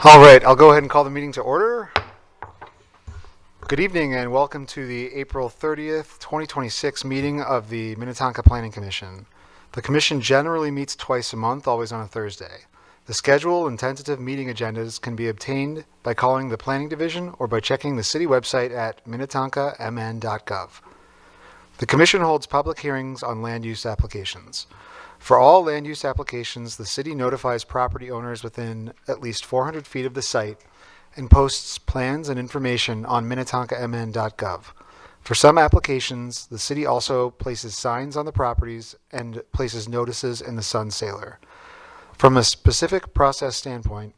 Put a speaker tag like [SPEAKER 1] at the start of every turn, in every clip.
[SPEAKER 1] All right, I'll go ahead and call the meeting to order. Good evening and welcome to the April 30th, 2026 meeting of the Minnetonka Planning Commission. The Commission generally meets twice a month, always on a Thursday. The schedule and tentative meeting agendas can be obtained by calling the Planning Division or by checking the city website at minnetonkamn.gov. The Commission holds public hearings on land use applications. For all land use applications, the city notifies property owners within at least 400 feet of the site and posts plans and information on minnetonkamn.gov. For some applications, the city also places signs on the properties and places notices in the Sun Sailor. From a specific process standpoint,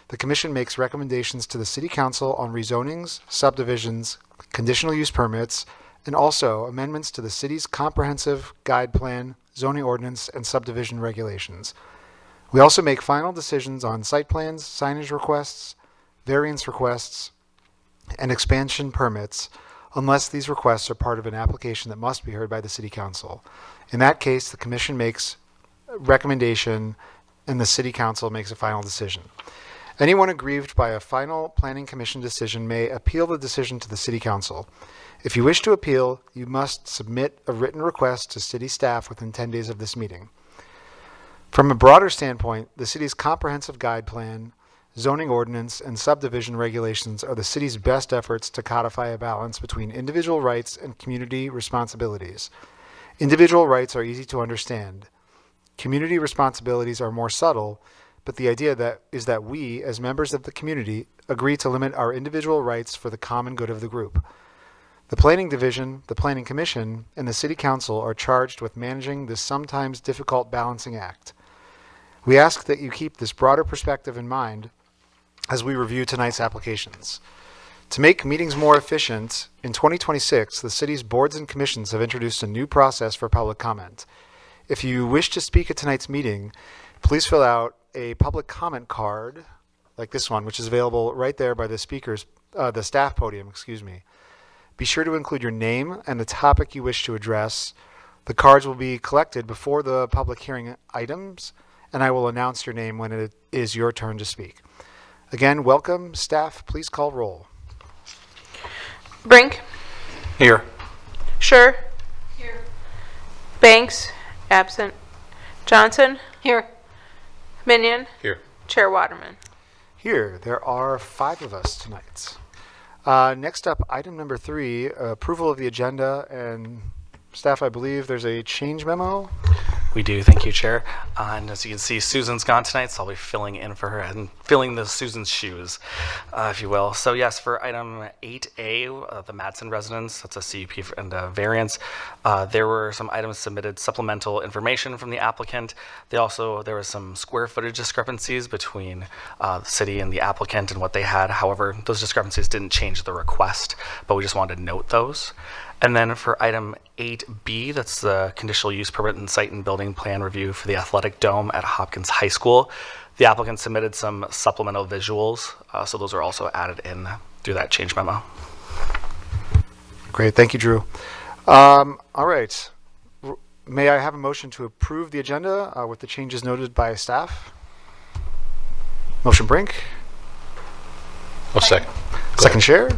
[SPEAKER 1] the Commission makes recommendations to the City Council on rezonings, subdivisions, conditional use permits, and also amendments to the city's comprehensive guide plan, zoning ordinance, and subdivision regulations. We also make final decisions on site plans, signage requests, variance requests, and expansion permits, unless these requests are part of an application that must be heard by the City Council. In that case, the Commission makes a recommendation and the City Council makes a final decision. Anyone aggrieved by a final Planning Commission decision may appeal the decision to the City Council. If you wish to appeal, you must submit a written request to city staff within 10 days of this meeting. From a broader standpoint, the city's comprehensive guide plan, zoning ordinance, and subdivision regulations are the city's best efforts to codify a balance between individual rights and community responsibilities. Individual rights are easy to understand. Community responsibilities are more subtle, but the idea is that we, as members of the community, agree to limit our individual rights for the common good of the group. The Planning Division, the Planning Commission, and the City Council are charged with managing this sometimes difficult balancing act. We ask that you keep this broader perspective in mind as we review tonight's applications. To make meetings more efficient, in 2026, the city's boards and commissions have introduced a new process for public comment. If you wish to speak at tonight's meeting, please fill out a public comment card like this one, which is available right there by the staff podium, Be sure to include your name and the topic you wish to address. The cards will be collected before the public hearing items, and I will announce your name when it is your turn to speak. Again, welcome. Staff, please call roll.
[SPEAKER 2] Brink.
[SPEAKER 3] Here.
[SPEAKER 2] Schur. Here. Banks. Absent. Johnson.
[SPEAKER 4] Here.
[SPEAKER 2] Minion.
[SPEAKER 3] Here.
[SPEAKER 2] Chair Waterman.
[SPEAKER 1] Here, there are 5 of us tonight. Next up, item number 3, approval of the agenda. And staff, I believe there's a change memo.
[SPEAKER 3] We do. Thank you, Chair. And as you can see, Susan's gone tonight, so I'll be filling in for her and filling the Susan's shoes, if you will. So yes, for item 8A, the Madsen residence, that's a CUP and a variance. There were some items submitted, supplemental information from the applicant. There was some square footage discrepancies between the city and the applicant and what they had. However, those discrepancies didn't change the request, but we just wanted to note those. And then for item 8B, that's the conditional use permit and site and building plan review for the athletic dome at Hopkins High School. The applicant submitted some supplemental visuals, so those are also added in through that change memo.
[SPEAKER 1] Great, thank you, Drew. All right, may I have a motion to approve the agenda with the changes noted by staff? Motion Brink.
[SPEAKER 3] Oh, second.
[SPEAKER 1] Second Chair.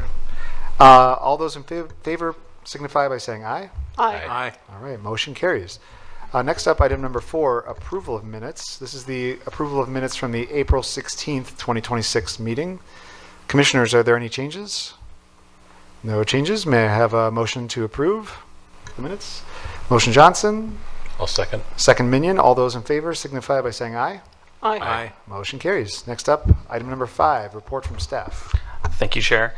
[SPEAKER 1] All those in favor signify by saying aye.
[SPEAKER 4] Aye.
[SPEAKER 1] All right, motion carries. Next up, item number 4, approval of minutes. This is the approval of minutes from the April 16th, 2026 meeting. Commissioners, are there any changes? No changes. May I have a motion to approve the minutes? Motion Johnson.
[SPEAKER 3] I'll second.
[SPEAKER 1] Second Minion. All those in favor signify by saying aye.
[SPEAKER 4] Aye.
[SPEAKER 1] Motion carries. Next up, item number 5, report from staff.
[SPEAKER 3] Thank you, Chair.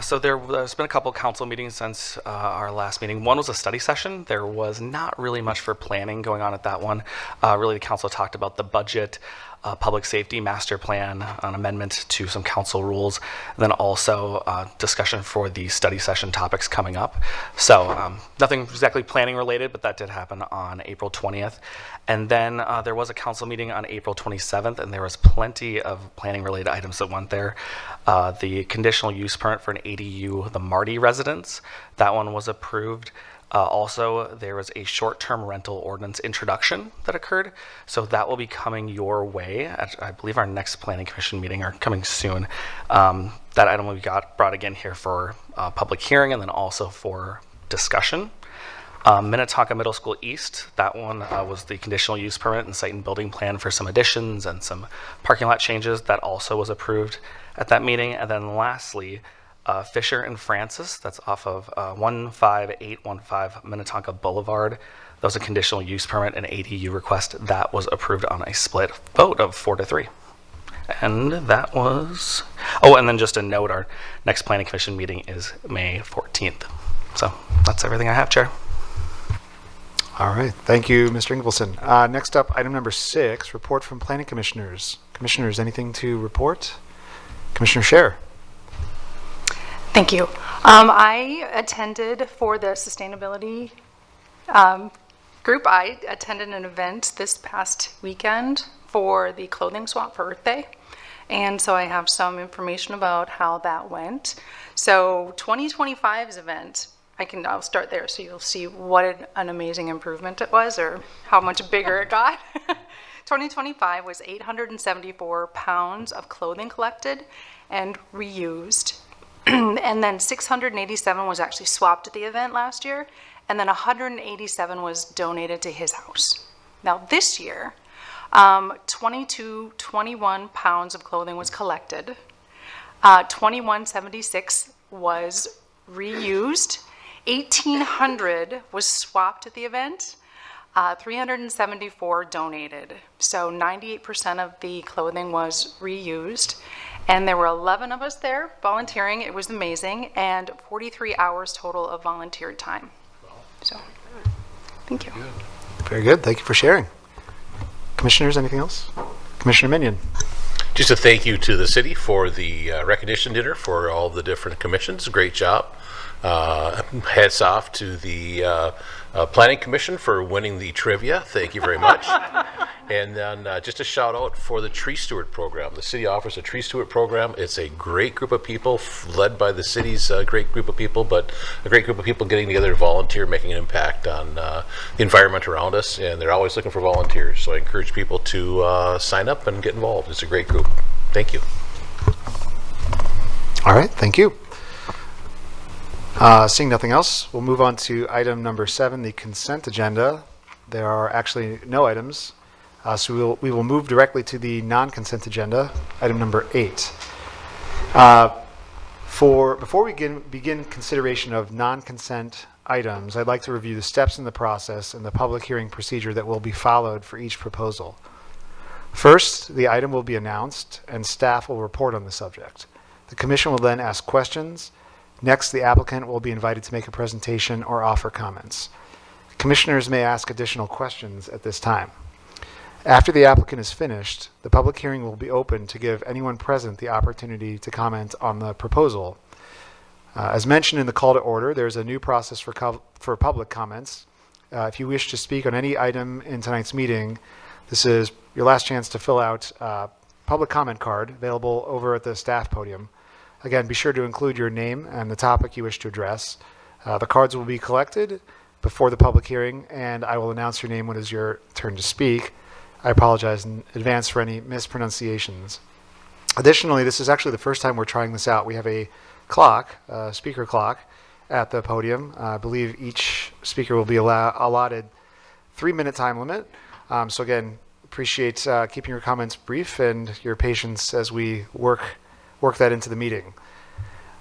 [SPEAKER 3] So there's been a couple council meetings since our last meeting. One was a study session. There was not really much for planning going on at that one. Really, the council talked about the budget, public safety master plan, an amendment to some council rules, and then also discussion for the study session topics coming up. So nothing exactly planning related, but that did happen on April 20th. And then there was a council meeting on April 27th, and there was plenty of planning related items that went there. The conditional use permit for an ADU, the Marty residence, that one was approved. Also, there was a short-term rental ordinance introduction that occurred, so that will be coming your way at, I believe, our next Planning Commission meeting, or coming soon. That item will be brought again here for public hearing and then also for discussion. Minnetonka Middle School East, that one was the conditional use permit and site and building plan for some additions and some parking lot changes. That also was approved at that meeting. And then lastly, Fisher and Francis, that's off of 15815 Minnetonka Boulevard. That was a conditional use permit and ADU request. That was approved on a split vote of 4-3. And that was, oh, and then just a note, our next Planning Commission meeting is May 14th. So that's everything I have, Chair.
[SPEAKER 1] All right. Thank you, Mr. Ingvelson. Next up, item number 6, report from planning commissioners. Commissioners, anything to report? Commissioner Scher.
[SPEAKER 4] Thank you. I attended for the sustainability group. I attended an event this past weekend for the clothing swap for Earth Day. And so I have some information about how that went. So 2025's event, I'll start there so you'll see what an amazing improvement it was, or how much bigger it got. 2025 was 874 pounds of clothing collected and reused. And then 687 was actually swapped at the event last year, and then 187 was donated to his house. Now this year, 21 pounds of clothing was collected, 2176 was reused, 1,800 was swapped at the event, 374 donated. So 98% of the clothing was reused. And there were 11 of us there volunteering. It was amazing. And 43 hours total of volunteer time. So, thank you.
[SPEAKER 1] Very good. Thank you for sharing. Commissioners, anything else? Commissioner Minion.
[SPEAKER 5] Just a thank you to the city for the recognition dinner for all the different commissions. Great job. Hats off to the Planning Commission for winning the trivia. Thank you very much. And then just a shout out for the Tree Steward program. The city offers a Tree Steward program. It's a great group of people led by the city's great group of people, but a great group of people getting together to volunteer, making an impact on the environment around us. And they're always looking for volunteers. So I encourage people to sign up and get involved. It's a great group. Thank you.
[SPEAKER 1] All right. Thank you. Seeing nothing else, we'll move on to item number 7, the consent agenda. There are actually no items, so we will move directly to the non-consent agenda, item number 8. Before we begin consideration of non-consent items, I'd like to review the steps in the process and the public hearing procedure that will be followed for each proposal. First, the item will be announced and staff will report on the subject. The commission will then ask questions. Next, the applicant will be invited to make a presentation or offer comments. Commissioners may ask additional questions at this time. After the applicant is finished, the public hearing will be open to give anyone present the opportunity to comment on the proposal. As mentioned in the call to order, there's a new process for public comments. If you wish to speak on any item in tonight's meeting, this is your last chance to fill out a public comment card available over at the staff podium. Again, be sure to include your name and the topic you wish to address. The cards will be collected before the public hearing, and I will announce your name when it is your turn to speak. I apologize in advance for any mispronunciations. Additionally, this is actually the first time we're trying this out. We have a clock, a speaker clock, at the podium. I believe each speaker will be allotted 3-minute time limit. So again, appreciate keeping your comments brief and your patience as we work that into the meeting.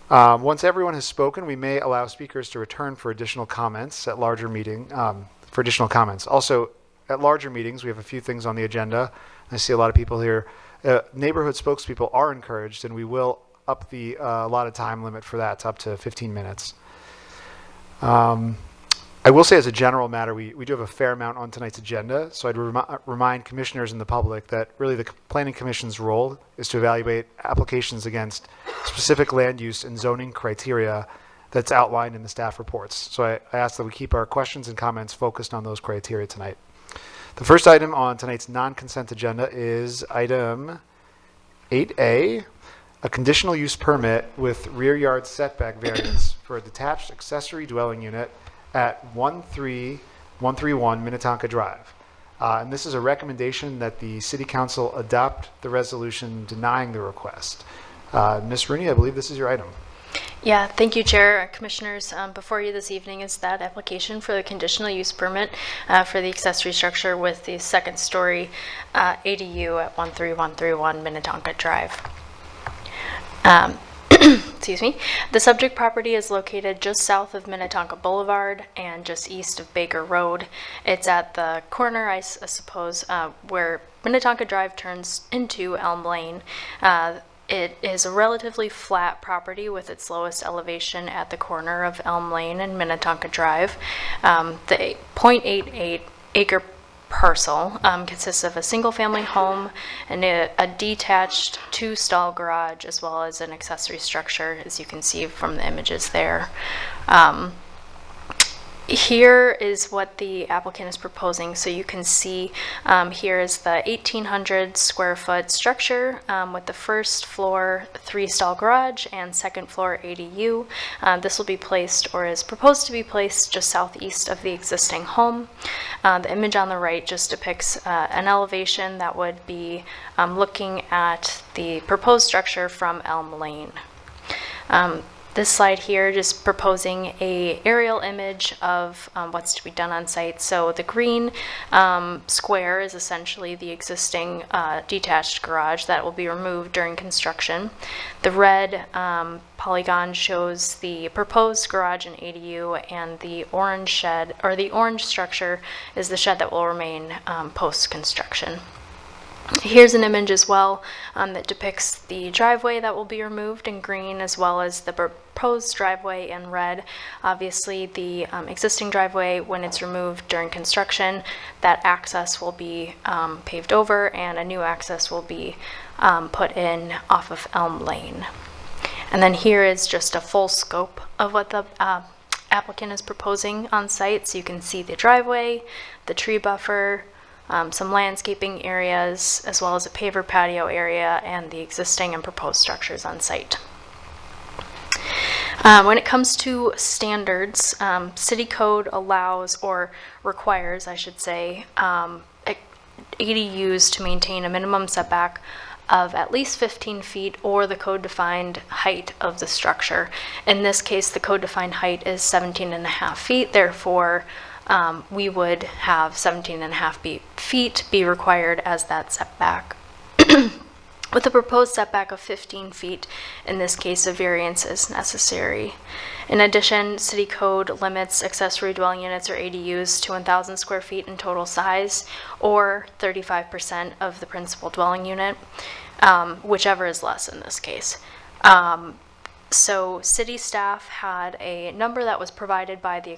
[SPEAKER 1] Once everyone has spoken, we may allow speakers to return for additional comments at larger meeting, Also, at larger meetings, we have a few things on the agenda. I see a lot of people here. Neighborhood spokespeople are encouraged, and we will up the allotted time limit for that to up to 15 minutes. I will say as a general matter, we do have a fair amount on tonight's agenda, so I'd remind commissioners and the public that really the Planning Commission's role is to evaluate applications against specific land use and zoning criteria that's outlined in the staff reports. So I ask that we keep our questions and comments focused on those criteria tonight. The first item on tonight's non-consent agenda is item 8A, a conditional use permit with rear yard setback variance for a detached accessory dwelling unit at 13131 Minnetonka Drive. And this is a recommendation that the City Council adopt the resolution denying the request. Ms. Rooney, I believe this is your item.
[SPEAKER 6] Yeah, thank you, Chair. Commissioners, before you this evening is that application for the conditional use permit for the accessory structure with the second story ADU at 13131 Minnetonka Drive. Excuse me. The subject property is located just south of Minnetonka Boulevard and just east of Baker Road. It's at the corner, I suppose, where Minnetonka Drive turns into Elm Lane. It is a relatively flat property with its lowest elevation at the corner of Elm Lane and Minnetonka Drive. The 0.88 acre parcel consists of a single-family home and a detached two-stall garage, as well as an accessory structure, as you can see from the images there. Here is what the applicant is proposing. So you can see here is the 1,800 square foot structure with the first floor 3-stall garage and second floor ADU. This will be placed, or is proposed to be placed, just southeast of the existing home. The image on the right just depicts an elevation that would be looking at the proposed structure from Elm Lane. This slide here just proposing a aerial image of what's to be done on site. So the green square is essentially the existing detached garage that will be removed during construction. The red polygon shows the proposed garage and ADU, and the orange shed, or the orange structure, is the shed that will remain post-construction. Here's an image as well that depicts the driveway that will be removed in green, as well as the proposed driveway in red. Obviously, the existing driveway, when it's removed during construction, that access will be paved over, and a new access will be put in off of Elm Lane. And then here is just a full scope of what the applicant is proposing on site. So you can see the driveway, the tree buffer, some landscaping areas, as well as a paver patio area, and the existing and proposed structures on site. When it comes to standards, City Code allows, or requires, I should say, ADUs to maintain a minimum setback of at least 15 feet or the code-defined height of the structure. In this case, the code-defined height is 17.5 feet, therefore we would have 17.5 feet be required as that setback. With a proposed setback of 15 feet, in this case, a variance is necessary. In addition, City Code limits accessory dwelling units, or ADUs, to 1,000 square feet in total size, or 35% of the principal dwelling unit, whichever is less in this case. So city staff had a number that was provided by the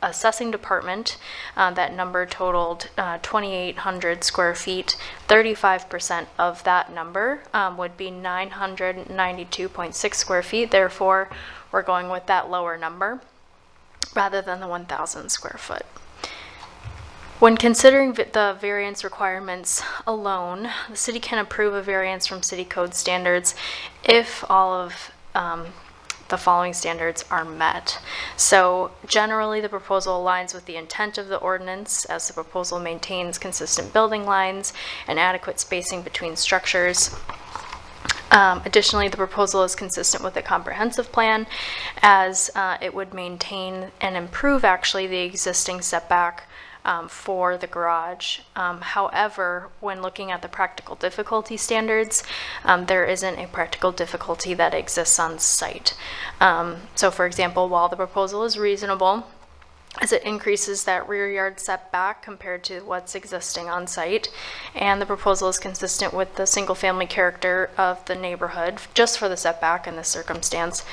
[SPEAKER 6] assessing department. That number totaled 2,800 square feet. 35% of that number would be 992.6 square feet. Therefore, we're going with that lower number rather than the 1,000 square foot. When considering the variance requirements alone, the city can approve a variance from City Code standards if all of the following standards are met. So generally, the proposal aligns with the intent of the ordinance, as the proposal maintains consistent building lines and adequate spacing between structures. Additionally, the proposal is consistent with the comprehensive plan, as it would maintain and improve actually the existing setback for the garage. However, when looking at the practical difficulty standards, there isn't a practical difficulty that exists on site. So for example, while the proposal is reasonable, as it increases that rear yard setback compared to what's existing on site, and the proposal is consistent with the single family character of the neighborhood, just for the setback in this circumstance,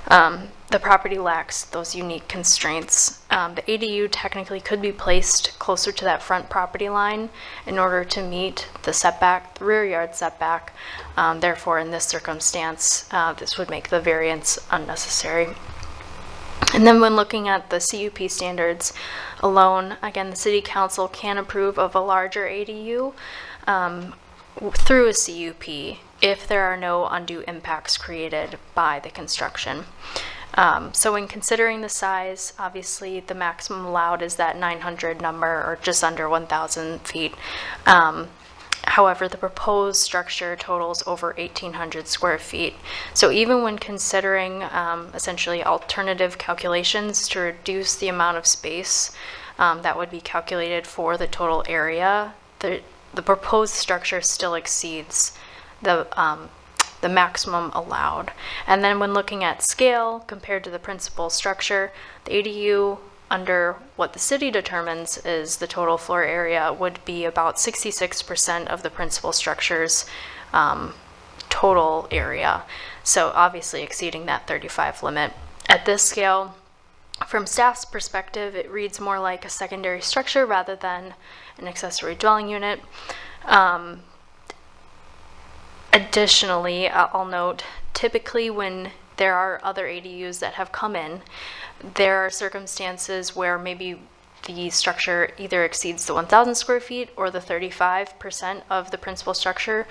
[SPEAKER 6] the property lacks those unique constraints. The ADU technically could be placed closer to that front property line in order to meet the setback, the rear yard setback. Therefore, in this circumstance, this would make the variance unnecessary. And then when looking at the CUP standards alone, again, the City Council can approve of a larger ADU through a CUP if there are no undue impacts created by the construction. So when considering the size, obviously the maximum allowed is that 900 number, or just under 1,000 feet. However, the proposed structure totals over 1,800 square feet. So even when considering essentially alternative calculations to reduce the amount of space that would be calculated for the total area, the proposed structure still exceeds the maximum allowed. And then when looking at scale compared to the principal structure, the ADU under what the city determines is the total floor area would be about 66% of the principal structure's total area. So obviously exceeding that 35 limit. At this scale, from staff's perspective, it reads more like a secondary structure rather than an accessory dwelling unit. Additionally, I'll note, typically when there are other ADUs that have come in, there are circumstances where maybe the structure either exceeds the 1,000 square feet or the 35% of the principal structure,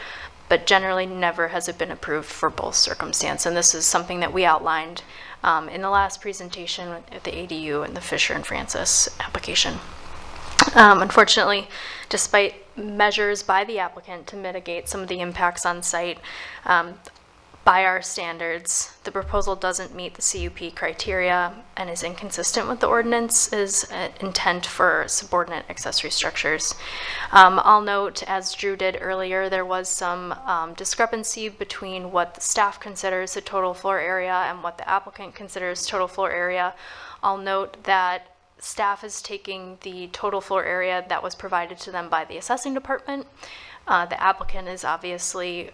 [SPEAKER 6] but generally never has it been approved for both circumstances. And this is something that we outlined in the last presentation at the ADU and the Fisher and Francis application. Unfortunately, despite measures by the applicant to mitigate some of the impacts on site, by our standards, the proposal doesn't meet the CUP criteria and is inconsistent with the ordinance's intent for subordinate accessory structures. I'll note, as Drew did earlier, there was some discrepancy between what the staff considers the total floor area and what the applicant considers total floor area. I'll note that staff is taking the total floor area that was provided to them by the assessing department. The applicant is obviously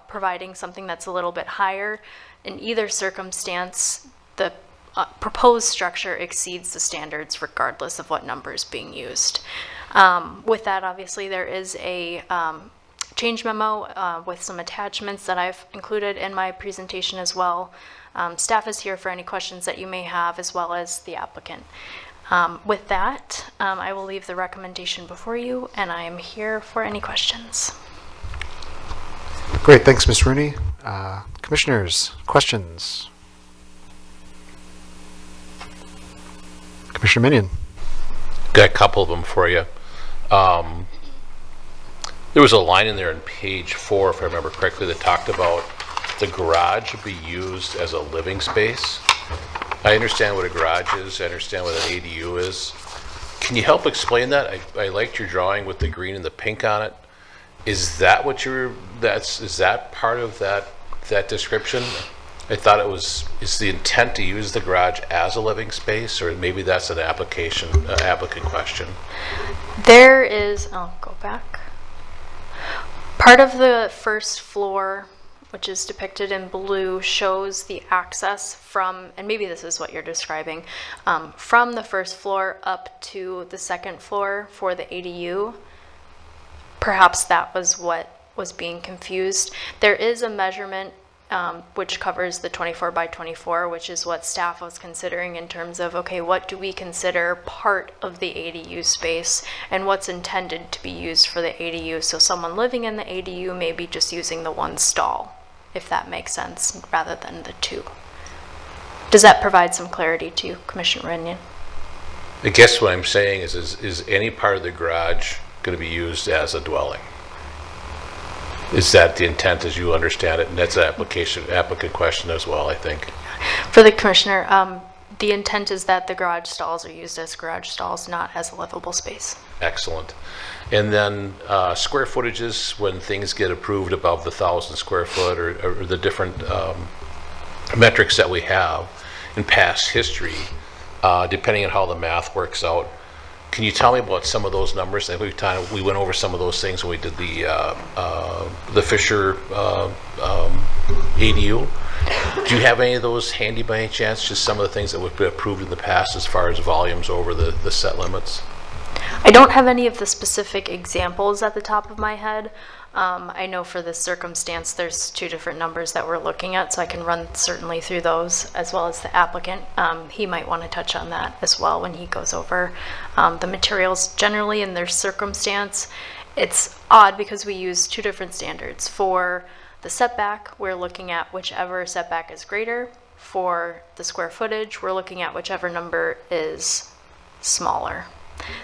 [SPEAKER 6] providing something that's a little bit higher. In either circumstance, the proposed structure exceeds the standards regardless of what number is being used. With that, obviously, there is a change memo with some attachments that I've included in my presentation as well. Staff is here for any questions that you may have, as well as the applicant. With that, I will leave the recommendation before you, and I am here for any questions.
[SPEAKER 1] Great, thanks, Ms. Rooney. Commissioners, questions? Commissioner Minion.
[SPEAKER 5] Got a couple of them for you. There was a line in there on page 4, if I remember correctly, that talked about the garage be used as a living space. I understand what a garage is. I understand what an ADU is. Can you help explain that? I liked your drawing with the green and the pink on it. Is that what is that part of that description? I thought it was, is the intent to use the garage as a living space, or maybe that's an applicant question?
[SPEAKER 6] There is, I'll go back. Part of the first floor, which is depicted in blue, shows the access from, and maybe this is what you're describing, from the first floor up to the second floor for the ADU. Perhaps that was what was being confused. There is a measurement which covers the 24 by 24, which is what staff was considering in terms of, okay, what do we consider part of the ADU space and what's intended to be used for the ADU. So someone living in the ADU may be just using the one stall, if that makes sense, rather than the two. Does that provide some clarity to you, Commissioner Runyon?
[SPEAKER 5] I guess what I'm saying is any part of the garage going to be used as a dwelling? Is that the intent as you understand it? And that's an applicant question as well, I think.
[SPEAKER 6] For the Commissioner, the intent is that the garage stalls are used as garage stalls, not as a livable space.
[SPEAKER 5] Excellent. And then square footages, when things get approved above the 1,000 square foot or the different metrics that we have in past history, depending on how the math works out. Can you tell me about some of those numbers? That we went over some of those things when we did the Fisher ADU. Do you have any of those handy by any chance? Just some of the things that would be approved in the past as far as volumes over the set limits?
[SPEAKER 6] I don't have any of the specific examples at the top of my head. I know for this circumstance there's two different numbers that we're looking at, so I can run certainly through those, as well as the applicant. He might want to touch on that as well when he goes over the materials. Generally in their circumstance, it's odd because we use two different standards. For the setback, we're looking at whichever setback is greater. for the square footage, we're looking at whichever number is smaller.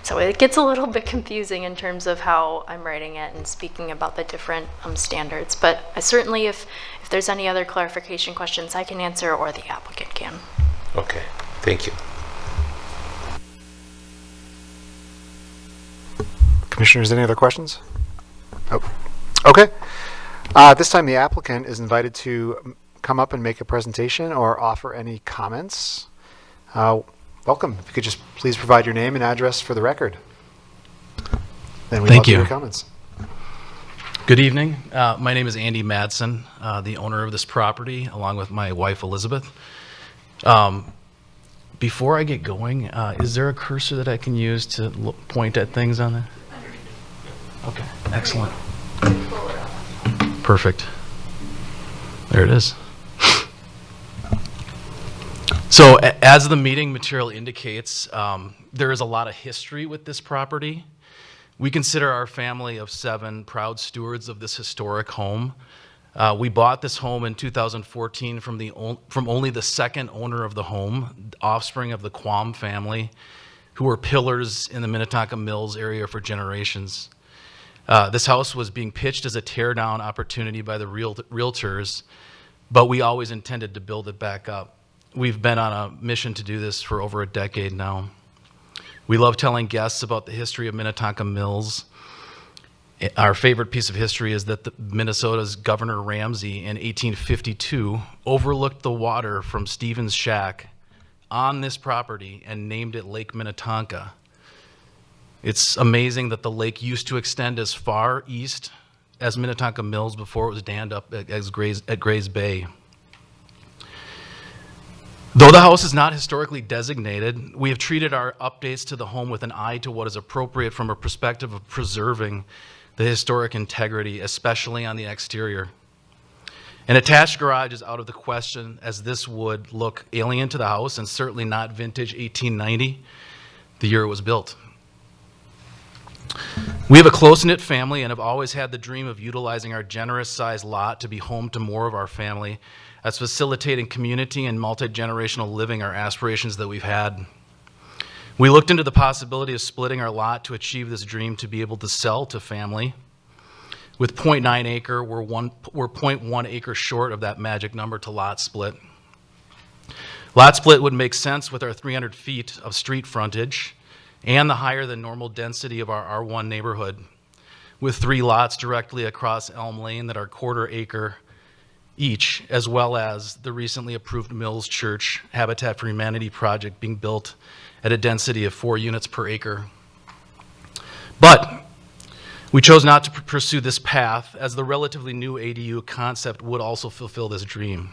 [SPEAKER 6] So it gets a little bit confusing in terms of how I'm writing it and speaking about the different standards. But I certainly, if there's any other clarification questions, I can answer, or the applicant can.
[SPEAKER 5] Okay, thank you.
[SPEAKER 1] Commissioners, any other questions? Oh, okay. At this time, the applicant is invited to come up and make a presentation or offer any comments. Welcome. If you could just please provide your name and address for the record. Then we'd love
[SPEAKER 7] Thank
[SPEAKER 1] to hear
[SPEAKER 7] you.
[SPEAKER 1] your comments.
[SPEAKER 7] Good evening. My name is Andy Madsen, the owner of this property, along with my wife, Elizabeth. Before I get going, is there a cursor that I can use to point at things on there? Okay, excellent. Perfect. There it is. So as the meeting material indicates, there is a lot of history with this property. We consider our family of 7 proud stewards of this historic home. We bought this home in 2014 from only the second owner of the home, offspring of the Quam family, who were pillars in the Minnetonka Mills area for generations. This house was being pitched as a tear-down opportunity by the realtors, but we always intended to build it back up. We've been on a mission to do this for over a decade now. We love telling guests about the history of Minnetonka Mills. Our favorite piece of history is that Minnesota's Governor Ramsey in 1852 overlooked the water from Stevens Shack on this property and named it Lake Minnetonka. It's amazing that the lake used to extend as far east as Minnetonka Mills before it was dammed up at Gray's Bay. Though the house is not historically designated, we have treated our updates to the home with an eye to what is appropriate from a perspective of preserving the historic integrity, especially on the exterior. An attached garage is out of the question, as this would look alien to the house and certainly not vintage 1890, the year it was built. We have a close-knit family and have always had the dream of utilizing our generous-sized lot to be home to more of our family, as facilitating community and multi-generational living are aspirations that we've had. We looked into the possibility of splitting our lot to achieve this dream to be able to sell to family. With 0.9 acre, we're 0.1 acre short of that magic number to lot split. Lot split would make sense with our 300 feet of street frontage and the higher than normal density of our R1 neighborhood, with 3 lots directly across Elm Lane that are 1/4 acre each, as well as the recently approved Mills Church Habitat for Humanity project being built at a density of 4 units per acre. But we chose not to pursue this path, as the relatively new ADU concept would also fulfill this dream.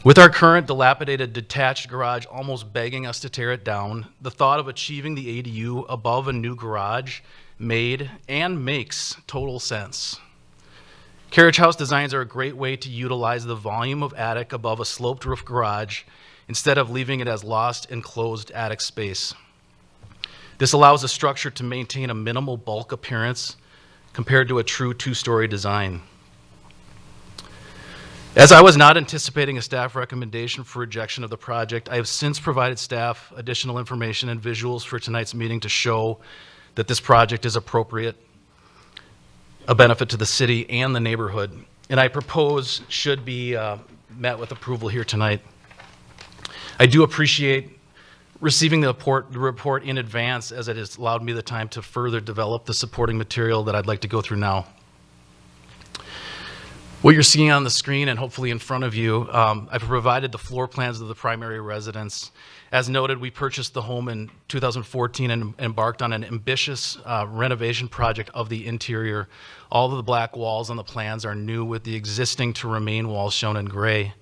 [SPEAKER 7] With our current dilapidated detached garage almost begging us to tear it down, the thought of achieving the ADU above a new garage made and makes total sense. Carriage house designs are a great way to utilize the volume of attic above a sloped roof garage instead of leaving it as lost enclosed attic space. This allows the structure to maintain a minimal bulk appearance compared to a true 2-story design. As I was not anticipating a staff recommendation for rejection of the project, I have since provided staff additional information and visuals for tonight's meeting to show that this project is appropriate, a benefit to the city and the neighborhood, and I propose should be met with approval here tonight. I do appreciate receiving the report in advance, as it has allowed me the time to further develop the supporting material that I'd like to go through now. What you're seeing on the screen and hopefully in front of you, I've provided the floor plans of the primary residence. As noted, we purchased the home in 2014 and embarked on an ambitious renovation project of the interior. All of the black walls on the plans are new, with the existing to remain walls shown in gray.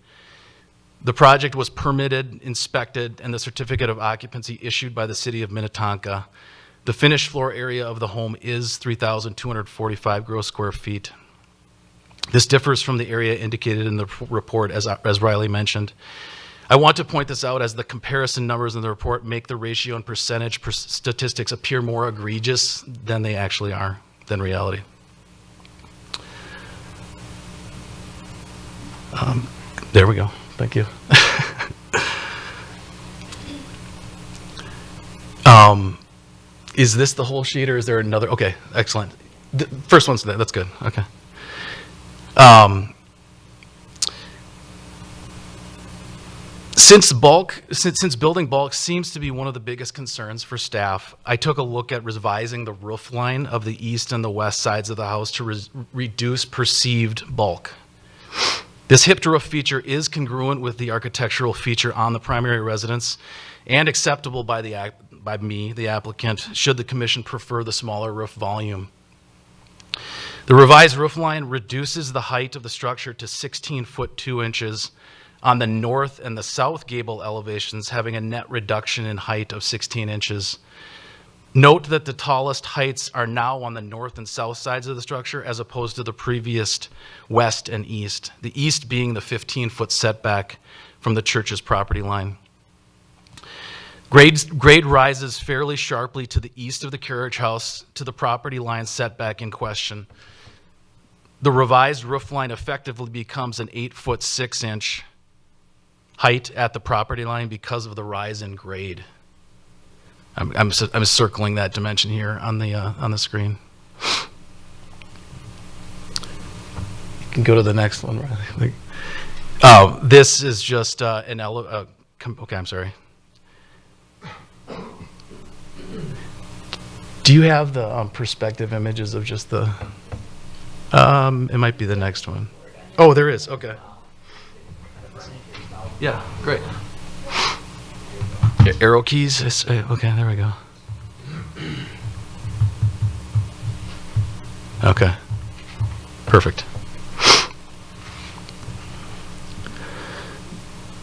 [SPEAKER 7] The project was permitted, inspected, and the certificate of occupancy issued by the city of Minnetonka. The finished floor area of the home is 3,245 gross square feet. This differs from the area indicated in the report, as Riley mentioned. I want to point this out, as the comparison numbers in the report make the ratio and percentage statistics appear more egregious than they actually are, than reality. There we go. Thank you. Is this the whole sheet, or is there another? Okay, excellent. The first one's there. That's good. Okay. Since building bulk seems to be one of the biggest concerns for staff, I took a look at revising the roof line of the east and the west sides of the house to reduce perceived bulk. This hip to roof feature is congruent with the architectural feature on the primary residence and acceptable by me, the applicant, should the commission prefer the smaller roof volume. The revised roof line reduces the height of the structure to 16 foot 2 inches on the north and the south gable elevations, having a net reduction in height of 16 inches. Note that the tallest heights are now on the north and south sides of the structure as opposed to the previous west and east, the east being the 15-foot setback from the church's property line. Grade rises fairly sharply to the east of the carriage house to the property line setback in question. The revised roof line effectively becomes an 8-foot 6-inch height at the property line because of the rise in grade. I'm circling that dimension here on the screen. You can go to the next one. Oh, this is just okay, I'm sorry. Do you have the perspective images of just the? It might be the next one. Oh, there is. Okay. Yeah, great. Arrow keys. Okay, there we go. Okay, perfect.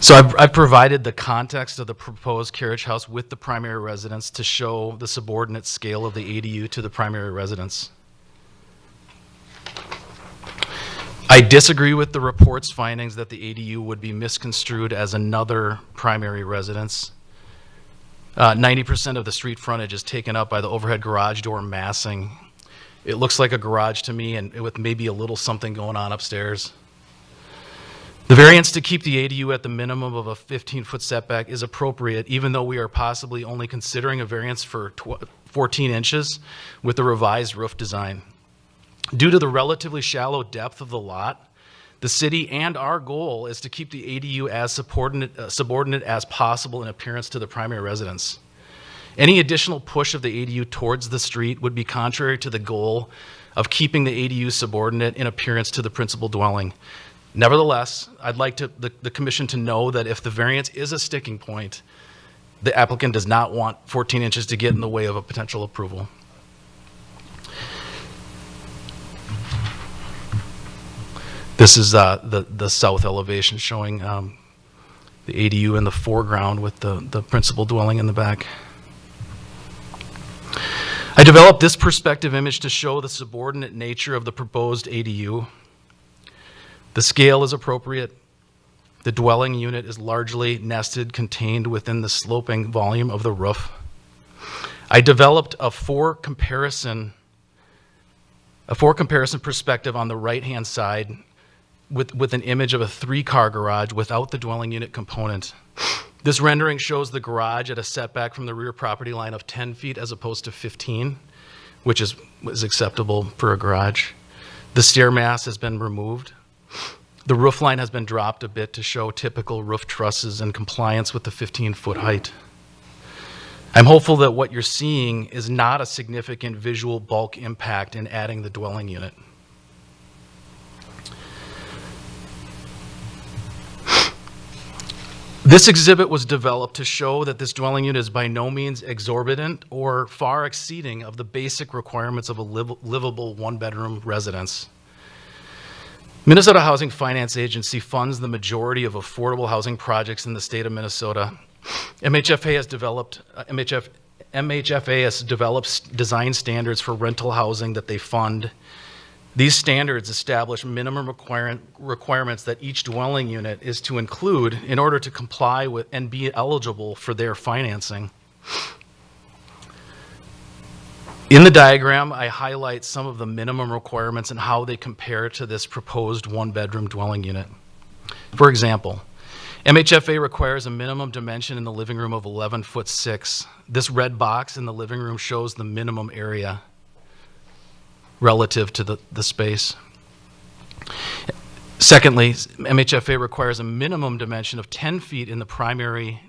[SPEAKER 7] So I've provided the context of the proposed carriage house with the primary residence to show the subordinate scale of the ADU to the primary residence. I disagree with the report's findings that the ADU would be misconstrued as another primary residence. 90% of the street frontage is taken up by the overhead garage door massing. It looks like a garage to me, and with maybe a little something going on upstairs. The variance to keep the ADU at the minimum of a 15-foot setback is appropriate, even though we are possibly only considering a variance for 14 inches with the revised roof design. Due to the relatively shallow depth of the lot, the city and our goal is to keep the ADU as subordinate as possible in appearance to the primary residence. Any additional push of the ADU towards the street would be contrary to the goal of keeping the ADU subordinate in appearance to the principal dwelling. Nevertheless, I'd like the commission to know that if the variance is a sticking point, the applicant does not want 14 inches to get in the way of a potential approval. This is the south elevation showing the ADU in the foreground with the principal dwelling in the back. I developed this perspective image to show the subordinate nature of the proposed ADU. The scale is appropriate. The dwelling unit is largely nested, contained within the sloping volume of the roof. I developed a four comparison perspective on the right-hand side with an image of a 3-car garage without the dwelling unit component. This rendering shows the garage at a setback from the rear property line of 10 feet as opposed to 15, which is acceptable for a garage. The stair mass has been removed. The roof line has been dropped a bit to show typical roof trusses in compliance with the 15-foot height. I'm hopeful that what you're seeing is not a significant visual bulk impact in adding the dwelling unit. This exhibit was developed to show that this dwelling unit is by no means exorbitant or far exceeding of the basic requirements of a livable one-bedroom residence. Minnesota Housing Finance Agency funds the majority of affordable housing projects in the state of Minnesota. MHFA has developed design standards for rental housing that they fund. These standards establish minimum requirements that each dwelling unit is to include in order to comply with and be eligible for their financing. In the diagram, I highlight some of the minimum requirements and how they compare to this proposed one-bedroom dwelling unit. For example, MHFA requires a minimum dimension in the living room of 11 foot 6. This red box in the living room shows the minimum area relative to the space. Secondly, MHFA requires a minimum dimension of 10 feet in the primary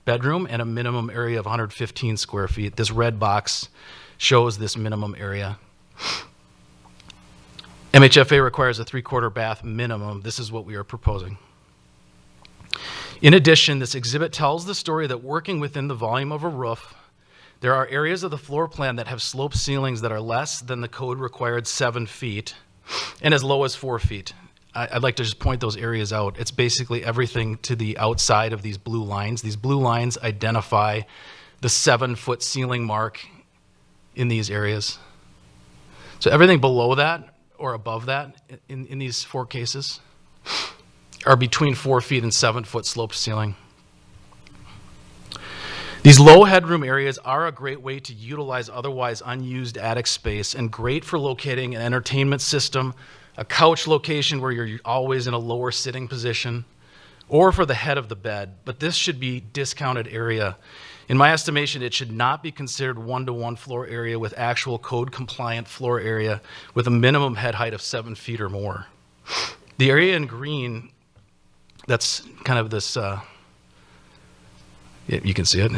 [SPEAKER 7] bedroom and a minimum area of 115 square feet. This red box shows this minimum area. MHFA requires a 3/4 bath minimum. This is what we are proposing. In addition, this exhibit tells the story that working within the volume of a roof, there are areas of the floor plan that have sloped ceilings that are less than the code required 7 feet and as low as 4 feet. I'd like to just point those areas out. It's basically everything to the outside of these blue lines. These blue lines identify the 7-foot ceiling mark in these areas. So everything below that or above that in these 4 cases are between 4 feet and 7-foot sloped ceiling. These low headroom areas are a great way to utilize otherwise unused attic space and great for locating an entertainment system, a couch location where you're always in a lower sitting position, or for the head of the bed, but this should be discounted area. In my estimation, it should not be considered one-to-one floor area with actual code compliant floor area with a minimum head height of 7 feet or more. The area in green, that's kind of this, you can see it.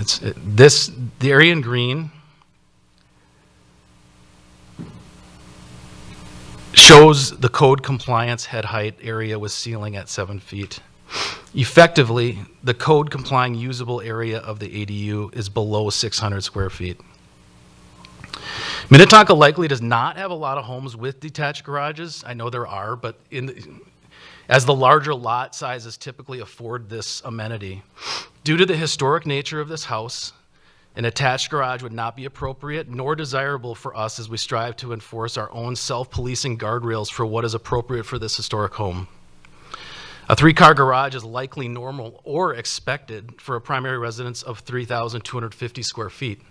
[SPEAKER 7] The area in green shows the code compliance head height area with ceiling at 7 feet. Effectively, the code complying usable area of the ADU is below 600 square feet. Minnetonka likely does not have a lot of homes with detached garages. I know there are, but as the larger lot sizes typically afford this amenity. Due to the historic nature of this house, an attached garage would not be appropriate nor desirable for us as we strive to enforce our own self-policing guardrails for what is appropriate for this historic home. A 3-car garage is likely normal or expected for a primary residence of 3,250 square feet.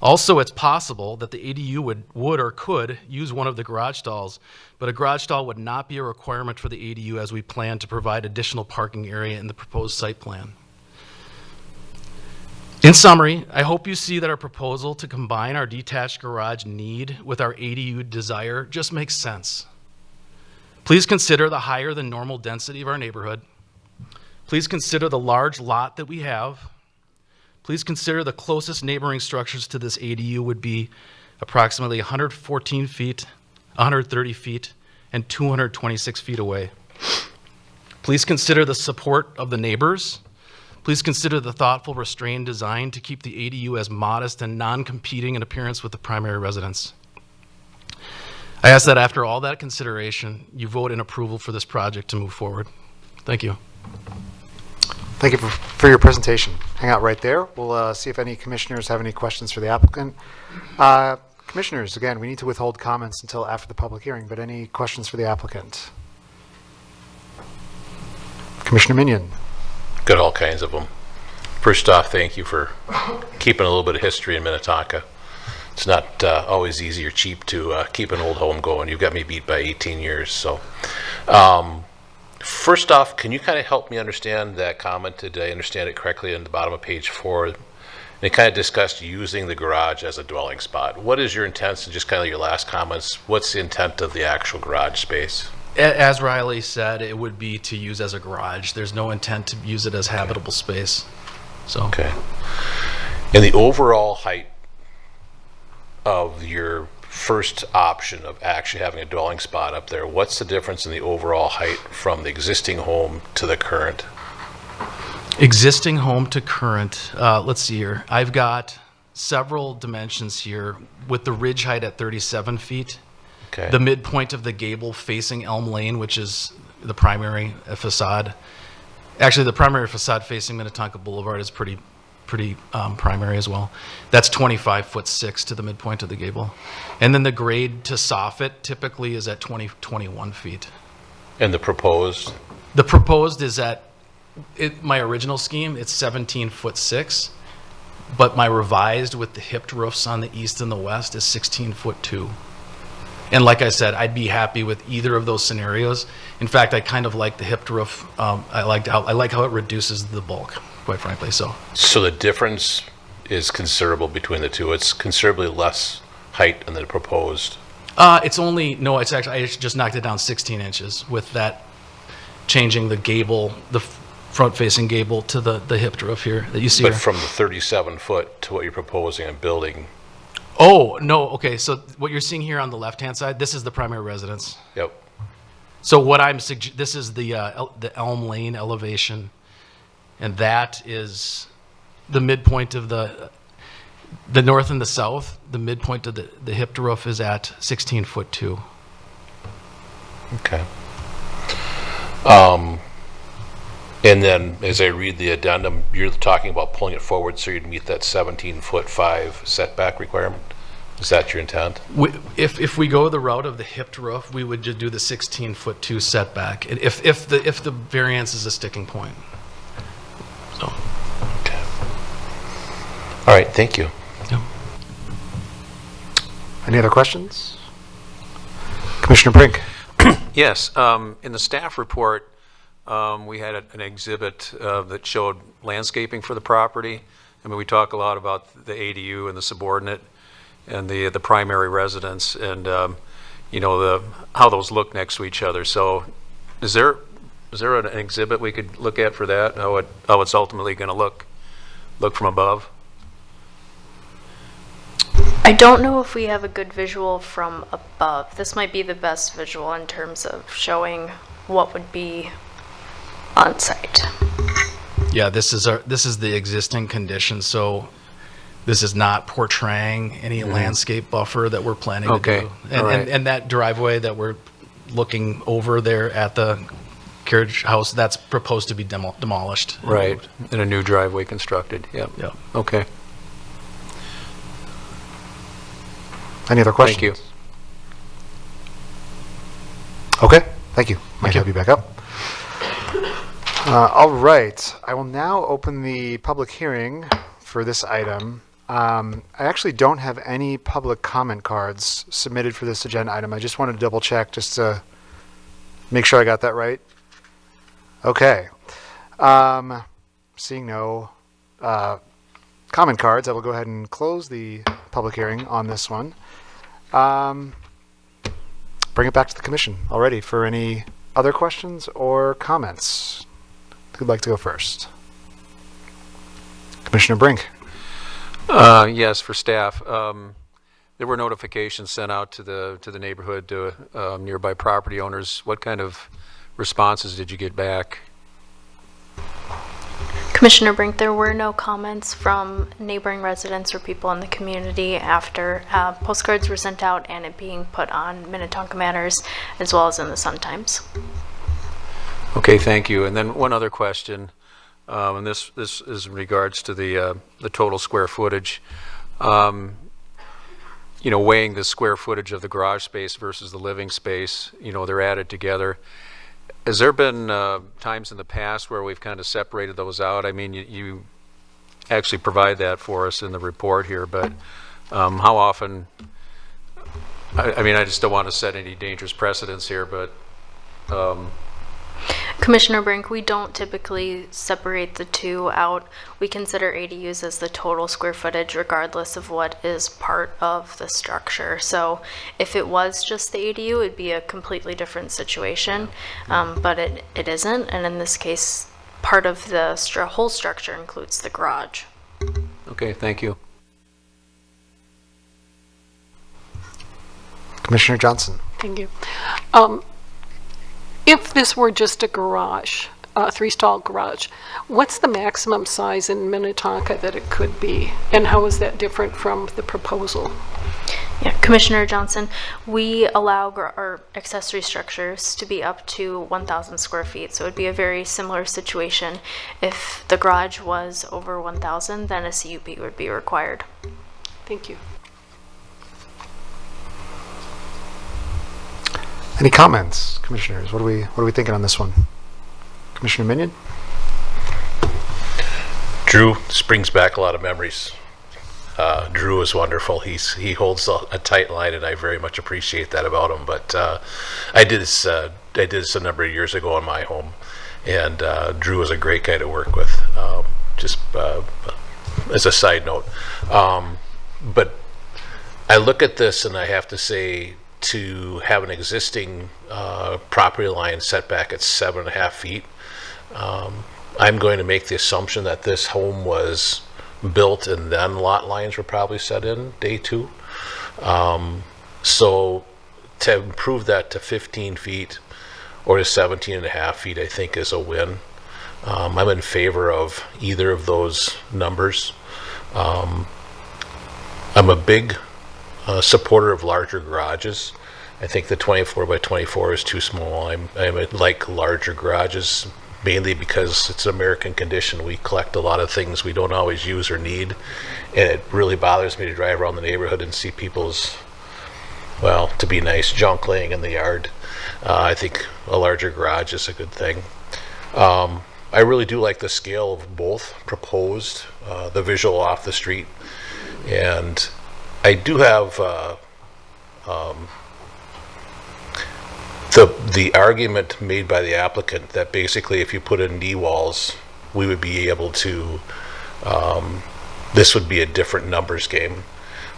[SPEAKER 7] Also, it's possible that the ADU would or could use one of the garage stalls, but a garage stall would not be a requirement for the ADU as we plan to provide additional parking area in the proposed site plan. In summary, I hope you see that our proposal to combine our detached garage need with our ADU desire just makes sense. Please consider the higher than normal density of our neighborhood. Please consider the large lot that we have. Please consider the closest neighboring structures to this ADU would be approximately 114 feet, 130 feet, and 226 feet away. Please consider the support of the neighbors. Please consider the thoughtful, restrained design to keep the ADU as modest and non-competing in appearance with the primary residence. I ask that after all that consideration, you vote in approval for this project to move forward. Thank you.
[SPEAKER 1] Thank you for your presentation. Hang out right there. We'll see if any commissioners have any questions for the applicant. Commissioners, again, we need to withhold comments until after the public hearing, but any questions for the applicant? Commissioner Minion.
[SPEAKER 5] Got all kinds of them. First off, thank you for keeping a little bit of history in Minnetonka. It's not always easy or cheap to keep an old home going. You've got me beat by 18 years. So, first off, can you kind of help me understand that comment? Did I understand it correctly in the bottom of page 4? And it kind of discussed using the garage as a dwelling spot. What is your intent, and just kind of your last comments, what's the intent of the actual garage space?
[SPEAKER 7] As Riley said, it would be to use as a garage. There's no intent to use it as habitable space. So.
[SPEAKER 5] Okay. And the overall height of your first option of actually having a dwelling spot up there, what's the difference in the overall height from the existing home to the current?
[SPEAKER 7] Existing home to current, let's see here. I've got several dimensions here with the ridge height at 37 feet.
[SPEAKER 5] Okay.
[SPEAKER 7] The midpoint of the gable facing Elm Lane, which is the primary facade. Actually, the primary facade facing Minnetonka Boulevard is pretty primary as well. That's 25'6" to the midpoint of the gable. And then the grade to soffit typically is at 21 feet.
[SPEAKER 5] And the proposed?
[SPEAKER 7] The proposed is at, my original scheme, it's 17'6", but my revised with the hipped roofs on the east and the west is 16'2". And like I said, I'd be happy with either of those scenarios. In fact, I kind of like the hipped roof. I like how it reduces the bulk, quite frankly. So
[SPEAKER 5] So the difference is considerable between the two. It's considerably less height than the proposed.
[SPEAKER 7] it's only, no, it's actually, I just knocked it down 16 inches with that, changing the gable, the front-facing gable to the hipped roof here that you see
[SPEAKER 5] But
[SPEAKER 7] here.
[SPEAKER 5] from the 37 foot to what you're proposing and building,
[SPEAKER 7] Oh, no, okay, so what you're seeing here on the left-hand side, this is the primary residence.
[SPEAKER 5] yep.
[SPEAKER 7] So what this is the Elm Lane elevation, and that is the midpoint of the north and the south. The midpoint of the hipped roof is at 16 foot 2.
[SPEAKER 5] Okay. And then as I read the addendum, you're talking about pulling it forward so you'd meet that 17'5" setback requirement? Is that your intent?
[SPEAKER 7] If we go the route of the hipped roof, we would just do the 16 foot 2 setback. If the variance is a sticking point. So.
[SPEAKER 5] Okay. All right, thank you.
[SPEAKER 7] Yeah.
[SPEAKER 1] Any other questions? Commissioner Brink?
[SPEAKER 8] Yes, in the staff report, we had an exhibit that showed landscaping for the property. I mean, we talk a lot about the ADU and the subordinate and the primary residence and, you know, how those look next to each other. So is there an exhibit we could look at for that, how it's ultimately going to look from above?
[SPEAKER 6] I don't know if we have a good visual from above. This might be the best visual in terms of showing what would be on site.
[SPEAKER 7] Yeah, this is the existing condition, so this is not portraying any landscape buffer that we're planning
[SPEAKER 8] Okay,
[SPEAKER 7] to do. And,
[SPEAKER 8] all right.
[SPEAKER 7] and that driveway that we're looking over there at the carriage house, that's proposed to be demolished. and
[SPEAKER 8] Right,
[SPEAKER 7] moved.
[SPEAKER 8] and a new driveway constructed, yep.
[SPEAKER 7] Yeah.
[SPEAKER 8] Okay,
[SPEAKER 1] Any other questions?
[SPEAKER 8] thank you.
[SPEAKER 1] Okay, thank you. Might have you back up. All right, I will now open the public hearing for this item. I actually don't have any public comment cards submitted for this agenda item. I just wanted to double check just to make sure I got that right. Okay. Seeing no comment cards, I will go ahead and close the public hearing on this one. Bring it back to the commission already for any other questions or comments. Who'd like to go first? Commissioner Brink.
[SPEAKER 8] Yes, for staff. There were notifications sent out to the neighborhood, to nearby property owners. What kind of responses did you get back?
[SPEAKER 6] Commissioner Brink, there were no comments from neighboring residents or people in the community after postcards were sent out and it being put on Minnetonka Matters as well as in the Sun-Times.
[SPEAKER 8] Okay, thank you. And then one other question, and this is in regards to the total square footage. You know, weighing the square footage of the garage space versus the living space, you know, they're added together. Has there been times in the past where we've kind of separated those out? I mean, you actually provide that for us in the report here, but how often? I mean, I just don't want to set any dangerous precedents here, but
[SPEAKER 6] Commissioner Brink, we don't typically separate the two out. We consider ADUs as the total square footage regardless of what is part of the structure. So if it was just the ADU, it'd be a completely different situation, but it isn't. And in this case, part of the whole structure includes the garage.
[SPEAKER 8] okay, thank you.
[SPEAKER 1] Commissioner Johnson.
[SPEAKER 9] Thank you. If this were just a garage, a three-stall garage, what's the maximum size in Minnetonka that it could be? And how is that different from the proposal?
[SPEAKER 6] Yeah, Commissioner Johnson, we allow our accessory structures to be up to 1,000 square feet. So it would be a very similar situation. If the garage was over 1,000, then a CUP would be required.
[SPEAKER 9] Thank you.
[SPEAKER 1] Any comments, commissioners? What are we thinking on this one? Commissioner Minion?
[SPEAKER 5] Drew, this brings back a lot of memories. Drew is wonderful. He holds a tight line, and I very much appreciate that about him. But I did this a number of years ago in my home, and Drew is a great guy to work with. Just as a side note, but I look at this and I have to say, to have an existing property line setback at 7.5 feet, I'm going to make the assumption that this home was built and then lot lines were probably set in day 2. So to improve that to 15 feet or to 17.5 feet, I think is a win. I'm in favor of either of those numbers. I'm a big supporter of larger garages. I think the 24 by 24 is too small. I like larger garages, mainly because it's an American condition. We collect a lot of things we don't always use or need, and it really bothers me to drive around the neighborhood and see people's, well, to be nice, junk laying in the yard. I think a larger garage is a good thing. I really do like the scale of both proposed, the visual off the street, and I do have the argument made by the applicant that basically if you put in knee walls, we would be able to, this would be a different numbers game.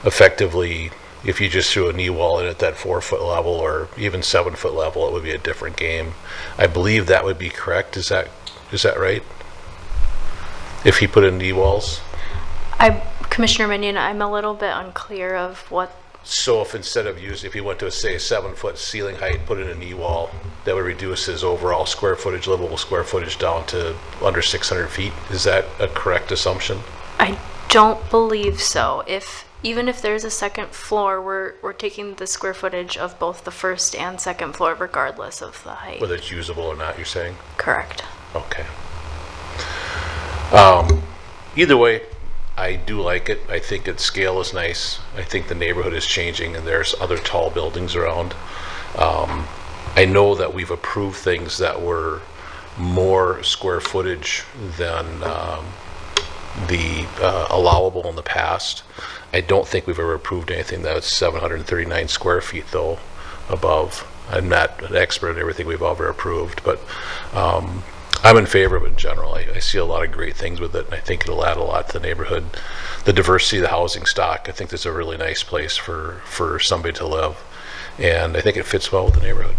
[SPEAKER 5] Effectively, if you just threw a knee wall in at that 4-foot level or even 7-foot level, it would be a different game. I believe that would be correct. Is that right? If he put in knee walls?
[SPEAKER 6] Commissioner Minion, I'm a little bit unclear of what.
[SPEAKER 5] So if he went to say 7-foot ceiling height, put in a knee wall, that would reduce his overall square footage, livable square footage down to under 600 feet. Is that a correct assumption?
[SPEAKER 6] I don't believe so. Even if there's a second floor, we're taking the square footage of both the first and second floor regardless of the height.
[SPEAKER 5] Whether it's usable or not, you're saying?
[SPEAKER 6] Correct.
[SPEAKER 5] Okay. Either way, I do like it. I think its scale is nice. I think the neighborhood is changing and there's other tall buildings around. I know that we've approved things that were more square footage than the allowable in the past. I don't think we've ever approved anything that's 739 square feet though above. I'm not an expert in everything we've ever approved, but I'm in favor of it in general. I see a lot of great things with it, and I think it'll add a lot to the neighborhood. The diversity of the housing stock, I think this is a really nice place for somebody to live, and I think it fits well with the neighborhood.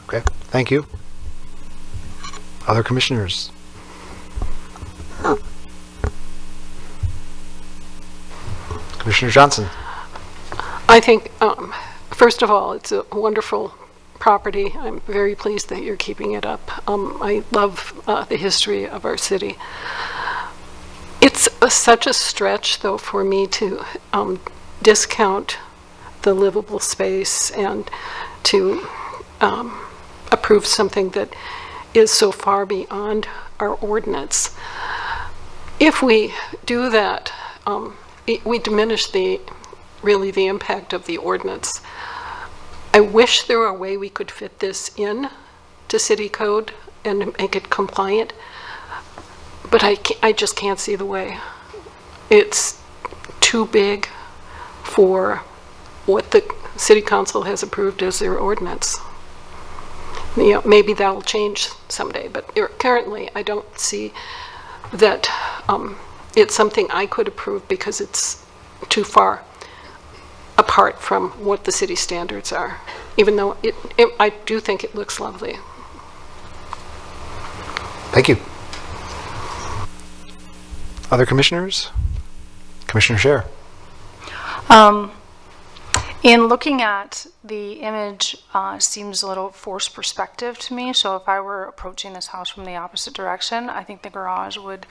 [SPEAKER 1] Okay, thank you. Other commissioners? Commissioner Johnson.
[SPEAKER 9] I think, first of all, it's a wonderful property. I'm very pleased that you're keeping it up. I love the history of our city. It's such a stretch, though, for me to discount the livable space and to approve something that is so far beyond our ordinance. If we do that, we diminish really the impact of the ordinance. I wish there were a way we could fit this in to city code and make it compliant, but I just can't see the way. It's too big for what the city council has approved as their ordinance. You know, maybe that'll change someday, but currently I don't see that it's something I could approve because it's too far apart from what the city standards are, even though I do think it looks lovely.
[SPEAKER 1] Thank you. Other commissioners? Commissioner Scher.
[SPEAKER 4] In looking at the image, seems a little forced perspective to me. So if I were approaching this house from the opposite direction, I think the garage would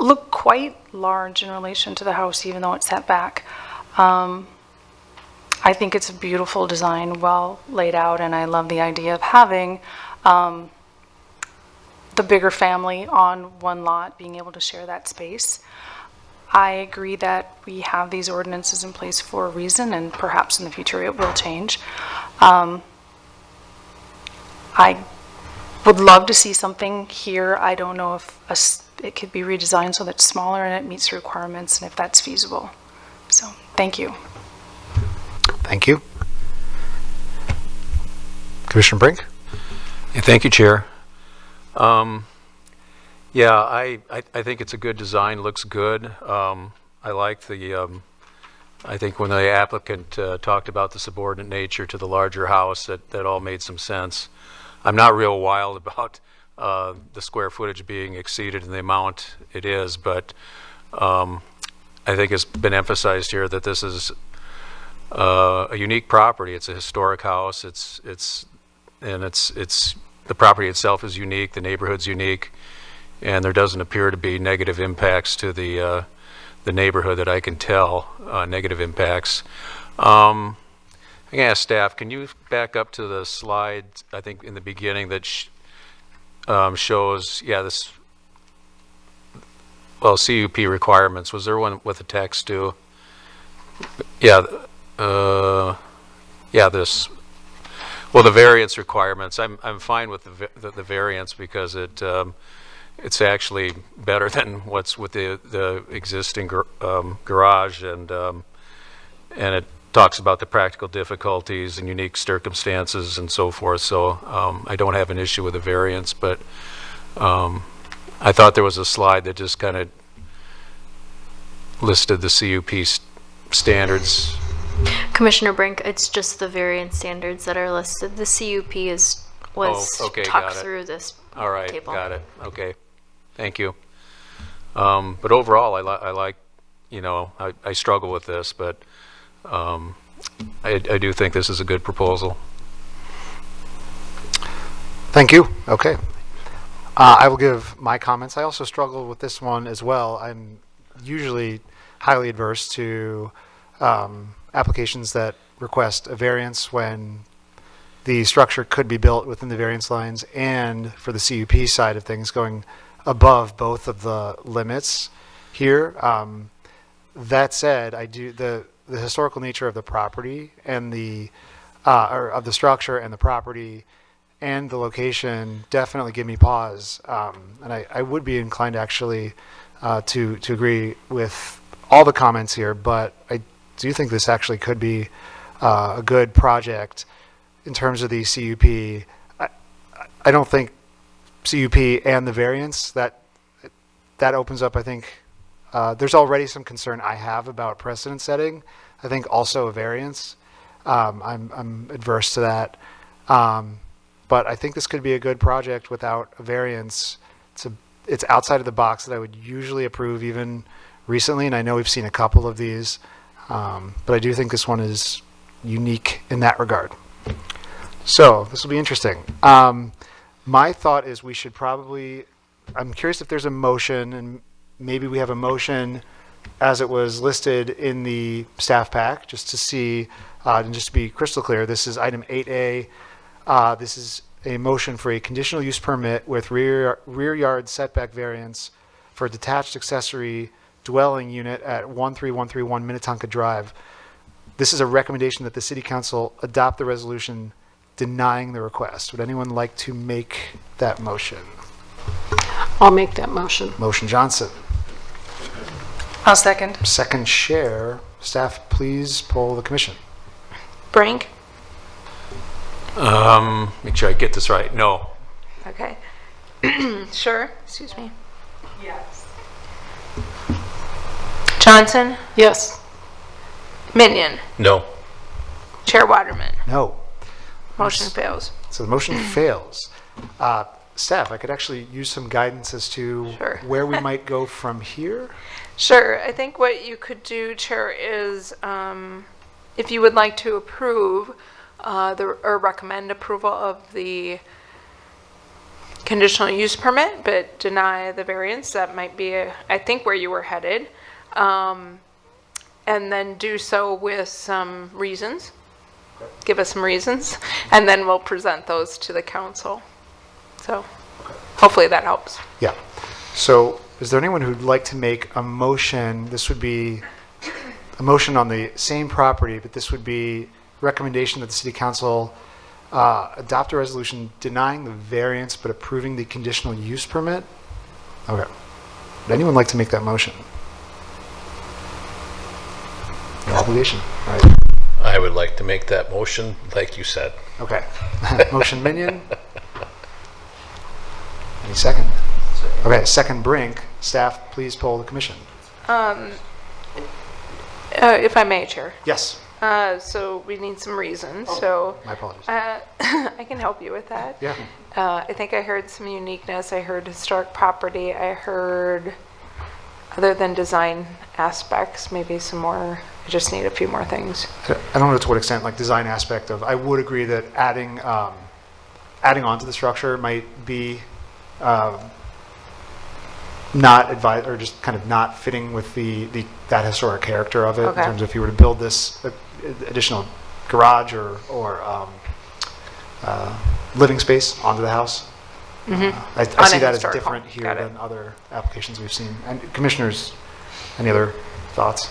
[SPEAKER 4] look quite large in relation to the house, even though it's set back. I think it's a beautiful design, well laid out, and I love the idea of having the bigger family on one lot, being able to share that space. I agree that we have these ordinances in place for a reason, and perhaps in the future it will change. I would love to see something here. I don't know if it could be redesigned so that it's smaller and it meets the requirements, and if that's feasible. So, thank you.
[SPEAKER 1] Thank you. Commissioner Brink?
[SPEAKER 8] Yeah, thank you, Chair. Yeah, I think it's a good design, looks good. I like I think when the applicant talked about the subordinate nature to the larger house, that all made some sense. I'm not real wild about the square footage being exceeded in the amount it is, but I think it's been emphasized here that this is a unique property. It's a historic house. It's the property itself is unique. The neighborhood's unique, and there doesn't appear to be negative impacts to the neighborhood that I can tell. Negative impacts. I'm gonna ask staff. Can you back up to the slide? I think in the beginning that shows, yeah, this. Well, CUP requirements. Was there one with the text too? Yeah. Yeah. This. Well, the variance requirements. I'm fine with the variance because it's actually better than what's with the existing garage, and it talks about the practical difficulties and unique circumstances and so forth. So I don't have an issue with the variance, but I thought there was a slide that just kind of listed the CUP standards.
[SPEAKER 6] Commissioner Brink, it's just the variance standards that are listed. The CUP was
[SPEAKER 8] okay,
[SPEAKER 6] talked
[SPEAKER 8] got it.
[SPEAKER 6] through this
[SPEAKER 8] All right,
[SPEAKER 6] table.
[SPEAKER 8] got it. Okay, thank you. But overall, I like, I struggle with this, but I do think this is a good proposal.
[SPEAKER 1] Thank you. Okay. I will give my comments. I also struggled with this one as well. I'm usually highly adverse to applications that request a variance when the structure could be built within the variance lines, and for the CUP side of things, going above both of the limits here. That said, I do the historical nature of the property and or of the structure and the property and the location definitely give me pause, and I would be inclined actually to agree with all the comments here, but I do think this actually could be a good project in terms of the CUP. I don't think CUP and the variance that opens up, I think there's already some concern I have about precedent setting. I think also a variance. I'm adverse to that. But I think this could be a good project without a variance. It's outside of the box that I would usually approve even recently, and I know we've seen a couple of these, but I do think this one is unique in that regard. So this will be interesting. My thought is we should probably, I'm curious if there's a motion, and maybe we have a motion as it was listed in the staff pack, just to see, and just to be crystal clear, this is item 8A. This is a motion for a conditional use permit with rear yard setback variance for a detached accessory dwelling unit at 13131 Minnetonka Drive. This is a recommendation that the City Council adopt the resolution denying the request. Would anyone like to make that motion?
[SPEAKER 9] I'll make that motion.
[SPEAKER 1] Motion Johnson.
[SPEAKER 4] I'll second.
[SPEAKER 1] Second Cher. Staff, please poll the commission.
[SPEAKER 2] Brink?
[SPEAKER 8] Make sure I get this right. No.
[SPEAKER 2] Okay. Sure. Excuse me.
[SPEAKER 4] Yes.
[SPEAKER 2] Johnson?
[SPEAKER 9] Yes.
[SPEAKER 2] Minion?
[SPEAKER 5] No.
[SPEAKER 2] Chair Waterman?
[SPEAKER 1] No.
[SPEAKER 2] Motion fails.
[SPEAKER 1] So the motion fails. Staff, I could actually use some guidance as to
[SPEAKER 2] Sure.
[SPEAKER 1] where we might go from here.
[SPEAKER 2] Sure. I think what you could do, Chair, is if you would like to approve or recommend approval of the conditional use permit, but deny the variance, that might be, I think, where you were headed. And then do so with some reasons. Give us some reasons, and then we'll present those to the council. So hopefully that helps.
[SPEAKER 1] Yeah. So is there anyone who'd like to make a motion? This would be a motion on the same property, but this would be recommendation that the City Council adopt a resolution denying the variance but approving the conditional use permit. Okay. Would anyone like to make that motion? No obligation. All right.
[SPEAKER 5] I would like to make that motion, like you said.
[SPEAKER 1] Okay. Motion Minion. Any second? Okay, second Brink. Staff, please poll the commission.
[SPEAKER 2] If I may, Chair.
[SPEAKER 1] Yes.
[SPEAKER 2] So we need some reasons, so
[SPEAKER 1] My apologies.
[SPEAKER 2] I can help you with that.
[SPEAKER 1] Yeah.
[SPEAKER 2] I think I heard some uniqueness. I heard historic property. I heard, other than design aspects, maybe some more. I just need a few more things.
[SPEAKER 1] I don't know to what extent, like design aspect of, I would agree that adding onto the structure might be not advised, or just kind of not fitting with that historic character of it.
[SPEAKER 2] Okay.
[SPEAKER 1] In terms of if you were to build this additional garage or living space onto the house. I
[SPEAKER 2] On
[SPEAKER 1] see
[SPEAKER 2] a
[SPEAKER 1] that as
[SPEAKER 2] historic
[SPEAKER 1] different
[SPEAKER 2] home.
[SPEAKER 1] here
[SPEAKER 2] Got it.
[SPEAKER 1] than other applications we've seen. And commissioners, any other thoughts?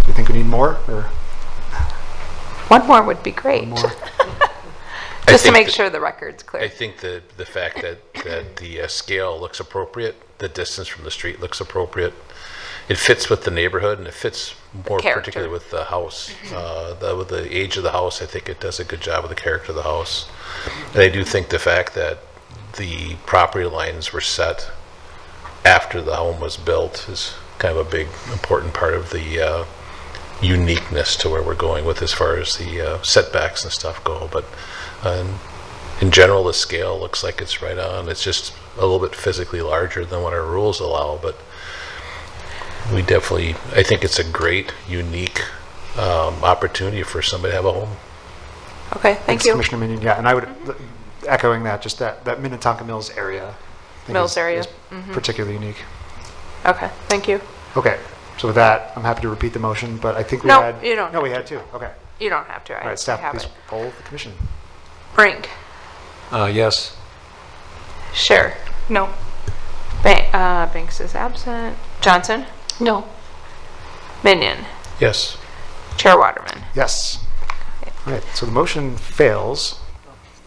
[SPEAKER 1] Do you think we need more, or
[SPEAKER 2] One more would be great.
[SPEAKER 1] more?
[SPEAKER 2] Just to
[SPEAKER 5] think
[SPEAKER 2] make
[SPEAKER 5] that-
[SPEAKER 2] sure the record's
[SPEAKER 5] I
[SPEAKER 2] clear.
[SPEAKER 5] think that the fact that the scale looks appropriate, the distance from the street looks appropriate, it fits with the neighborhood, and it fits more
[SPEAKER 2] character.
[SPEAKER 5] particularly with the house. With the age of the house, I think it does a good job with the character of the house. And I do think the fact that the property lines were set after the home was built is kind of a big, important part of the uniqueness to where we're going with as far as the setbacks and stuff go. But in general, the scale looks like it's right on. It's just a little bit physically larger than what our rules allow, but we definitely, I think it's a great, unique opportunity for somebody to have a home.
[SPEAKER 2] Okay, thank
[SPEAKER 1] Thanks,
[SPEAKER 2] you.
[SPEAKER 1] Commissioner Minion. Yeah, and I would, echoing that, just that Minnetonka Mills area. I think
[SPEAKER 2] Mills area.
[SPEAKER 1] is particularly unique.
[SPEAKER 2] Okay, thank you.
[SPEAKER 1] Okay, so with that, I'm happy to repeat the motion, but I think we
[SPEAKER 2] No,
[SPEAKER 1] had.
[SPEAKER 2] you don't
[SPEAKER 1] No, we
[SPEAKER 2] have
[SPEAKER 1] had two. Okay.
[SPEAKER 2] You don't have to.
[SPEAKER 1] All right,
[SPEAKER 2] I
[SPEAKER 1] staff,
[SPEAKER 2] have
[SPEAKER 1] please
[SPEAKER 2] it.
[SPEAKER 1] poll the commission.
[SPEAKER 2] Brink.
[SPEAKER 8] Yes.
[SPEAKER 2] Sure.
[SPEAKER 4] No.
[SPEAKER 2] Banks is absent. Johnson.
[SPEAKER 9] No.
[SPEAKER 2] Minion.
[SPEAKER 5] Yes.
[SPEAKER 2] Chair Waterman.
[SPEAKER 1] Yes. All right, so the motion fails.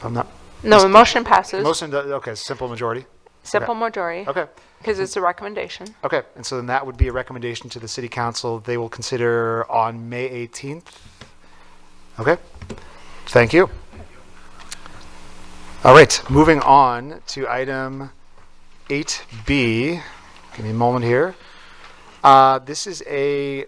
[SPEAKER 1] I'm not.
[SPEAKER 2] No, the motion passes.
[SPEAKER 1] Motion, okay, simple majority.
[SPEAKER 2] Simple majority.
[SPEAKER 1] Okay.
[SPEAKER 2] Because it's a recommendation.
[SPEAKER 1] Okay, and so then that would be a recommendation to the city council they will consider on May 18th. Okay, thank you. All right, moving on to item 8B. Give me a moment here. This is a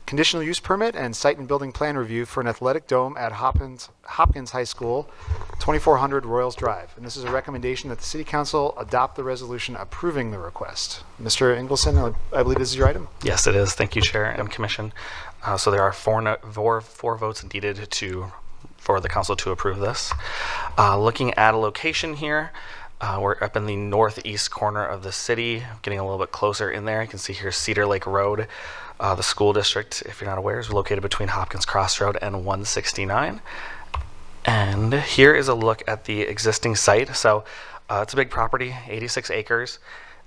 [SPEAKER 1] conditional use permit and site and building plan review for an athletic dome at Hopkins High School, 2400 Royals Drive. And this is a recommendation that the city council adopt the resolution approving the request. Mr. Ingleson, I believe this is your item.
[SPEAKER 3] Yes, it is. Thank you, Chair and Commission. So there are four votes needed for the council to approve this. Looking at a location here, we're up in the northeast corner of the city, getting a little bit closer in there. You can see here Cedar Lake Road. The school district, if you're not aware, is located between Hopkins Cross Road and 169. And here is a look at the existing site. So it's a big property, 86 acres.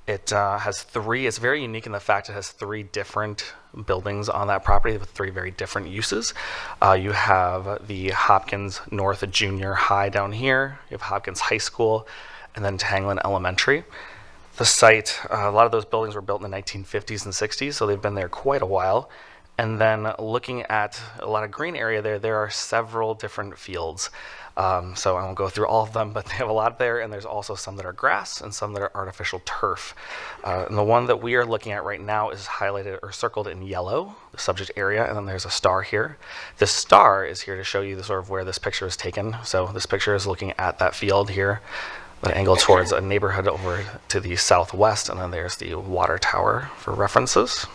[SPEAKER 3] It has it's very unique in the fact it has three different buildings on that property with three very different uses. You have the Hopkins North Junior High down here, you have Hopkins High School, and then Tanglin Elementary. The site, a lot of those buildings were built in the 1950s and 60s, so they've been there quite a while. And then looking at a lot of green area there are several different fields. So I won't go through all of them, but they have a lot there, and there's also some that are grass and some that are artificial turf. And the one that we are looking at right now is highlighted or circled in yellow, the subject area, and then there's a star here. This star is here to show you the sort of where this picture is taken. So this picture is looking at that field here, that angle towards a neighborhood over to the southwest, and then there's the water tower for references.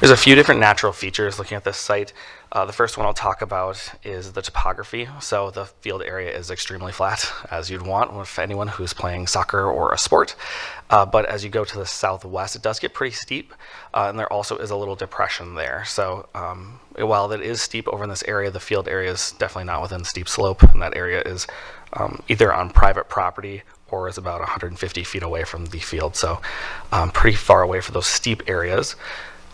[SPEAKER 3] There's a few different natural features looking at this site. The first one I'll talk about is the topography. So the field area is extremely flat, as you'd want with anyone who's playing soccer or a sport. But as you go to the southwest, it does get pretty steep, and there also is a little depression there. So while it is steep over in this area, the field area is definitely not within steep slope, and that area is either on private property or is about 150 feet away from the field. So pretty far away for those steep areas.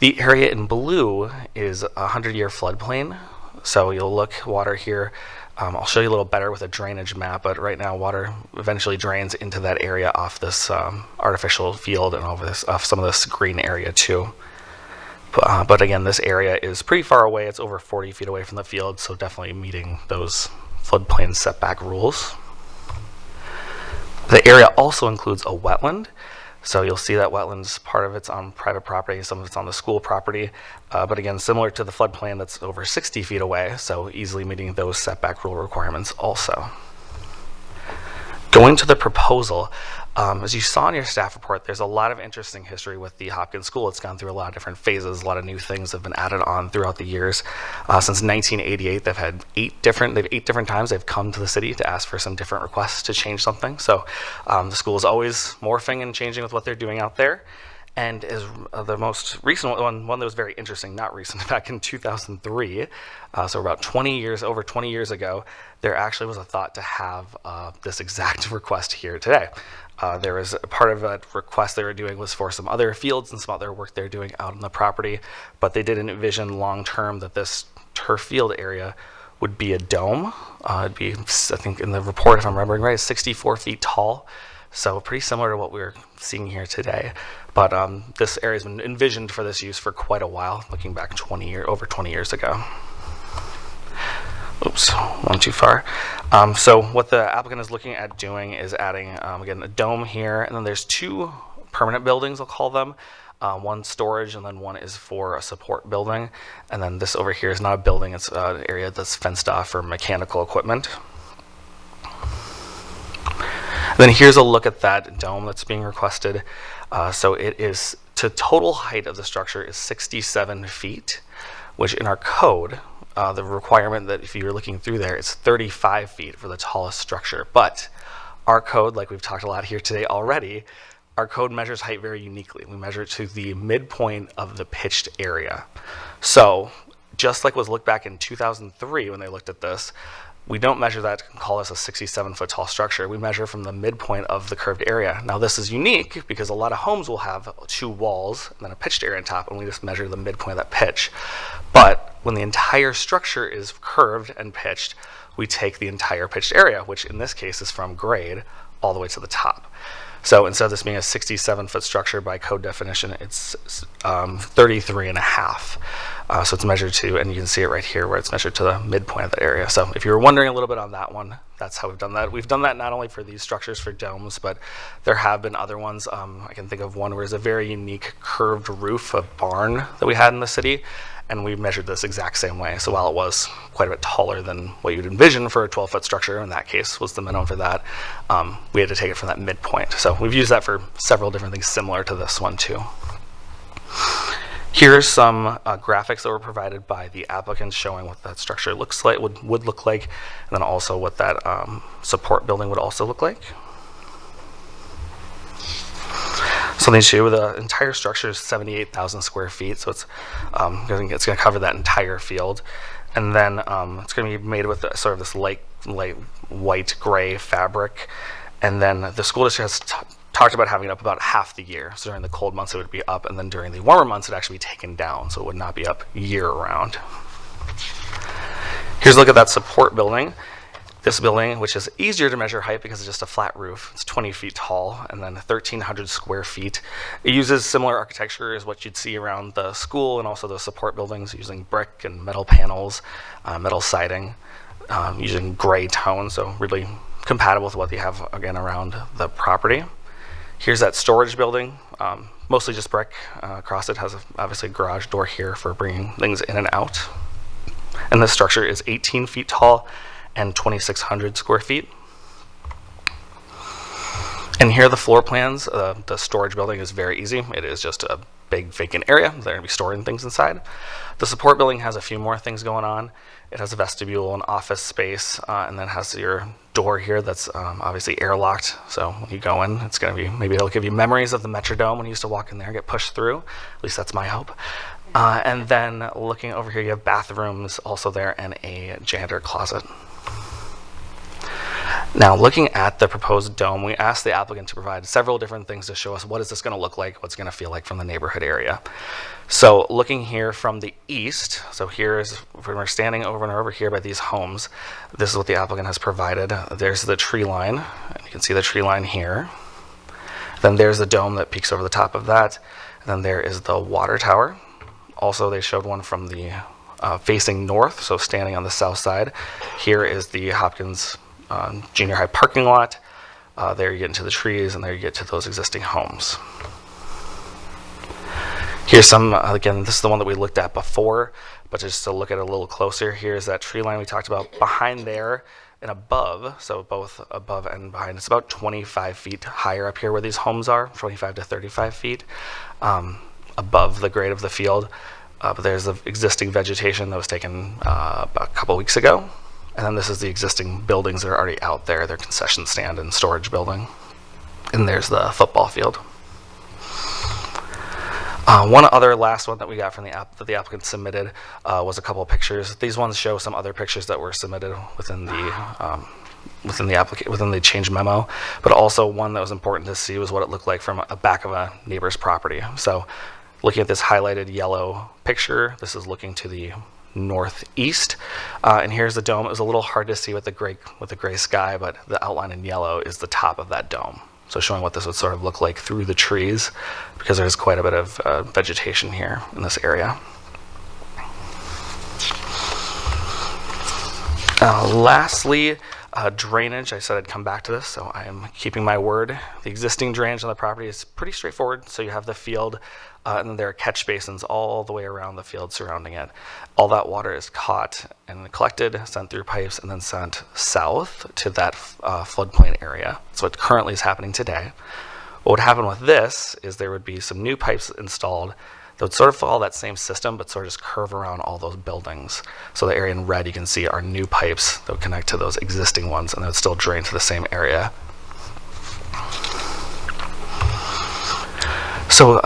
[SPEAKER 3] The area in blue is a 100-year floodplain So you'll look water here. I'll show you a little better with a drainage map, but right now water eventually drains into that area off this artificial field and over this off some of this green area too. But again, this area is pretty far away. It's over 40 feet away from the field, so definitely meeting those floodplain setback rules. The area also includes a wetland. So you'll see that wetlands, part of it's on private property, some of it's on the school property. But again, similar to the floodplain, that's over 60 feet away, so easily meeting those setback rule requirements also. Going to the proposal, as you saw in your staff report, there's a lot of interesting history with the Hopkins School. It's gone through a lot of different phases. A lot of new things have been added on throughout the years. Since 1988, they've had eight different times they've come to the city to ask for some different requests to change something. So the school is always morphing and changing with what they're doing out there. And as the most recent one that was very interesting, not recent, back in 2003, so about over 20 years ago, there actually was a thought to have this exact request here today. There was a part of a request they were doing was for some other fields and some other work they're doing out on the property, but they didn't envision long term that this turf field area would be a dome. It'd be, I think in the report, if I'm remembering right, 64 feet tall. So pretty similar to what we're seeing here today. But this area has been envisioned for this use for quite a while, looking back over 20 years ago. Oops, one too far. So what the applicant is looking at doing is adding, again, a dome here, and then there's two permanent buildings, I'll call them. One storage, and then one is for a support building. And then this over here is not a building, it's an area that's fenced off for mechanical equipment. Then here's a look at that dome that's being requested. So it is, to total height of the structure is 67 feet, which in our code, the requirement that if you're looking through there, it's 35 feet for the tallest structure. But our code, like we've talked a lot here today already, our code measures height very uniquely. We measure it to the midpoint of the pitched area. So just like was looked back in 2003 when they looked at this, we don't measure that and call this a 67-foot tall structure. We measure from the midpoint of the curved area. Now this is unique because a lot of homes will have two walls and then a pitched area on top, and we just measure the midpoint of that pitch. But when the entire structure is curved and pitched, we take the entire pitched area, which in this case is from grade all the way to the top. So instead of this being a 67-foot structure by code definition, it's 33 and a half. So it's measured to, and you can see it right here where it's measured to the midpoint of the area. So if you were wondering a little bit on that one, that's how we've done that. We've done that not only for these structures for domes, but there have been other ones. I can think of one where it's a very unique curved roof, a barn that we had in the city, and we measured this exact same way. So while it was quite a bit taller than what you'd envision for a 12-foot structure, in that case was the minimum for that, we had to take it from that midpoint. So we've used that for several different things similar to this one too. Here's some graphics that were provided by the applicant showing what that structure looks like, would look like, and then also what that support building would also look like. So they show the entire structure is 78,000 square feet, so it's going to cover that entire field. And then it's going to be made with sort of this light white gray fabric. And then the school district has talked about having it up about half the year. So during the cold months it would be up, and then during the warmer months it would actually be taken down, so it would not be up year round. Here's a look at that support building. This building, which is easier to measure height because it's just a flat roof, it's 20 feet tall and then 1,300 square feet. It uses similar architecture as what you'd see around the school and also the support buildings, using brick and metal panels, metal siding, using gray tone, so really compatible with what they have again around the property. Here's that storage building, mostly just brick. Across it has obviously a garage door here for bringing things in and out. And this structure is 18 feet tall and 2,600 square feet. And here are the floor plans. The storage building is very easy. It is just a big vacant area. They're going to be storing things inside. The support building has a few more things going on. It has a vestibule, an office space, and then has your door here that's obviously airlocked. So when you go in, it's going to be, maybe it'll give you memories of the Metrodome when you used to walk in there and get pushed through. At least that's my hope. And then looking over here, you have bathrooms also there and a janitor closet. Now, looking at the proposed dome, we asked the applicant to provide several different things to show us what is this going to look like, what's going to feel like from the neighborhood area. So looking here from the east, so here is, we're standing over and over here by these homes, this is what the applicant has provided. There's the tree line, and you can see the tree line here. Then there's the dome that peaks over the top of that. And then there is the water tower. Also, they showed one from the facing north, so standing on the south side. Here is the Hopkins junior high parking lot. There you get into the trees, and there you get to those existing homes. Here's some, again, this is the one that we looked at before, but just to look at it a little closer, here's that tree line we talked about. Behind there and above, so both above and behind, it's about 25 feet higher up here where these homes are, 25 to 35 feet above the grade of the field. But there's the existing vegetation that was taken about a couple weeks ago. And then this is the existing buildings that are already out there, their concession stand and storage building. And there's the football field. One other last one that we got from that the applicant submitted was a couple of pictures. These ones show some other pictures that were submitted within the change memo, but also one that was important to see was what it looked like from a back of a neighbor's property. So looking at this highlighted yellow picture, this is looking to the northeast, and here's the dome. It was a little hard to see with the gray sky, but the outline in yellow is the top of that dome. So showing what this would sort of look like through the trees, because there's quite a bit of vegetation here in this area. Lastly, drainage. I said I'd come back to this, so I am keeping my word. The existing drainage on the property is pretty straightforward. So you have the field, and then there are catch basins all the way around the field surrounding it. All that water is caught and collected, sent through pipes, and then sent south to that floodplain area. So what currently is happening today. What would happen with this is there would be some new pipes installed that would sort of follow that same system, but sort of just curve around all those buildings. So the area in red you can see are new pipes that would connect to those existing ones, and they would still drain to the same area. So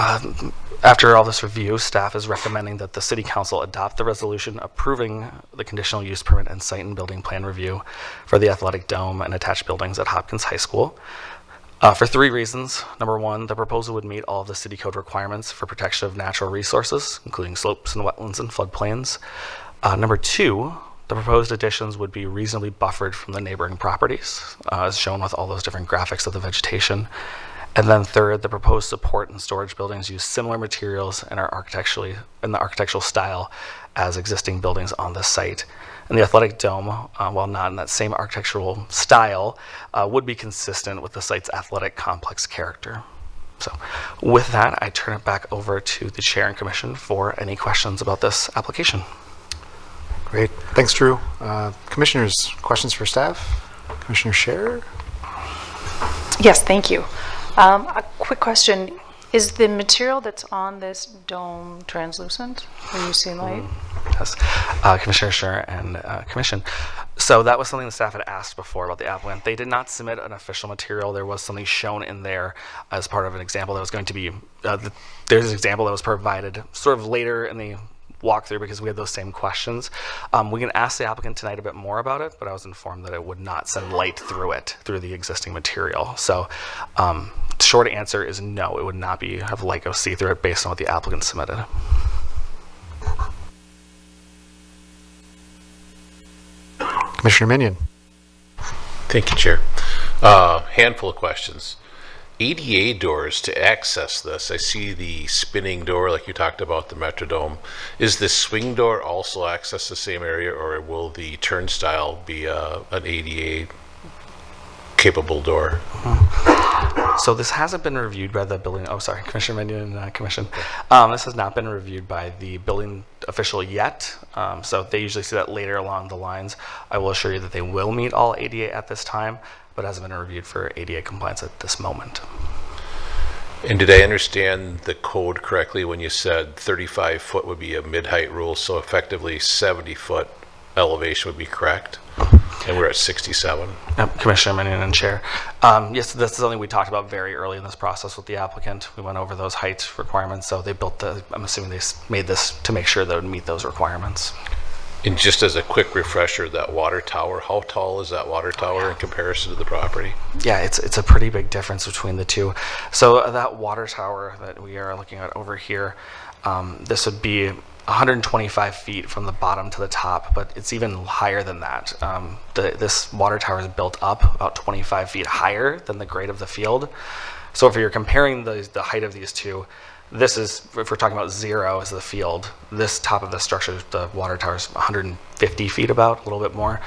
[SPEAKER 3] after all this review, staff is recommending that the City Council adopt the resolution approving the conditional use permit and site and building plan review for the athletic dome and attached buildings at Hopkins High School. For three reasons. Number one, the proposal would meet all of the city code requirements for protection of natural resources, including slopes and wetlands and floodplains. Number two, the proposed additions would be reasonably buffered from the neighboring properties, as shown with all those different graphics of the vegetation. And then third, the proposed support and storage buildings use similar materials and are in the architectural style as existing buildings on the site. And the athletic dome, while not in that same architectural style, would be consistent with the site's athletic complex character. So with that, I turn it back over to the chair and commission for any questions about this application.
[SPEAKER 1] Great. Thanks, Drew. Commissioners, questions for staff? Commissioner Scherer?
[SPEAKER 4] Yes, thank you. A quick question. Is the material that's on this dome translucent? Are you seeing light?
[SPEAKER 3] Yes, Commissioner Scherer and Commission. So that was something the staff had asked before about the applicant. They did not submit an official material. There was something shown in there as part of an example that was going to be, there's an example that was provided sort of later in the walkthrough because we had those same questions. We can ask the applicant tonight a bit more about it, but I was informed that it would not send light through it, through the existing material. So short answer is no, it would not have light go see through it based on what the applicant submitted.
[SPEAKER 1] Commissioner Minion.
[SPEAKER 5] Thank you, Chair. Handful of questions. ADA doors to access this. I see the spinning door like you talked about, the Metrodome. Is the swing door also access the same area, or will the turnstile be an ADA capable door?
[SPEAKER 3] So this hasn't been reviewed by the building, Commissioner Minion and Commission. This has not been reviewed by the building official yet. So they usually see that later along the lines. I will assure you that they will meet all ADA at this time, but hasn't been reviewed for ADA compliance at this moment.
[SPEAKER 5] And did I understand the code correctly when you said 35 foot would be a mid-height rule, so effectively 70 foot elevation would be correct? And we're at 67.
[SPEAKER 3] Commissioner Minion and Chair. Yes, that's something we talked about very early in this process with the applicant. We went over those height requirements, so they built I'm assuming they made this to make sure that it would meet those requirements.
[SPEAKER 5] And just as a quick refresher, that water tower, how tall is that water tower in comparison to the property?
[SPEAKER 3] Yeah, it's a pretty big difference between the two. So that water tower that we are looking at over here, this would be 125 feet from the bottom to the top, but it's even higher than that. This water tower is built up about 25 feet higher than the grade of the field. So if you're comparing the height of these two, this is, if we're talking about 0 as the field, this top of the structure, the water tower is 150 feet about, a little bit more.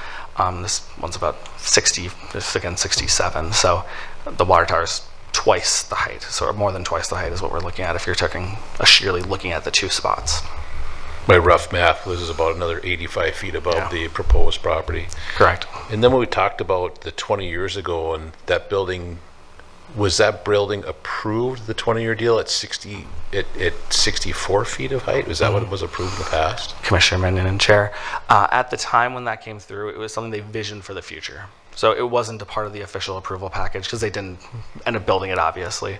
[SPEAKER 3] This one's about 60, this again 67. So the water tower is twice the height, so more than twice the height is what we're looking at if you're sheerly looking at the two spots.
[SPEAKER 5] My rough math was about another 85 feet above the proposed property.
[SPEAKER 3] Correct.
[SPEAKER 5] And then when we talked about the 20 years ago and that building, was that building approved, the 20-year deal, at 64 feet of height? Was that what was approved in the past?
[SPEAKER 3] Commissioner Mannion and Chair. At the time when that came through, it was something they visioned for the future. So it wasn't a part of the official approval package because they didn't end up building it, obviously.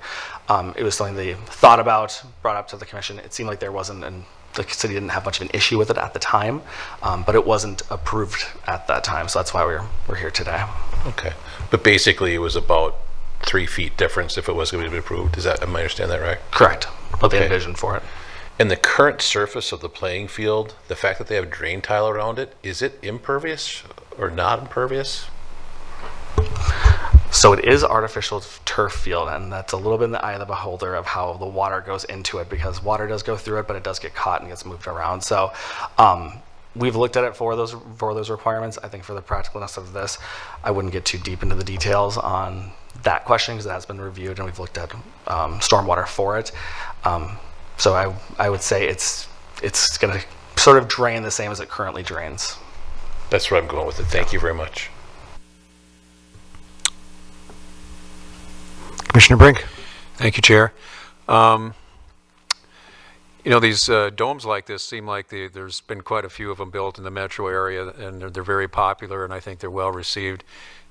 [SPEAKER 3] It was something they thought about, brought up to the commission. It seemed like there wasn't, and the city didn't have much of an issue with it at the time, but it wasn't approved at that time. So that's why we're here today.
[SPEAKER 5] Okay. But basically it was about 3 feet difference if it was going to be approved. Am I understand that right?
[SPEAKER 3] Correct. What they
[SPEAKER 5] Okay.
[SPEAKER 3] envisioned for it.
[SPEAKER 5] And the current surface of the playing field, the fact that they have drain tile around it, is it impervious or not impervious?
[SPEAKER 3] So it is artificial turf field, and that's a little bit in the eye of the beholder of how the water goes into it, because water does go through it, but it does get caught and gets moved around. So we've looked at it for those requirements. I think for the practicalness of this, I wouldn't get too deep into the details on that question because it has been reviewed and we've looked at stormwater for it. So I would say it's going to sort of drain the same as it currently drains.
[SPEAKER 5] That's where I'm going with it. Thank you very much.
[SPEAKER 1] Commissioner Brink.
[SPEAKER 8] Thank you, Chair. These domes like this seem like there's been quite a few of them built in the metro area, and they're very popular, and I think they're well received.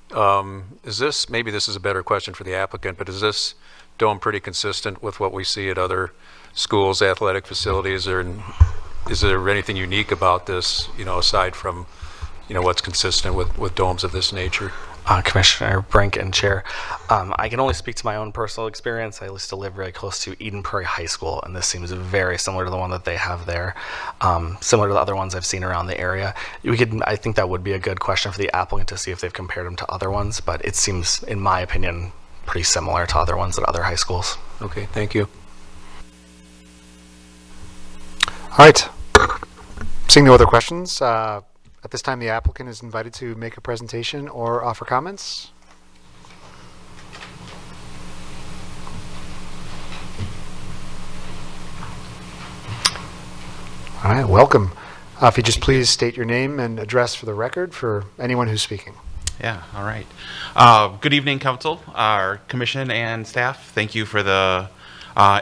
[SPEAKER 8] Maybe this is a better question for the applicant, but is this dome pretty consistent with what we see at other schools, athletic facilities, or is there anything unique about this, aside from, what's consistent with domes of this nature?
[SPEAKER 3] Commissioner Brink and Chair, I can only speak to my own personal experience. I used to live very close to Eden Prairie High School, and this seems very similar to the one that they have there, similar to the other ones I've seen around the area. I think that would be a good question for the applicant to see if they've compared them to other ones, but it seems, in my opinion, pretty similar to other ones at other high schools.
[SPEAKER 8] Okay, thank you.
[SPEAKER 1] All right. Seeing no other questions, at this time the applicant is invited to make a presentation or offer comments. All right, welcome. If you just please state your name and address for the record for anyone who's speaking.
[SPEAKER 10] Yeah, all right. Good evening, Council, our Commission, and staff. Thank you for the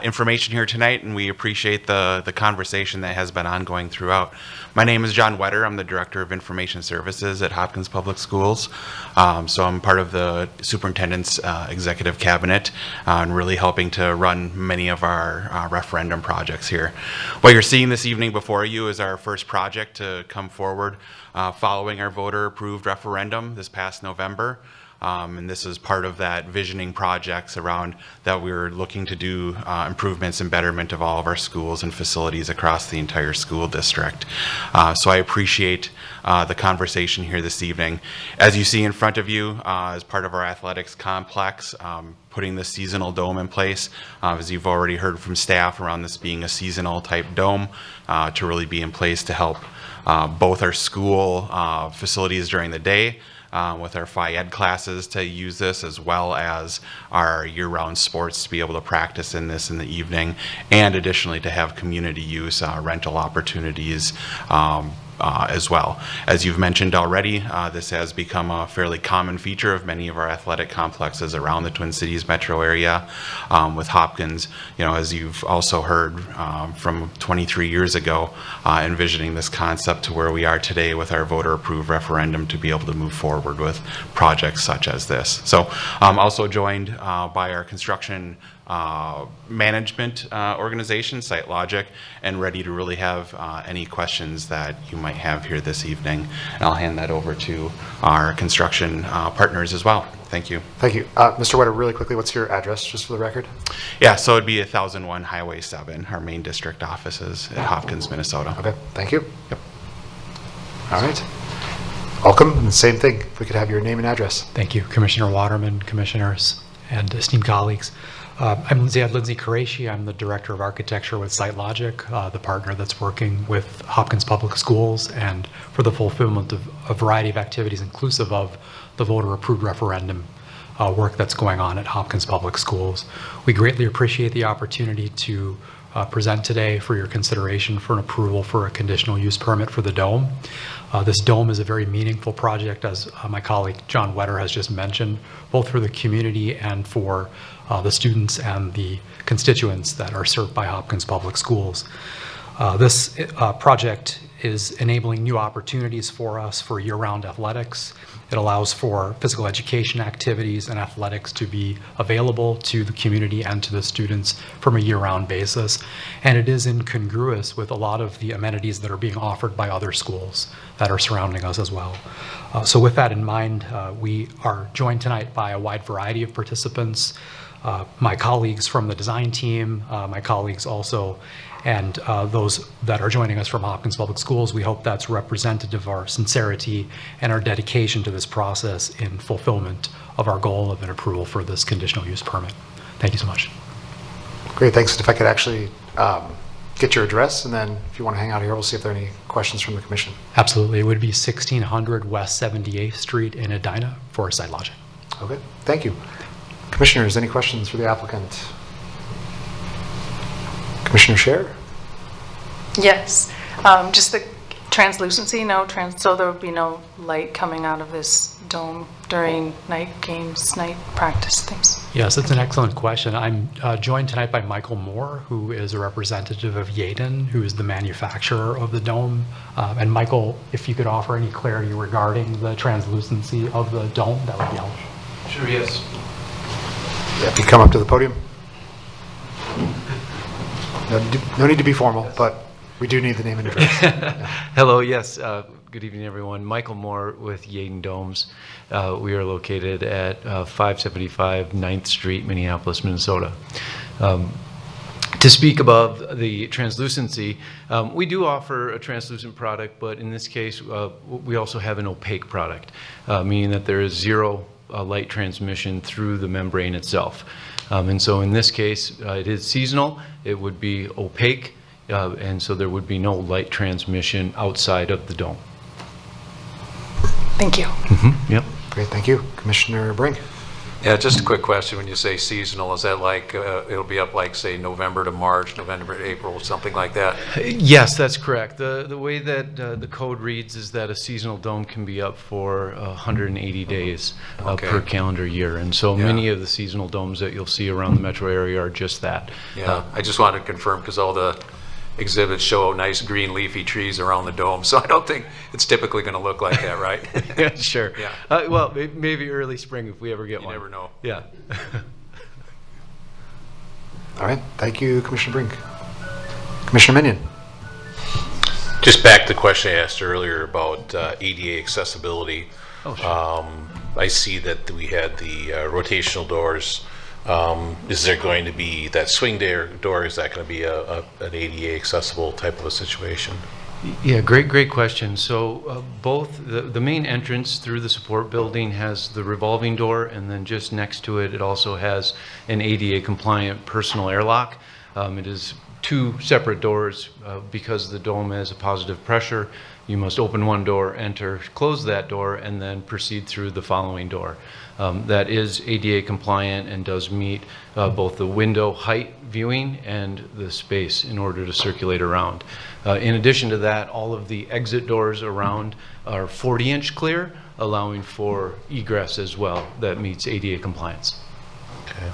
[SPEAKER 10] information here tonight, and we appreciate the conversation that has been ongoing throughout. My name is John Wetter. I'm the Director of Information Services at Hopkins Public Schools. So I'm part of the Superintendent's Executive Cabinet and really helping to run many of our referendum projects here. What you're seeing this evening before you is our first project to come forward following our voter-approved referendum this past November. And this is part of that visioning projects around that we're looking to do improvements and betterment of all of our schools and facilities across the entire school district. So I appreciate the conversation here this evening. As you see in front of you, as part of our athletics complex, putting the seasonal dome in place, as you've already heard from staff around this being a seasonal type dome, to really be in place to help both our school facilities during the day, with our Phi Ed classes to use this, as well as our year-round sports to be able to practice in this in the evening, and additionally to have community use, rental opportunities as well. As you've mentioned already, this has become a fairly common feature of many of our athletic complexes around the Twin Cities metro area. With Hopkins, as you've also heard from 23 years ago, envisioning this concept to where we are today with our voter-approved referendum to be able to move forward with projects such as this. So I'm also joined by our construction management organization, SiteLogic, and ready to really have any questions that you might have here this evening. And I'll hand that over to our construction partners as well. Thank you.
[SPEAKER 1] Thank you. Mr. Wetter, really quickly, what's your address, just for the record?
[SPEAKER 10] Yeah, so it'd be 1001 Highway 7, our main district offices at Hopkins, Minnesota.
[SPEAKER 1] Okay, thank you.
[SPEAKER 10] Yep.
[SPEAKER 1] All right. Welcome, and same thing, if we could have your name and address.
[SPEAKER 11] Thank you, Commissioner Waterman, commissioners, and esteemed colleagues. I'm Lindsay Qureshi. I'm the Director of Architecture with SiteLogic, the partner that's working with Hopkins Public Schools and for the fulfillment of a variety of activities inclusive of the voter-approved referendum work that's going on at Hopkins Public Schools. We greatly appreciate the opportunity to present today for your consideration for an approval for a conditional use permit for the dome. This dome is a very meaningful project, as my colleague John Wetter has just mentioned, both for the community and for the students and the constituents that are served by Hopkins Public Schools. This project is enabling new opportunities for us for year-round athletics. It allows for physical education activities and athletics to be available to the community and to the students from a year-round basis. And it is incongruous with a lot of the amenities that are being offered by other schools that are surrounding us as well. So with that in mind, we are joined tonight by a wide variety of participants, my colleagues from the design team, my colleagues also, and those that are joining us from Hopkins Public Schools. We hope that's representative of our sincerity and our dedication to this process in fulfillment of our goal of an approval for this conditional use permit. Thank you so much.
[SPEAKER 1] Great, thanks. If I could actually get your address, and then if you want to hang out here, we'll see if there are any questions from the commission.
[SPEAKER 11] Absolutely. It would be 1600 West 78th Street in Edina for SiteLogic.
[SPEAKER 1] Okay, thank you. Commissioners, any questions for the applicant? Commissioner Scher?
[SPEAKER 4] Yes, just the translucency, so there would be no light coming out of this dome during night games, night practice things.
[SPEAKER 11] Yes, that's an excellent question. I'm joined tonight by Michael Moore, who is a representative of Yaden, who is the manufacturer of the dome. And Michael, if you could offer any clarity regarding the translucency of the dome, that would be helpful.
[SPEAKER 8] Sure, yes.
[SPEAKER 1] Yeah, if you come up to the podium. No need to be formal, but we do need the name and address.
[SPEAKER 8] Hello, yes. Good evening, everyone. Michael Moore with Yaden Domes. We are located at 575 9th Street, Minneapolis, Minnesota. To speak above the translucency, we do offer a translucent product, but in this case, we also have an opaque product, meaning that there is zero light transmission through the membrane itself. And so in this case, it is seasonal. It would be opaque, and so there would be no light transmission outside of the dome.
[SPEAKER 4] Thank you.
[SPEAKER 8] Yep.
[SPEAKER 1] Great, thank you. Commissioner Brink?
[SPEAKER 8] Yeah, just a quick question. When you say seasonal, is that like, it'll be up like, say, November to March, November to April, something like that? Yes, that's correct. The way that the code reads is that a seasonal dome can be up for 180 days per calendar year. And so many of the seasonal domes that you'll see around the metro area are just that.
[SPEAKER 12] Yeah, I just wanted to confirm because all the exhibits show nice green leafy trees around the dome, so I don't think it's typically going to look like that, right?
[SPEAKER 8] Yeah, sure.
[SPEAKER 12] Yeah.
[SPEAKER 8] Well, maybe early spring if we ever get one.
[SPEAKER 12] You never know.
[SPEAKER 8] Yeah.
[SPEAKER 1] All right, thank you, Commissioner Brink. Commissioner Minion?
[SPEAKER 5] Just back to the question I asked earlier about ADA accessibility.
[SPEAKER 8] Oh, sure.
[SPEAKER 5] I see that we had the rotational doors. Is there going to be that swing door? Is that going to be an ADA accessible type of a situation?
[SPEAKER 8] Yeah, great question. So both the main entrance through the support building has the revolving door, and then just next to it, it also has an ADA compliant personal airlock. It is two separate doors because the dome has a positive pressure. You must open one door, enter, close that door, and then proceed through the following door. That is ADA compliant and does meet both the window height viewing and the space in order to circulate around. In addition to that, all of the exit doors around are 40-inch clear, allowing for egress as well that meets ADA compliance.
[SPEAKER 5] Okay.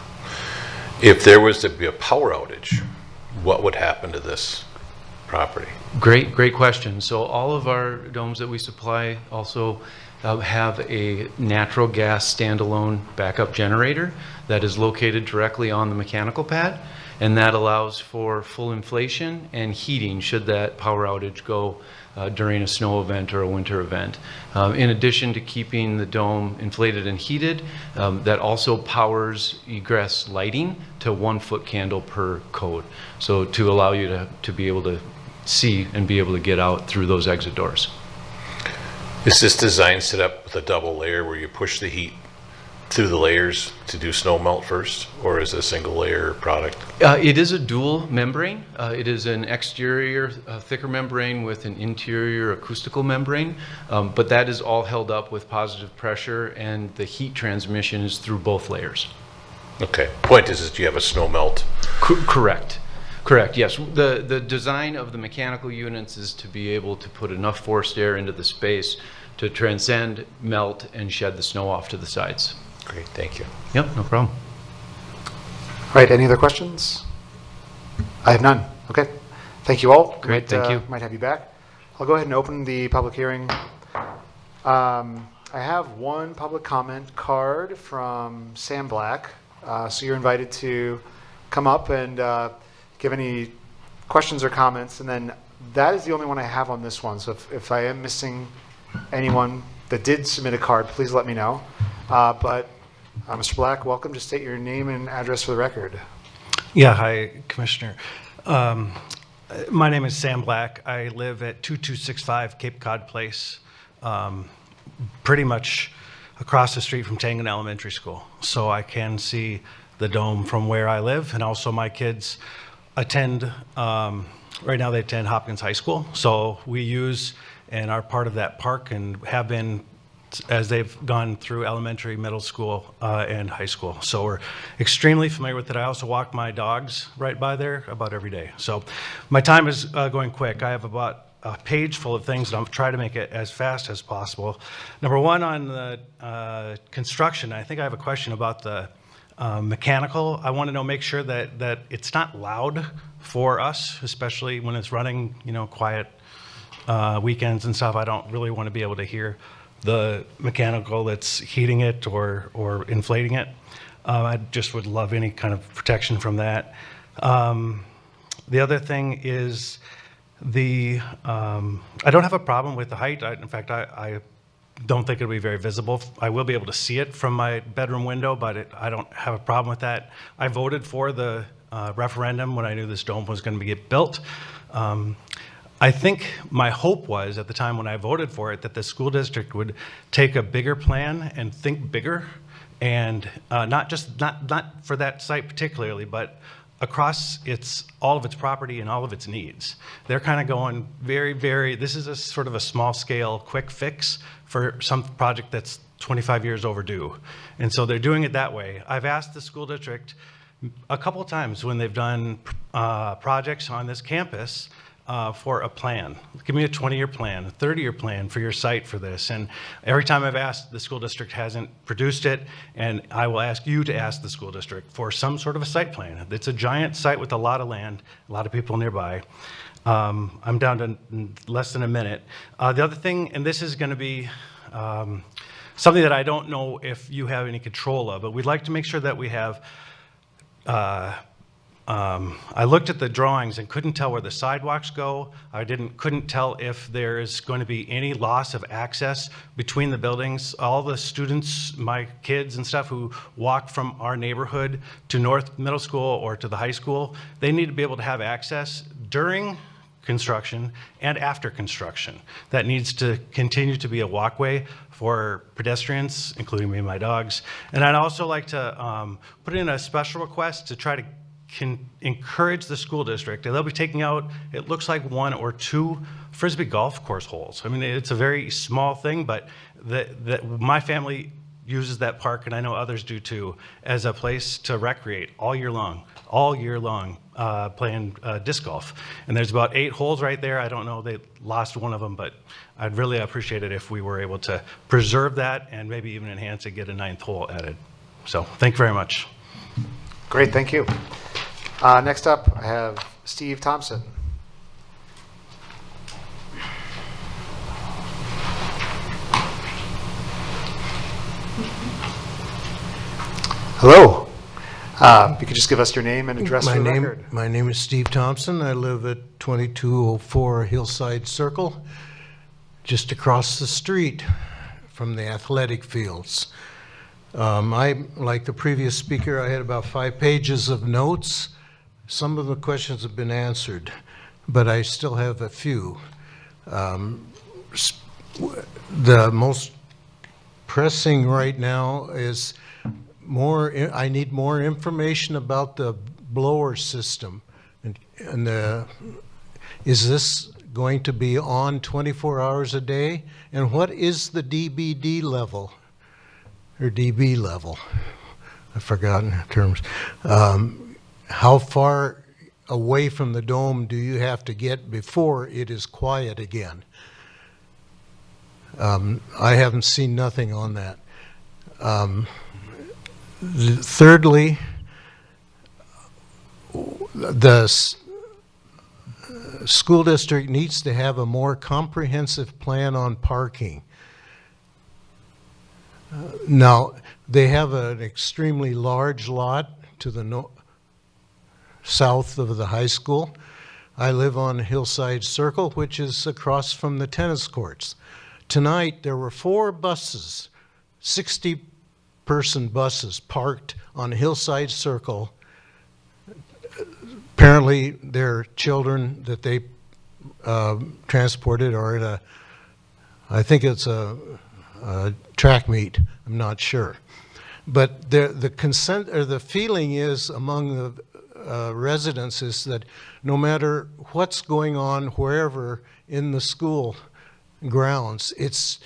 [SPEAKER 5] If there was to be a power outage, what would happen to this property?
[SPEAKER 8] Great question. So all of our domes that we supply also have a natural gas standalone backup generator that is located directly on the mechanical pad, and that allows for full inflation and heating should that power outage go during a snow event or a winter event. In addition to keeping the dome inflated and heated, that also powers egress lighting to 1 foot candle per code. So to allow you to be able to see and be able to get out through those exit doors.
[SPEAKER 5] Is this design set up with a double layer where you push the heat through the layers to do snow melt first, or is it a single layer product?
[SPEAKER 8] It is a dual membrane. It is an exterior thicker membrane with an interior acoustical membrane, but that is all held up with positive pressure, and the heat transmission is through both layers.
[SPEAKER 5] Okay. Point is do you have a snow melt?
[SPEAKER 8] Correct. Correct, yes. The design of the mechanical units is to be able to put enough forced air into the space to transcend, melt, and shed the snow off to the sides.
[SPEAKER 5] Great, thank you.
[SPEAKER 8] Yep, no problem.
[SPEAKER 1] All right, any other questions? I have none. Okay. Thank you all.
[SPEAKER 8] Great, thank you.
[SPEAKER 1] Might have you back. I'll go ahead and open the public hearing. I have one public comment card from Sam Black. So you're invited to come up and give any questions or comments. And then that is the only one I have on this one. So if I am missing anyone that did submit a card, please let me know. But Mr. Black, welcome. Just state your name and address for the record.
[SPEAKER 13] Yeah, hi, Commissioner. My name is Sam Black. I live at 2265 Cape Cod Place, pretty much across the street from Tangan Elementary School. So I can see the dome from where I live, and also my kids attend, right now they attend Hopkins High School. So we use and are part of that park and have been as they've gone through elementary, middle school, and high school. So we're extremely familiar with it. I also walk my dogs right by there about every day. So my time is going quick. I have about a page full of things, and I'll try to make it as fast as possible. Number one, on the construction, I think I have a question about the mechanical. I want to know, make sure that it's not loud for us, especially when it's running, quiet weekends and stuff. I don't really want to be able to hear the mechanical that's heating it or inflating it. I just would love any kind of protection from that. The other thing is I don't have a problem with the height. In fact, I don't think it'll be very visible. I will be able to see it from my bedroom window, but I don't have a problem with that. I voted for the referendum when I knew this dome was going to get built. I think my hope was, at the time when I voted for it, that the school district would take a bigger plan and think bigger, and not for that site particularly, but across all of its property and all of its needs. They're kind of going this is a sort of a small scale quick fix for some project that's 25 years overdue. And so they're doing it that way. I've asked the school district a couple of times when they've done projects on this campus for a plan. Give me a 20-year plan, a 30-year plan for your site for this. And every time I've asked, the school district hasn't produced it, and I will ask you to ask the school district for some sort of a site plan. It's a giant site with a lot of land, a lot of people nearby. I'm down to less than a minute. The other thing, and this is going to be something that I don't know if you have any control of, but we'd like to make sure that we have I looked at the drawings and couldn't tell where the sidewalks go. I couldn't tell if there is going to be any loss of access between the buildings. All the students, my kids and stuff, who walk from our neighborhood to North Middle School or to the high school, they need to be able to have access during construction and after construction. That needs to continue to be a walkway for pedestrians, including me and my dogs. And I'd also like to put in a special request to try to encourage the school district, and they'll be taking out, it looks like 1 or 2 Frisbee golf course holes. I mean, it's a very small thing, but my family uses that park, and I know others do too, as a place to recreate all year long, playing disc golf. And there's about 8 holes right there. I don't know, they lost one of them, but I'd really appreciate it if we were able to preserve that and maybe even enhance it, get a 9th hole added. So thank you very much.
[SPEAKER 1] Great, thank you. Next up, I have Steve Thompson. Hello. If you could just give us your name and address for the record.
[SPEAKER 14] My name is Steve Thompson. I live at 2204 Hillside Circle, just across the street from the athletic fields. Like the previous speaker, I had about 5 pages of notes. Some of the questions have been answered, but I still have a few. The most pressing right now is I need more information about the blower system. Is this going to be on 24 hours a day? And what is the DBD level, or DB level? I've forgotten the terms. How far away from the dome do you have to get before it is quiet again? I haven't seen nothing on that. Thirdly, the school district needs to have a more comprehensive plan on parking. Now, they have an extremely large lot to the south of the high school. I live on Hillside Circle, which is across from the tennis courts. Tonight, there were 4 buses, 60-person buses parked on Hillside Circle. Apparently, their children that they transported are at I think it's a track meet. I'm not sure. But the consent or the feeling is among the residents is that no matter what's going on wherever in the school grounds, it's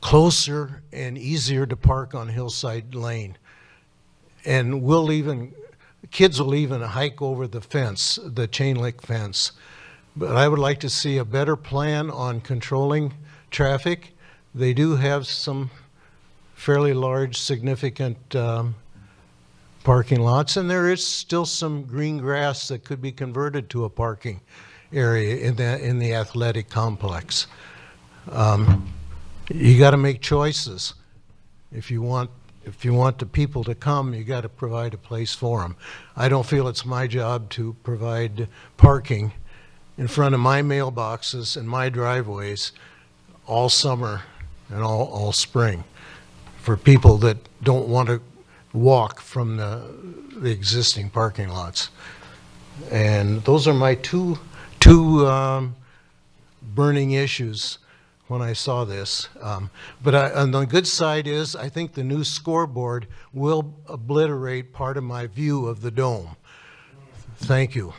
[SPEAKER 14] closer and easier to park on Hillside Lane. And kids will even hike over the fence, the chain link fence. But I would like to see a better plan on controlling traffic. They do have some fairly large, significant parking lots, and there is still some green grass that could be converted to a parking area in the athletic complex. You got to make choices. If you want the people to come, you got to provide a place for them. I don't feel it's my job to provide parking in front of my mailboxes and my driveways all summer and all spring for people that don't want to walk from the existing parking lots. And those are my two burning issues when I saw this. But on the good side is I think the new scoreboard will obliterate part of my view of the dome. Thank you.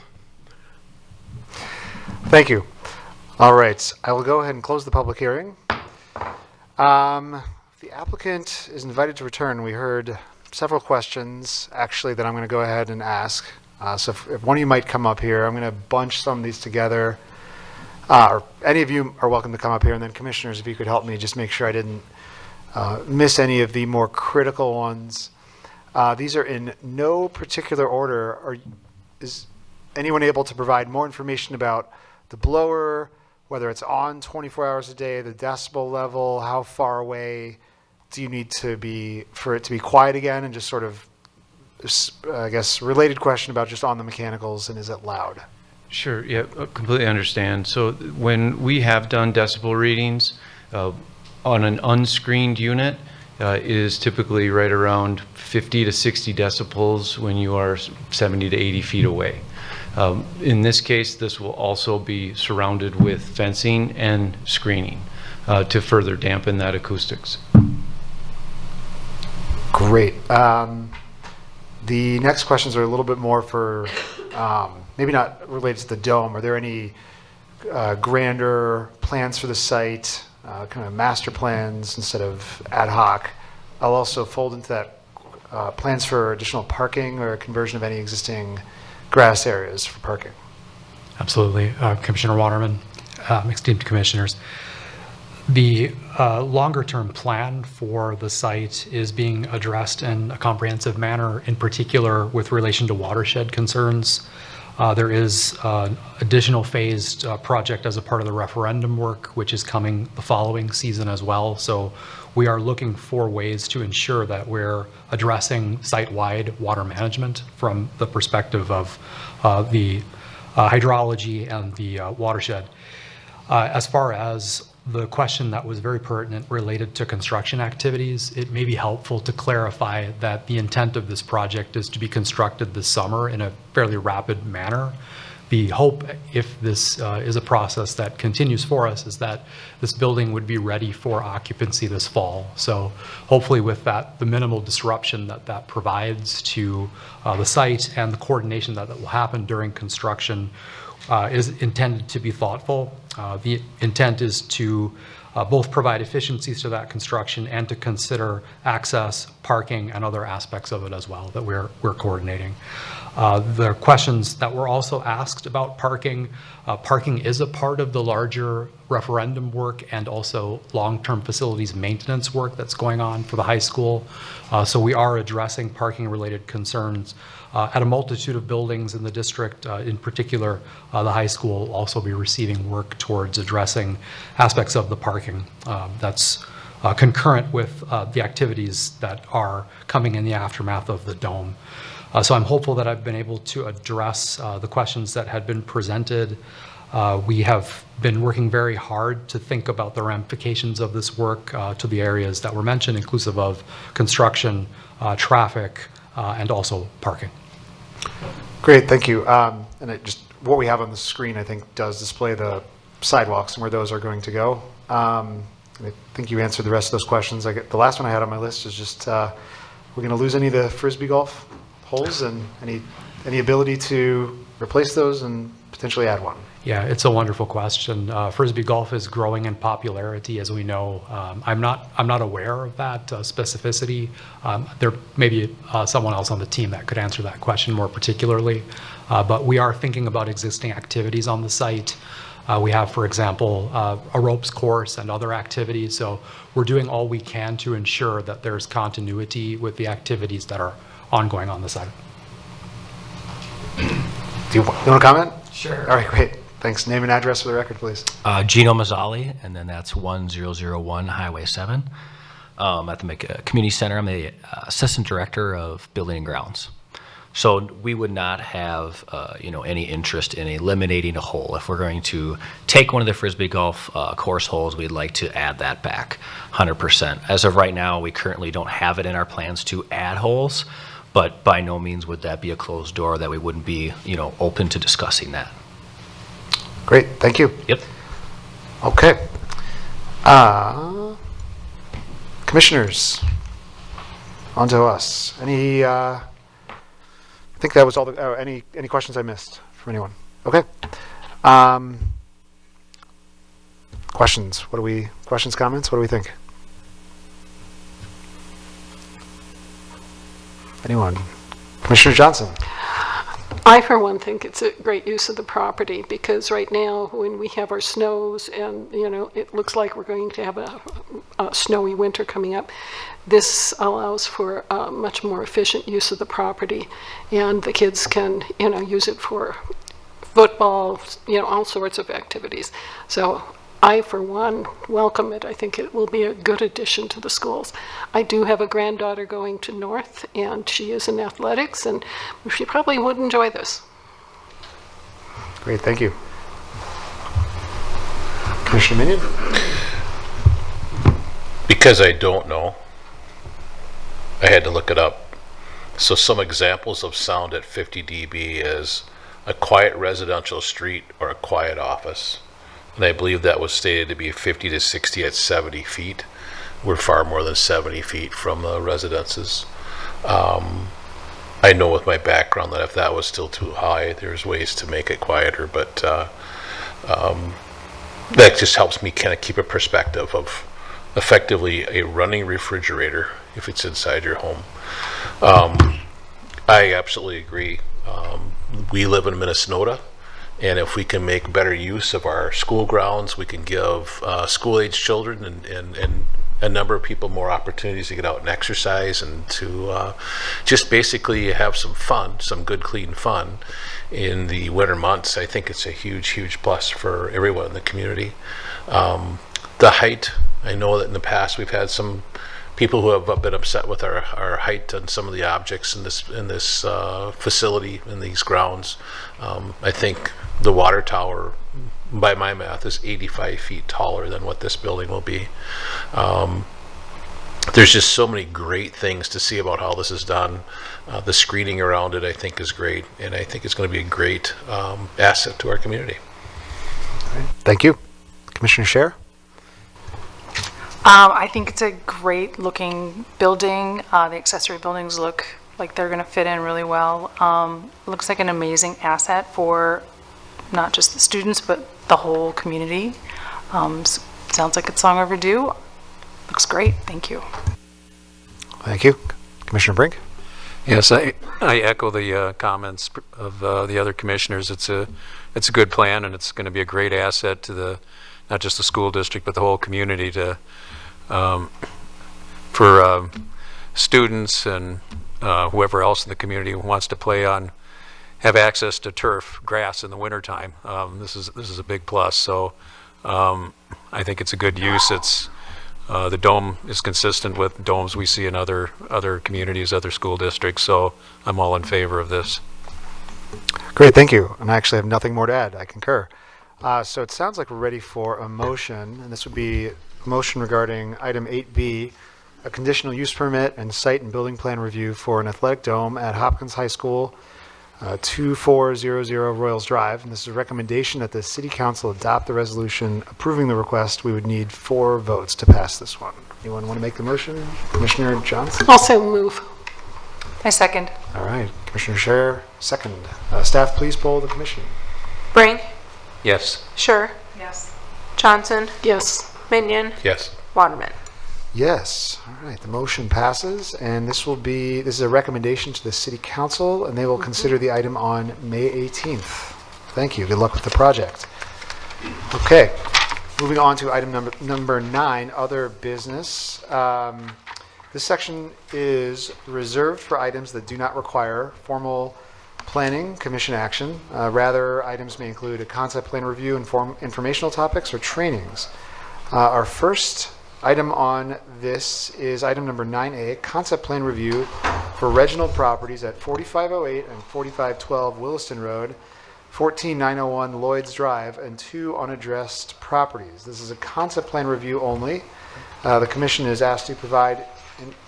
[SPEAKER 1] Thank you. All right, I will go ahead and close the public hearing. The applicant is invited to return. We heard several questions, actually, that I'm going to go ahead and ask. So if one of you might come up here, I'm going to bunch some of these together. Or any of you are welcome to come up here, and then commissioners, if you could help me just make sure I didn't miss any of the more critical ones. These are in no particular order. Is anyone able to provide more information about the blower, whether it's on 24 hours a day, the decibel level, how far away do you need to be for it to be quiet again, and just sort of, I guess, related question about just on the mechanicals, and is it loud?
[SPEAKER 15] Sure, yeah, completely understand. So when we have done decibel readings on an unscreened unit, it is typically right around 50 to 60 decibels when you are 70 to 80 feet away. In this case, this will also be surrounded with fencing and screening to further dampen that acoustics.
[SPEAKER 1] Great. The next questions are a little bit more for, maybe not related to the dome. Are there any grander plans for the site, kind of master plans instead of ad hoc? I'll also fold into that plans for additional parking or conversion of any existing grass areas for parking.
[SPEAKER 11] Absolutely. Commissioner Waterman, esteemed commissioners. The longer-term plan for the site is being addressed in a comprehensive manner, in particular with relation to watershed concerns. There is an additional phased project as a part of the referendum work, which is coming the following season as well. So we are looking for ways to ensure that we're addressing site-wide water management from the perspective of the hydrology and the watershed. As far as the question that was very pertinent related to construction activities, it may be helpful to clarify that the intent of this project is to be constructed this summer in a fairly rapid manner. The hope, if this is a process that continues for us, is that this building would be ready for occupancy this fall. So hopefully with that, the minimal disruption that that provides to the site and the coordination that will happen during construction is intended to be thoughtful. The intent is to both provide efficiencies to that construction and to consider access, parking, and other aspects of it as well that we're coordinating. The questions that were also asked about parking, parking is a part of the larger referendum work and also long-term facilities maintenance work that's going on for the high school. So we are addressing parking-related concerns at a multitude of buildings in the district. In particular, the high school will also be receiving work towards addressing aspects of the parking. That's concurrent with the activities that are coming in the aftermath of the dome. So I'm hopeful that I've been able to address the questions that had been presented. We have been working very hard to think about the ramifications of this work to the areas that were mentioned, inclusive of construction, traffic, and also parking.
[SPEAKER 1] Great, thank you. And what we have on the screen, I think, does display the sidewalks and where those are going to go. I think you answered the rest of those questions. The last one I had on my list is just, we're going to lose any of the Frisbee golf holes and any ability to replace those and potentially add one?
[SPEAKER 11] Yeah, it's a wonderful question. Frisbee golf is growing in popularity, as we know. I'm not aware of that specificity. There may be someone else on the team that could answer that question more particularly. But we are thinking about existing activities on the site. We have, for example, a ropes course and other activities. So we're doing all we can to ensure that there's continuity with the activities that are ongoing on the site.
[SPEAKER 1] Do you want to comment?
[SPEAKER 16] Sure.
[SPEAKER 1] All right, great. Thanks. Name and address for the record, please.
[SPEAKER 16] Gino Mazzali, and then that's 1001 Highway 7. At the Community Center, I'm the Assistant Director of Building and Grounds. So we would not have any interest in eliminating a hole. If we're going to take one of the Frisbee golf course holes, we'd like to add that back 100%. As of right now, we currently don't have it in our plans to add holes, but by no means would that be a closed door that we wouldn't be open to discussing that.
[SPEAKER 1] Great, thank you.
[SPEAKER 16] Yep.
[SPEAKER 1] Okay. Commissioners, on to us. I think that was all. Any questions I missed from anyone? Okay. Questions? Questions, comments? What do we think? Anyone? Commissioner Johnson.
[SPEAKER 9] I, for one, think it's a great use of the property because right now, when we have our snows and, it looks like we're going to have a snowy winter coming up, this allows for a much more efficient use of the property. And the kids can, use it for football, all sorts of activities. So I, for one, welcome it. I think it will be a good addition to the schools. I do have a granddaughter going to North, and she is in athletics, and she probably would enjoy this.
[SPEAKER 1] Great, thank you. Commissioner Minion?
[SPEAKER 5] Because I don't know, I had to look it up. So some examples of sound at 50 dB is a quiet residential street or a quiet office. And I believe that was stated to be 50 to 60 at 70 feet. We're far more than 70 feet from the residences. I know with my background that if that was still too high, there's ways to make it quieter, but that just helps me kind of keep a perspective of effectively a running refrigerator if it's inside your home. I absolutely agree. We live in Minnesota. And if we can make better use of our school grounds, we can give school-age children and a number of people more opportunities to get out and exercise and to just basically have some fun, some good, clean fun in the winter months. I think it's a huge, huge plus for everyone in the community. The height, I know that in the past we've had some people who have been upset with our height and some of the objects in this facility, in these grounds. I think the water tower, by my math, is 85 feet taller than what this building will be. There's just so many great things to see about how this is done. The screening around it, I think, is great, and I think it's going to be a great asset to our community.
[SPEAKER 1] Thank you. Commissioner Scher?
[SPEAKER 4] I think it's a great looking building. The accessory buildings look like they're going to fit in really well. Looks like an amazing asset for not just the students, but the whole community. Sounds like it's long overdue. Looks great. Thank you.
[SPEAKER 1] Thank you. Commissioner Brink?
[SPEAKER 8] Yes, I echo the comments of the other commissioners. It's a good plan, and it's going to be a great asset to not just the school district, but the whole community for students and whoever else in the community who wants to have access to turf, grass in the wintertime. This is a big plus. So I think it's a good use. The dome is consistent with domes we see in other communities, other school districts. So I'm all in favor of this.
[SPEAKER 1] Great, thank you. And I actually have nothing more to add. I concur. So it sounds like we're ready for a motion, and this would be a motion regarding item 8B, a conditional use permit and site and building plan review for an athletic dome at Hopkins High School, 2400 Royals Drive. And this is a recommendation that the City Council adopt the resolution approving the request. We would need 4 votes to pass this one. Anyone want to make the motion? Commissioner Johnson?
[SPEAKER 9] Also move.
[SPEAKER 4] I second.
[SPEAKER 1] All right, Commissioner Scher, second. Staff, please poll the commission.
[SPEAKER 2] Brink?
[SPEAKER 8] Yes.
[SPEAKER 2] Sure.
[SPEAKER 4] Yes.
[SPEAKER 2] Johnson?
[SPEAKER 9] Yes.
[SPEAKER 2] Minion?
[SPEAKER 5] Yes.
[SPEAKER 2] Waterman?
[SPEAKER 1] Yes. All right. The motion passes, and this is a recommendation to the City Council, and they will consider the item on May 18th. Thank you. Good luck with the project. Okay. Moving on to item number 9, other business. This section is reserved for items that do not require formal planning commission action. Rather, items may include a concept plan review, informational topics, or trainings. Our first item on this is item number 9A, concept plan review for Reginald Properties at 4508 and 4512 Williston Road, 14901 Lloyds Drive, and 2 unaddressed properties. This is a concept plan review only. The commission is asked to provide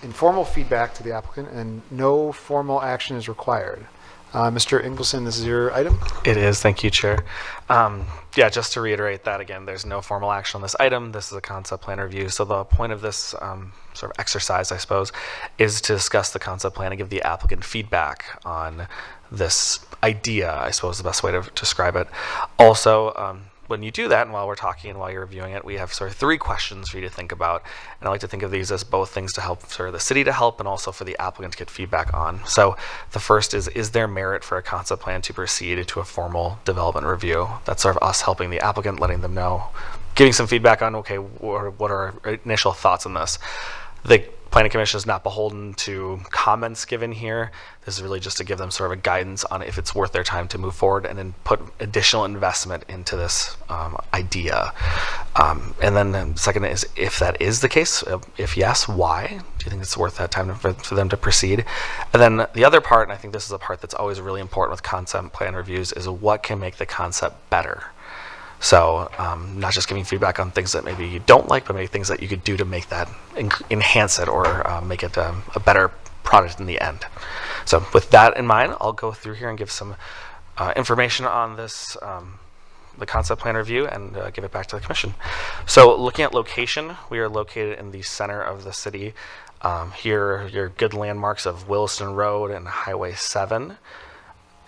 [SPEAKER 1] informal feedback to the applicant, and no formal action is required. Mr. Ingleson, this is your item?
[SPEAKER 3] It is. Thank you, Chair. Yeah, just to reiterate that again, there's no formal action on this item. This is a concept plan review. So the point of this sort of exercise, I suppose, is to discuss the concept plan and give the applicant feedback on this idea, I suppose is the best way to describe it. Also, when you do that, and while we're talking and while you're reviewing it, we have sort of 3 questions for you to think about. And I like to think of these as both things to help sort of the city to help and also for the applicant to get feedback on. So the first is there merit for a concept plan to proceed to a formal development review? That's sort of us helping the applicant, letting them know, giving some feedback on, okay, what are our initial thoughts on this? The Planning Commission is not beholden to comments given here. This is really just to give them sort of a guidance on if it's worth their time to move forward and then put additional investment into this idea. And then second is, if that is the case, if yes, why? Do you think it's worth that time for them to proceed? And then the other part, and I think this is a part that's always really important with concept plan reviews, is what can make the concept better. So not just giving feedback on things that maybe you don't like, but maybe things that you could do to make that enhance it or make it a better product in the end. So with that in mind, I'll go through here and give some information on this, the concept plan review, and give it back to the commission. So looking at location, we are located in the center of the city. Here are your good landmarks of Williston Road and Highway 7.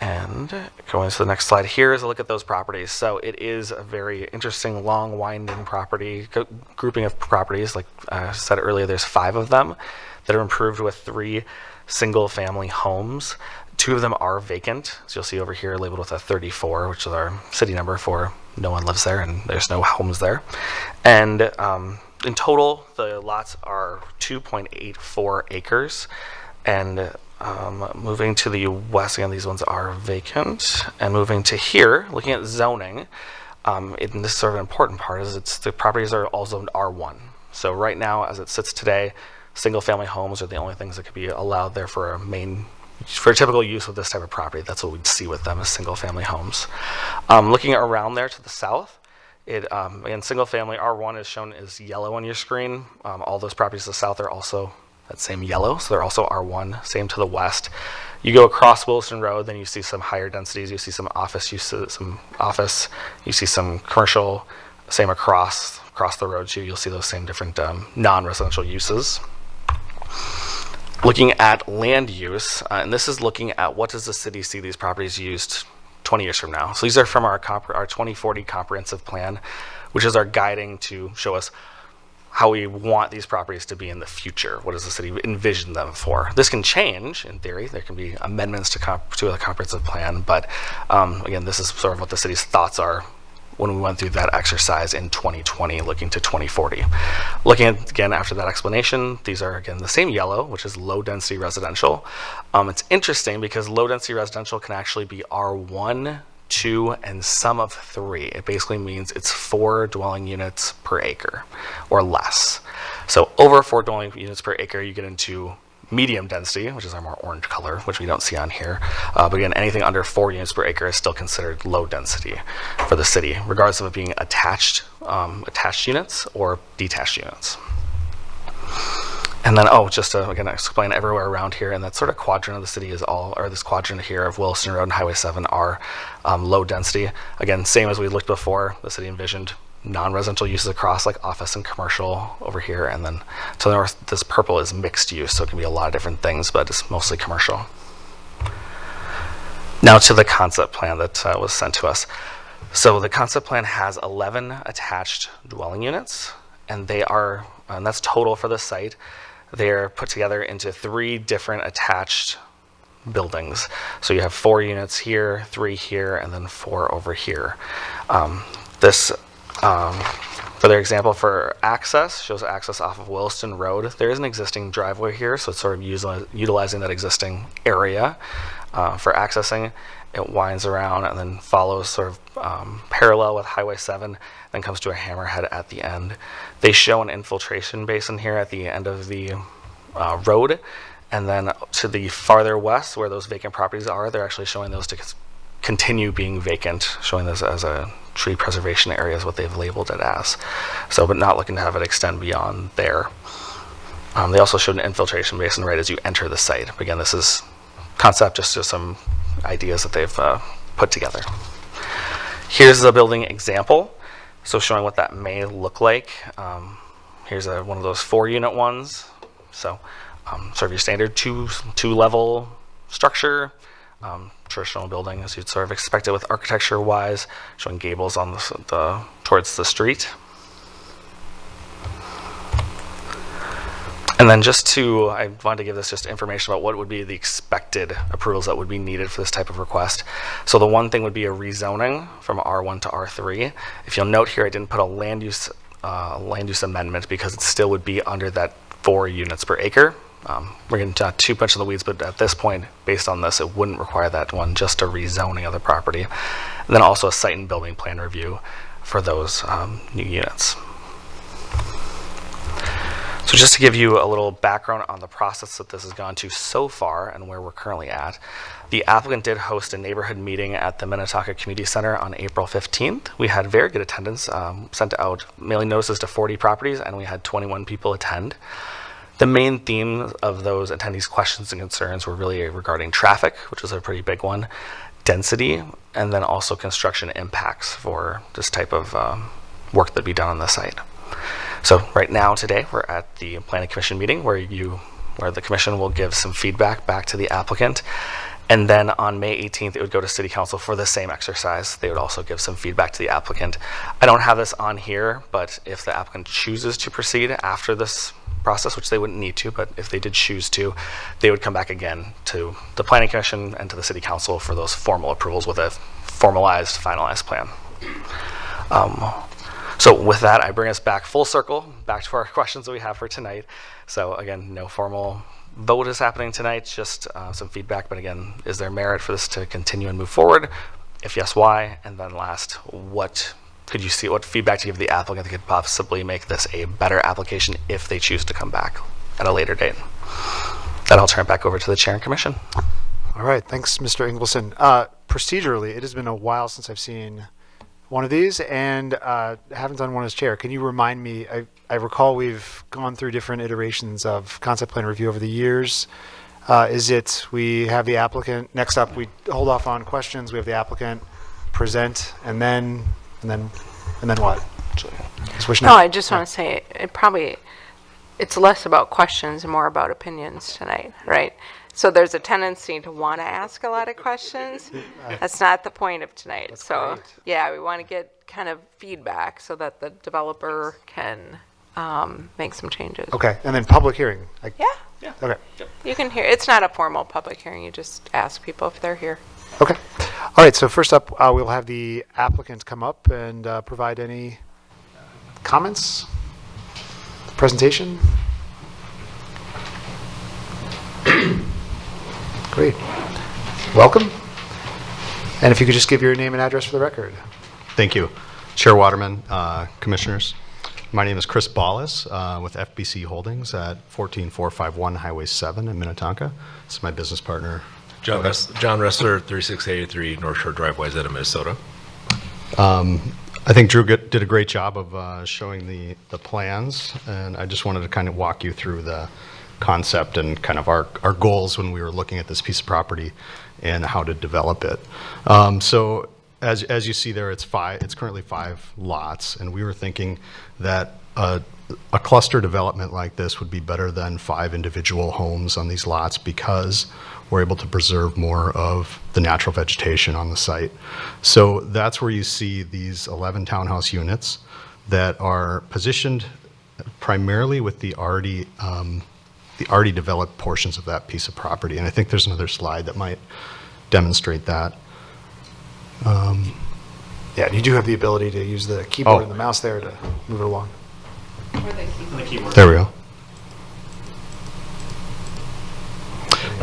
[SPEAKER 3] And going to the next slide, here is a look at those properties. So it is a very interesting, long, winding property, grouping of properties. Like I said earlier, there's 5 of them that are improved with 3 single-family homes. 2 of them are vacant. So you'll see over here labeled with a 34, which is our city number for no one lives there and there's no homes there. And In total, the lots are 2.84 acres, and moving to the west, again, these ones are vacant, and moving to here, looking at zoning, and this is sort of an important part, is the properties are all zoned R1. So right now, as it sits today, single-family homes are the only things that could be allowed there for a typical use with this type of property. That's what we'd see with them, as single-family homes. Looking around there to the south, again, single-family R1 is shown as yellow on your screen. All those properties to the south are also that same yellow, so they're also R1. Same to the west. You go across Wilson Road, then you see some higher densities. You see some office uses, You see some commercial. Same across the road too. You'll see those same different non-residential uses. Looking at land use, and this is looking at what does the city see these properties used 20 years from now. So these are from our 2040 comprehensive plan, which is our guiding to show us how we want these properties to be in the future. What does the city envision them for? This can change in theory. There can be amendments to the comprehensive plan, but again, this is sort of what the city's thoughts are when we went through that exercise in 2020, looking to 2040. Looking at, again, after that explanation, these are, again, the same yellow, which is low-density residential. It's interesting because low-density residential can actually be R1, 2, and sum of 3. It basically means it's 4 dwelling units per acre or less. So over 4 dwelling units per acre, you get into medium density, which is our more orange color, which we don't see on here. But again, anything under 4 units per acre is still considered low density for the city, regardless of it being attached units or detached units. And then, just to again explain, everywhere around here in that sort of quadrant of the city is all, or this quadrant here of Wilson Road and Highway 7 are low density. Again, same as we looked before, the city envisioned non-residential uses across, like office and commercial over here, and then to the north, this purple is mixed use, so it can be a lot of different things, but it's mostly commercial. Now to the concept plan that was sent to us. So the concept plan has 11 attached dwelling units, and that's total for the site. They're put together into 3 different attached buildings. So you have 4 units here, 3 here, and then 4 over here. For their example, for access, shows access off of Williston Road. There is an existing driveway here, so it's sort of utilizing that existing area for accessing. It winds around and then follows sort of parallel with Highway 7, then comes to a hammerhead at the end. They show an infiltration basin here at the end of the road, and then to the farther west, where those vacant properties are, they're actually showing those to continue being vacant, showing this as a tree preservation area is what they've labeled it as. So, but not looking to have it extend beyond there. They also showed an infiltration basin right as you enter the site. But again, this is concept, just some ideas that they've put together. Here's the building example. So showing what that may look like. Here's one of those 4-unit ones. So sort of your standard two-level structure. Traditional building as you'd sort of expect it with architecture-wise, showing gables on towards the street. And then I wanted to give this just information about what would be the expected approvals that would be needed for this type of request. So the one thing would be a rezoning from R1 to R3. If you'll note here, I didn't put a land use amendment because it still would be under that 4 units per acre. We're getting too much of the weeds, but at this point, based on this, it wouldn't require that one, just a rezoning of the property. And then also a site and building plan review for those new units. So just to give you a little background on the process that this has gone to so far and where we're currently at, the applicant did host a neighborhood meeting at the Minnetonka Community Center on April 15th. We had very good attendance, sent out mailing notices to 40 properties, and we had 21 people attend. The main theme of those attendees' questions and concerns were really regarding traffic, which was a pretty big one, density, and then also construction impacts for this type of work that'd be done on the site. So right now, today, we're at the Planning Commission meeting where the commission will give some feedback back to the applicant. And then on May 18th, it would go to City Council for the same exercise. They would also give some feedback to the applicant. I don't have this on here, but if the applicant chooses to proceed after this process, which they wouldn't need to, but if they did choose to, they would come back again to the Planning Commission and to the City Council for those formal approvals with a formalized, finalized plan. So with that, I bring us back full circle, back to our questions that we have for tonight. So again, no formal vote is happening tonight, just some feedback. But again, is there merit for this to continue and move forward? If yes, why? And then last, what could you see, what feedback to give the applicant that could possibly make this a better application if they choose to come back at a later date? Then I'll turn it back over to the chair and commission.
[SPEAKER 1] All right, thanks, Mr. Ingleson. Procedurally, it has been a while since I've seen one of these, and haven't done one as chair. Can you remind me? I recall we've gone through different iterations of concept plan review over the years. Is it we have the applicant next up? We hold off on questions. We have the applicant present, and then what?
[SPEAKER 2] No, I just want to say it's less about questions and more about opinions tonight, right? So there's a tendency to want to ask a lot of questions. That's not the point of tonight. So yeah, we want to get kind of feedback so that the developer can make some changes.
[SPEAKER 1] Okay, and then public hearing.
[SPEAKER 2] Yeah.
[SPEAKER 1] Okay.
[SPEAKER 2] You can hear. It's not a formal public hearing. You just ask people if they're here.
[SPEAKER 1] Okay. All right. So first up, we'll have the applicant come up and provide any comments, presentation. Great. Welcome. And if you could just give your name and address for the record.
[SPEAKER 17] Thank you. Chair Waterman, Commissioners. My name is Chris Ballas with FBC Holdings at 14451 Highway 7 in Minnetonka. This is my business partner.
[SPEAKER 18] John Ressler, 3683 North Shore Drive, Wayzata, Minnesota.
[SPEAKER 17] I think Drew did a great job of showing the plans, and I just wanted to kind of walk you through the concept and kind of our goals when we were looking at this piece of property and how to develop it. So as you see there, it's currently 5 lots, and we were thinking that a cluster development like this would be better than 5 individual homes on these lots because we're able to preserve more of the natural vegetation on the site. So that's where you see these 11 townhouse units that are positioned primarily with the already developed portions of that piece of property. And I think there's another slide that might demonstrate that.
[SPEAKER 1] Yeah, and you do have the ability to use the keyboard and the mouse there to move it along.
[SPEAKER 17] There we go.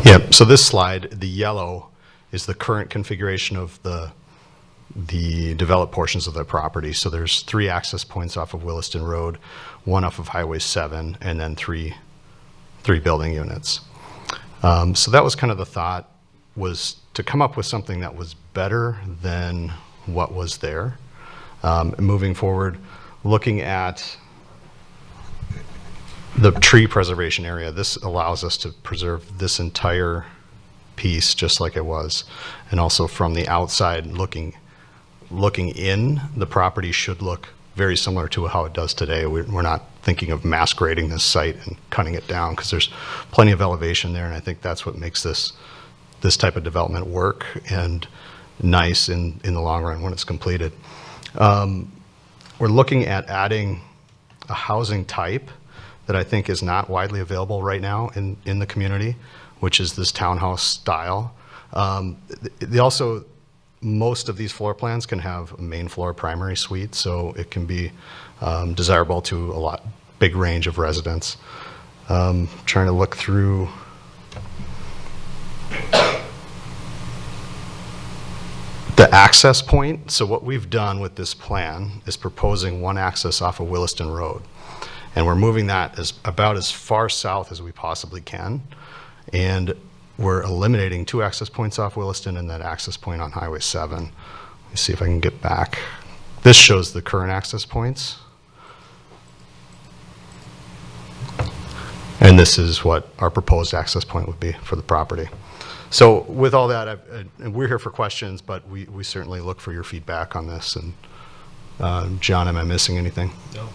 [SPEAKER 17] Yep, so this slide, the yellow is the current configuration of the developed portions of the property. So there's 3 access points off of Williston Road, 1 off of Highway 7, and then 3 building units. So that was kind of the thought, was to come up with something that was better than what was there. Moving forward, looking at the tree preservation area, this allows us to preserve this entire piece just like it was. And also from the outside looking in, the property should look very similar to how it does today. We're not thinking of mass grading this site and cutting it down because there's plenty of elevation there, and I think that's what makes this type of development work and nice in the long run when it's completed. We're looking at adding a housing type that I think is not widely available right now in the community, which is this townhouse style. Most of these floor plans can have a main floor primary suite, so it can be desirable to a big range of residents. Trying to look through. The access point, so what we've done with this plan is proposing 1 access off of Williston Road. And we're moving that about as far south as we possibly can. And we're eliminating 2 access points off Williston and that access point on Highway 7. Let me see if I can get back. This shows the current access points. And this is what our proposed access point would be for the property. So with all that, we're here for questions, but we certainly look for your feedback on this. And John, am I missing anything?
[SPEAKER 18] No.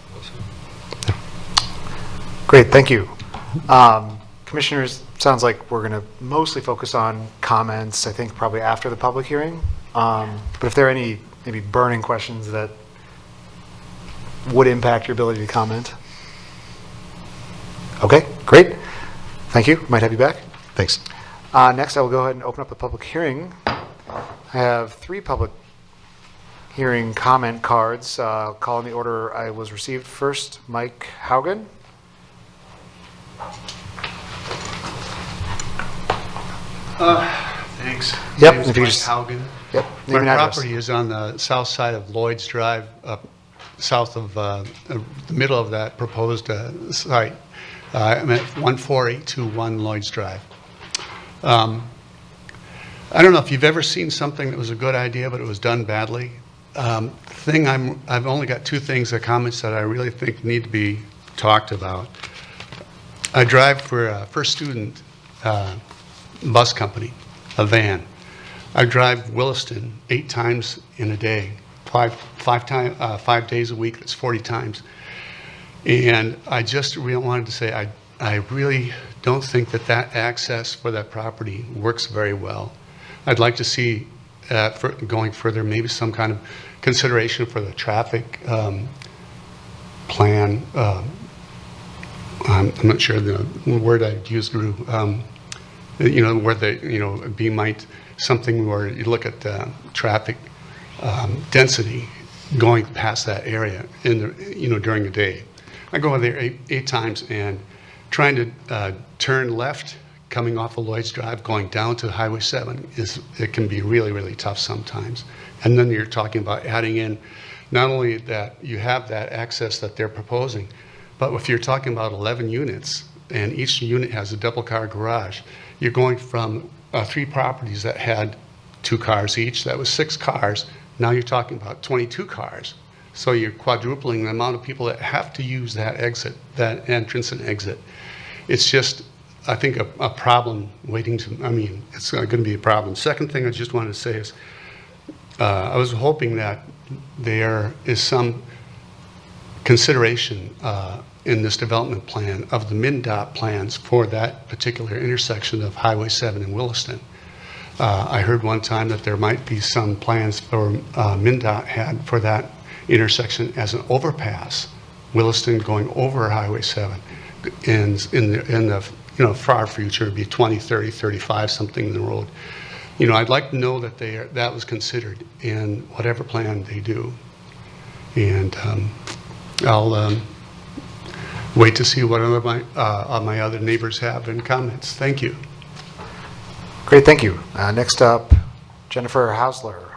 [SPEAKER 1] Yeah. Great, thank you. Commissioners, sounds like we're going to mostly focus on comments, I think probably after the public hearing. But if there are any maybe burning questions that would impact your ability to comment. Okay, great. Thank you. Might have you back.
[SPEAKER 17] Thanks.
[SPEAKER 1] Next, I will go ahead and open up the public hearing. I have 3 public Hearing comment cards, calling the order I was received first, Mike Haugen.
[SPEAKER 19] Thanks.
[SPEAKER 1] Yep,
[SPEAKER 19] My name is
[SPEAKER 1] if you
[SPEAKER 19] Mike
[SPEAKER 1] just-
[SPEAKER 19] Haugen.
[SPEAKER 1] Yep, name
[SPEAKER 19] My
[SPEAKER 1] and address.
[SPEAKER 19] property is on the south side of Lloyd's Drive, up south of the middle of that proposed site. I'm at 14821 Lloyd's Drive. I don't know if you've ever seen something that was a good idea, but it was done badly. I've only got two things, comments that I really think need to be talked about. I drive for a First Student bus company, a van. I drive Williston 8 times in a day, 5 days a week. That's 40 times. And I just really wanted to say I really don't think that access for that property works very well. I'd like to see, for going further, maybe some kind of consideration for the traffic plan. I'm not sure the word I'd use, Drew. Where be might something where you look at traffic density going past that area during the day. I go over there eight times, and trying to turn left coming off of Lloyd's Drive going down to Highway 7 it can be really, really tough sometimes. And then you're talking about adding in not only that you have that access that they're proposing, but if you're talking about 11 units and each unit has a double car garage, you're going from 3 properties that had 2 cars each, that was 6 cars. Now you're talking about 22 cars. So you're quadrupling the amount of people that have to use that exit, that entrance and exit. It's just, I think, a problem waiting to, it's going to be a problem. Second thing I just wanted to say is, I was hoping that there is some consideration in this development plan of the MnDOT plans for that particular intersection of Highway 7 and Williston. I heard one time that there might be some plans for MnDOT had for that intersection as an overpass, Williston going over Highway 7. And in the far future, it'd be 20, 30, 35, something in the road. I'd like to know that that was considered in whatever plan they do. And I'll wait to see what my other neighbors have in comments. Thank you.
[SPEAKER 1] Great, thank you. Next up, Jennifer Hausler.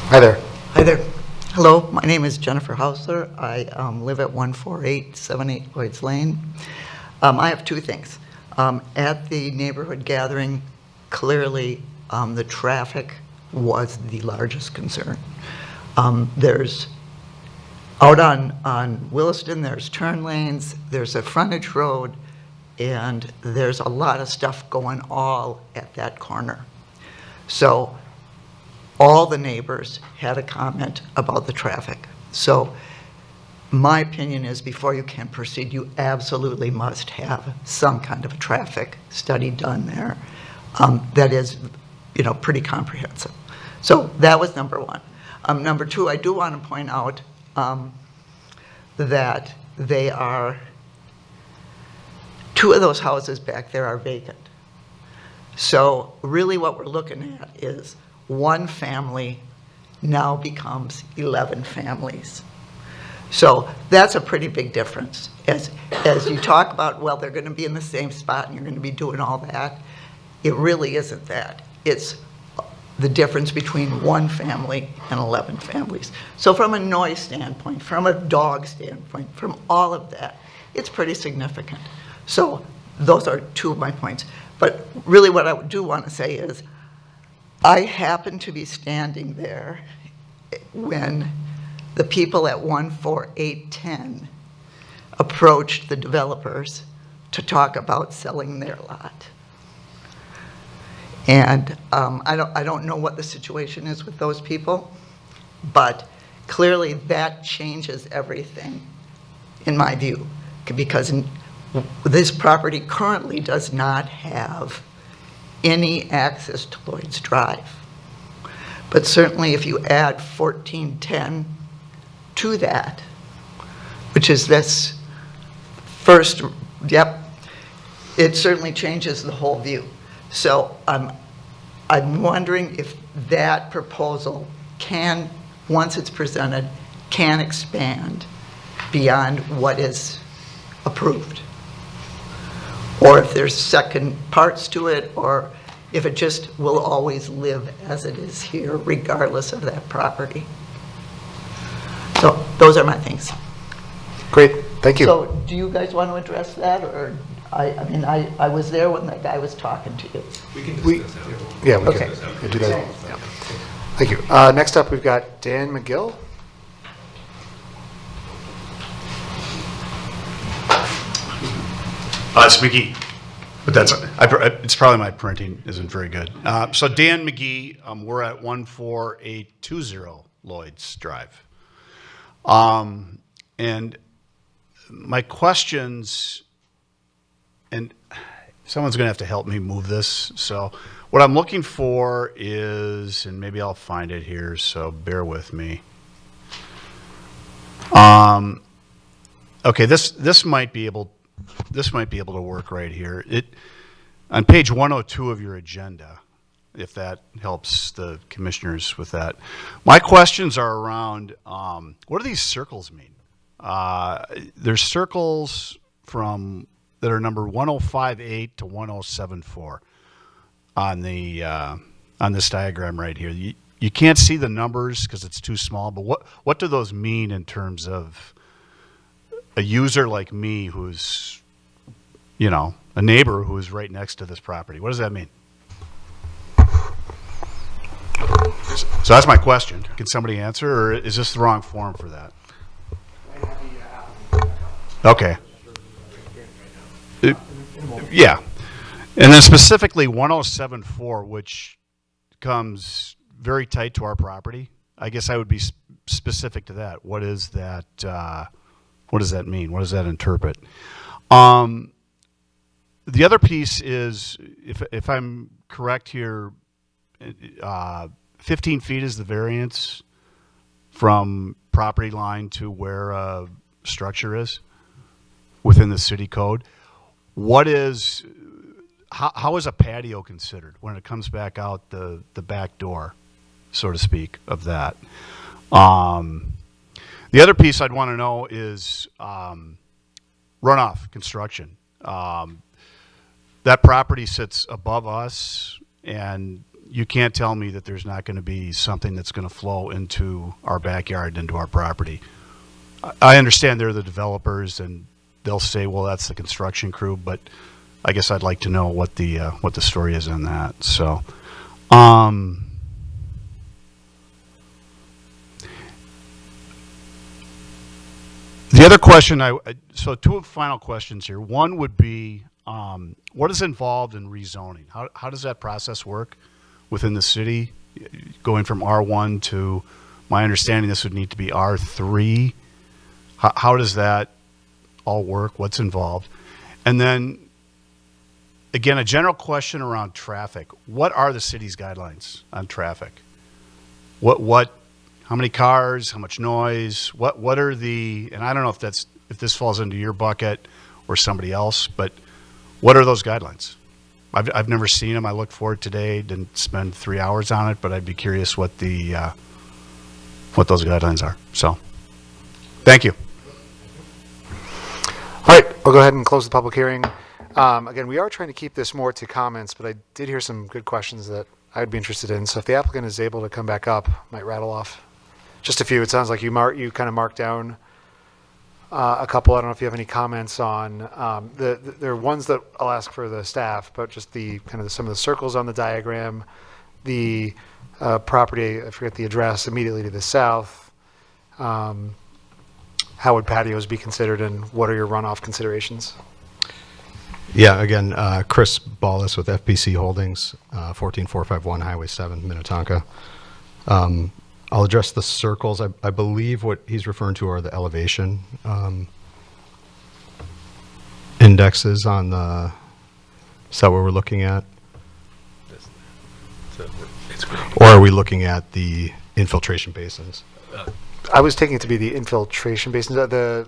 [SPEAKER 1] Hi there.
[SPEAKER 20] Hi there. Hello, my name is Jennifer Hausler. I live at 14878 Lloyd's Lane. I have 2 things. At the neighborhood gathering, clearly the traffic was the largest concern. There's out on Williston, there's turn lanes, there's a frontage road, and there's a lot of stuff going all at that corner. So all the neighbors had a comment about the traffic. So my opinion is before you can proceed, you absolutely must have some kind of a traffic study done there that is, pretty comprehensive. So that was number 1. Number 2, I do want to point out that 2 of those houses back there are vacant. So really what we're looking at is 1 family now becomes 11 families. So that's a pretty big difference. As you talk about, well, they're going to be in the same spot and you're going to be doing all that, it really isn't that. It's the difference between 1 family and 11 families. So from a noise standpoint, from a dog standpoint, from all of that, it's pretty significant. So those are 2 of my points. But really what I do want to say is, I happened to be standing there when the people at 14810 approached the developers to talk about selling their lot. And I don't know what the situation is with those people, but clearly that changes everything in my view, because this property currently does not have any access to Lloyd's Drive. But certainly if you add 1410 to that, which is this first, it certainly changes the whole view. So I'm wondering if that proposal can, once it's presented, can expand beyond what is approved. Or if there's second parts to it, or if it just will always live as it is here, regardless of that property. So those are my things.
[SPEAKER 1] Great, thank you.
[SPEAKER 20] So do you guys want to address that, or, I was there when that guy was talking to you.
[SPEAKER 1] We can discuss that. Yeah, we can do that. Yeah. Thank you. Next up, we've got Dan McGill.
[SPEAKER 21] It's McGee, but it's probably my printing isn't very good. So Dan McGee, we're at 14820 Lloyd's Drive. And my questions, and someone's going to have to help me move this. So what I'm looking for is, and maybe I'll find it here, so bear with me. Okay, this might be able to work right here. On page 102 of your agenda, if that helps the commissioners with that. My questions are around, what do these circles mean? There's circles that are number 1058 to 1074 on this diagram right here. You can't see the numbers because it's too small, but what do those mean in terms of a user like me who's, a neighbor who's right next to this property? What does that mean? So that's my question. Can somebody answer, or is this the wrong forum for that? Okay. Yeah. And then specifically 1074, which comes very tight to our property. I guess I would be specific to that. What is that? What does that mean? What does that interpret? The other piece is, if I'm correct here, 15 feet is the variance from property line to where a structure is within the city code. How is a patio considered when it comes back out the back door, so to speak, of that? The other piece I'd want to know is runoff construction. That property sits above us, and you can't tell me that there's not going to be something that's going to flow into our backyard, into our property. I understand they're the developers, and they'll say, well, that's the construction crew, but I guess I'd like to know what the story is on that. So, the other question, so two final questions here. One would be, what is involved in rezoning? How does that process work within the city, going from R1 to, my understanding, this would need to be R3. How does that all work? What's involved? And then, again, a general question around traffic. What are the city's guidelines on traffic? How many cars, how much noise, what are the, and I don't know if this falls into your bucket or somebody else, but what are those guidelines? I've never seen them. I looked for it today, didn't spend 3 hours on it, but I'd be curious what those guidelines are. So, thank you.
[SPEAKER 1] All right, I'll go ahead and close the public hearing. Again, we are trying to keep this more to comments, but I did hear some good questions that I'd be interested in. So if the applicant is able to come back up, might rattle off just a few. It sounds like you kind of marked down a couple. I don't know if you have any comments on there are ones that I'll ask for the staff, but just some of the circles on the diagram, the property, I forget the address, immediately to the south. How would patios be considered, and what are your runoff considerations?
[SPEAKER 17] Yeah, again, Chris Ballas with FPC Holdings, 14451 Highway 7, Minnetonka. I'll address the circles. I believe what he's referring to are the elevation indexes on the, is that what we're looking at? Or are we looking at the infiltration basins?
[SPEAKER 1] I was taking it to be the infiltration basins. The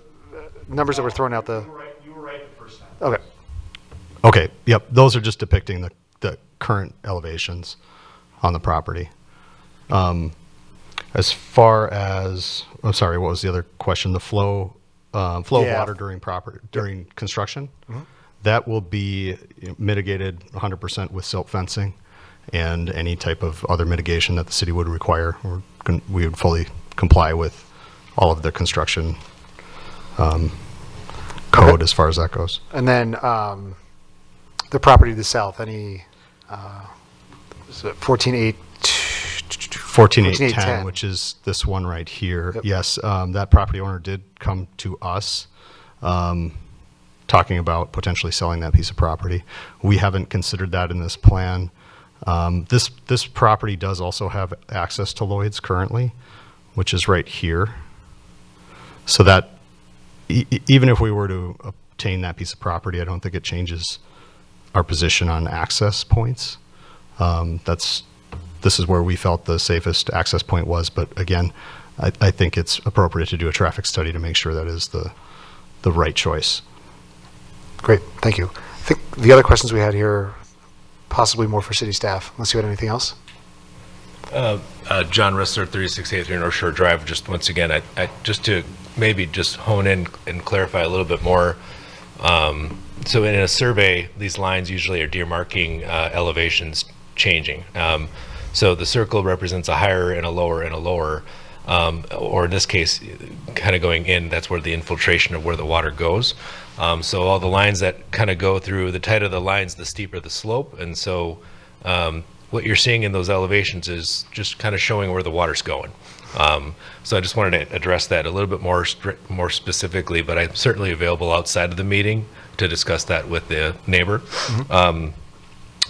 [SPEAKER 1] numbers that were thrown out.
[SPEAKER 21] You were right the first time.
[SPEAKER 1] Okay.
[SPEAKER 17] Okay. Yep. Those are just depicting the current elevations on the property. As far as, I'm sorry, what was the other question? The flow of
[SPEAKER 1] Yeah.
[SPEAKER 17] water during construction? That will be mitigated 100% with silt fencing and any type of other mitigation that the city would require. We would fully comply with all of the construction code as far as that goes.
[SPEAKER 1] And then the property to the south, any, is it 14.8?
[SPEAKER 17] 14810, which is this one right here.
[SPEAKER 1] Yep.
[SPEAKER 17] Yes, that property owner did come to us talking about potentially selling that piece of property. We haven't considered that in this plan. This property does also have access to Lloyd's currently, which is right here. So that even if we were to obtain that piece of property, I don't think it changes our position on access points. This is where we felt the safest access point was, but again, I think it's appropriate to do a traffic study to make sure that is the right choice.
[SPEAKER 1] Great, thank you. I think the other questions we had here, possibly more for city staff, unless you had anything else.
[SPEAKER 18] John Ressler, 3683 North Shore Drive. Just once again, I just to maybe just hone in and clarify a little bit more. So in a survey, these lines usually are demarking elevations changing. So the circle represents a higher and a lower and a lower, or in this case, kind of going in, that's where the infiltration of where the water goes. So all the lines that kind of go through, the tighter the lines, the steeper the slope. And so what you're seeing in those elevations is just kind of showing where the water's going. So I just wanted to address that a little bit more specifically, but I'm certainly available outside of the meeting to discuss that with the neighbor.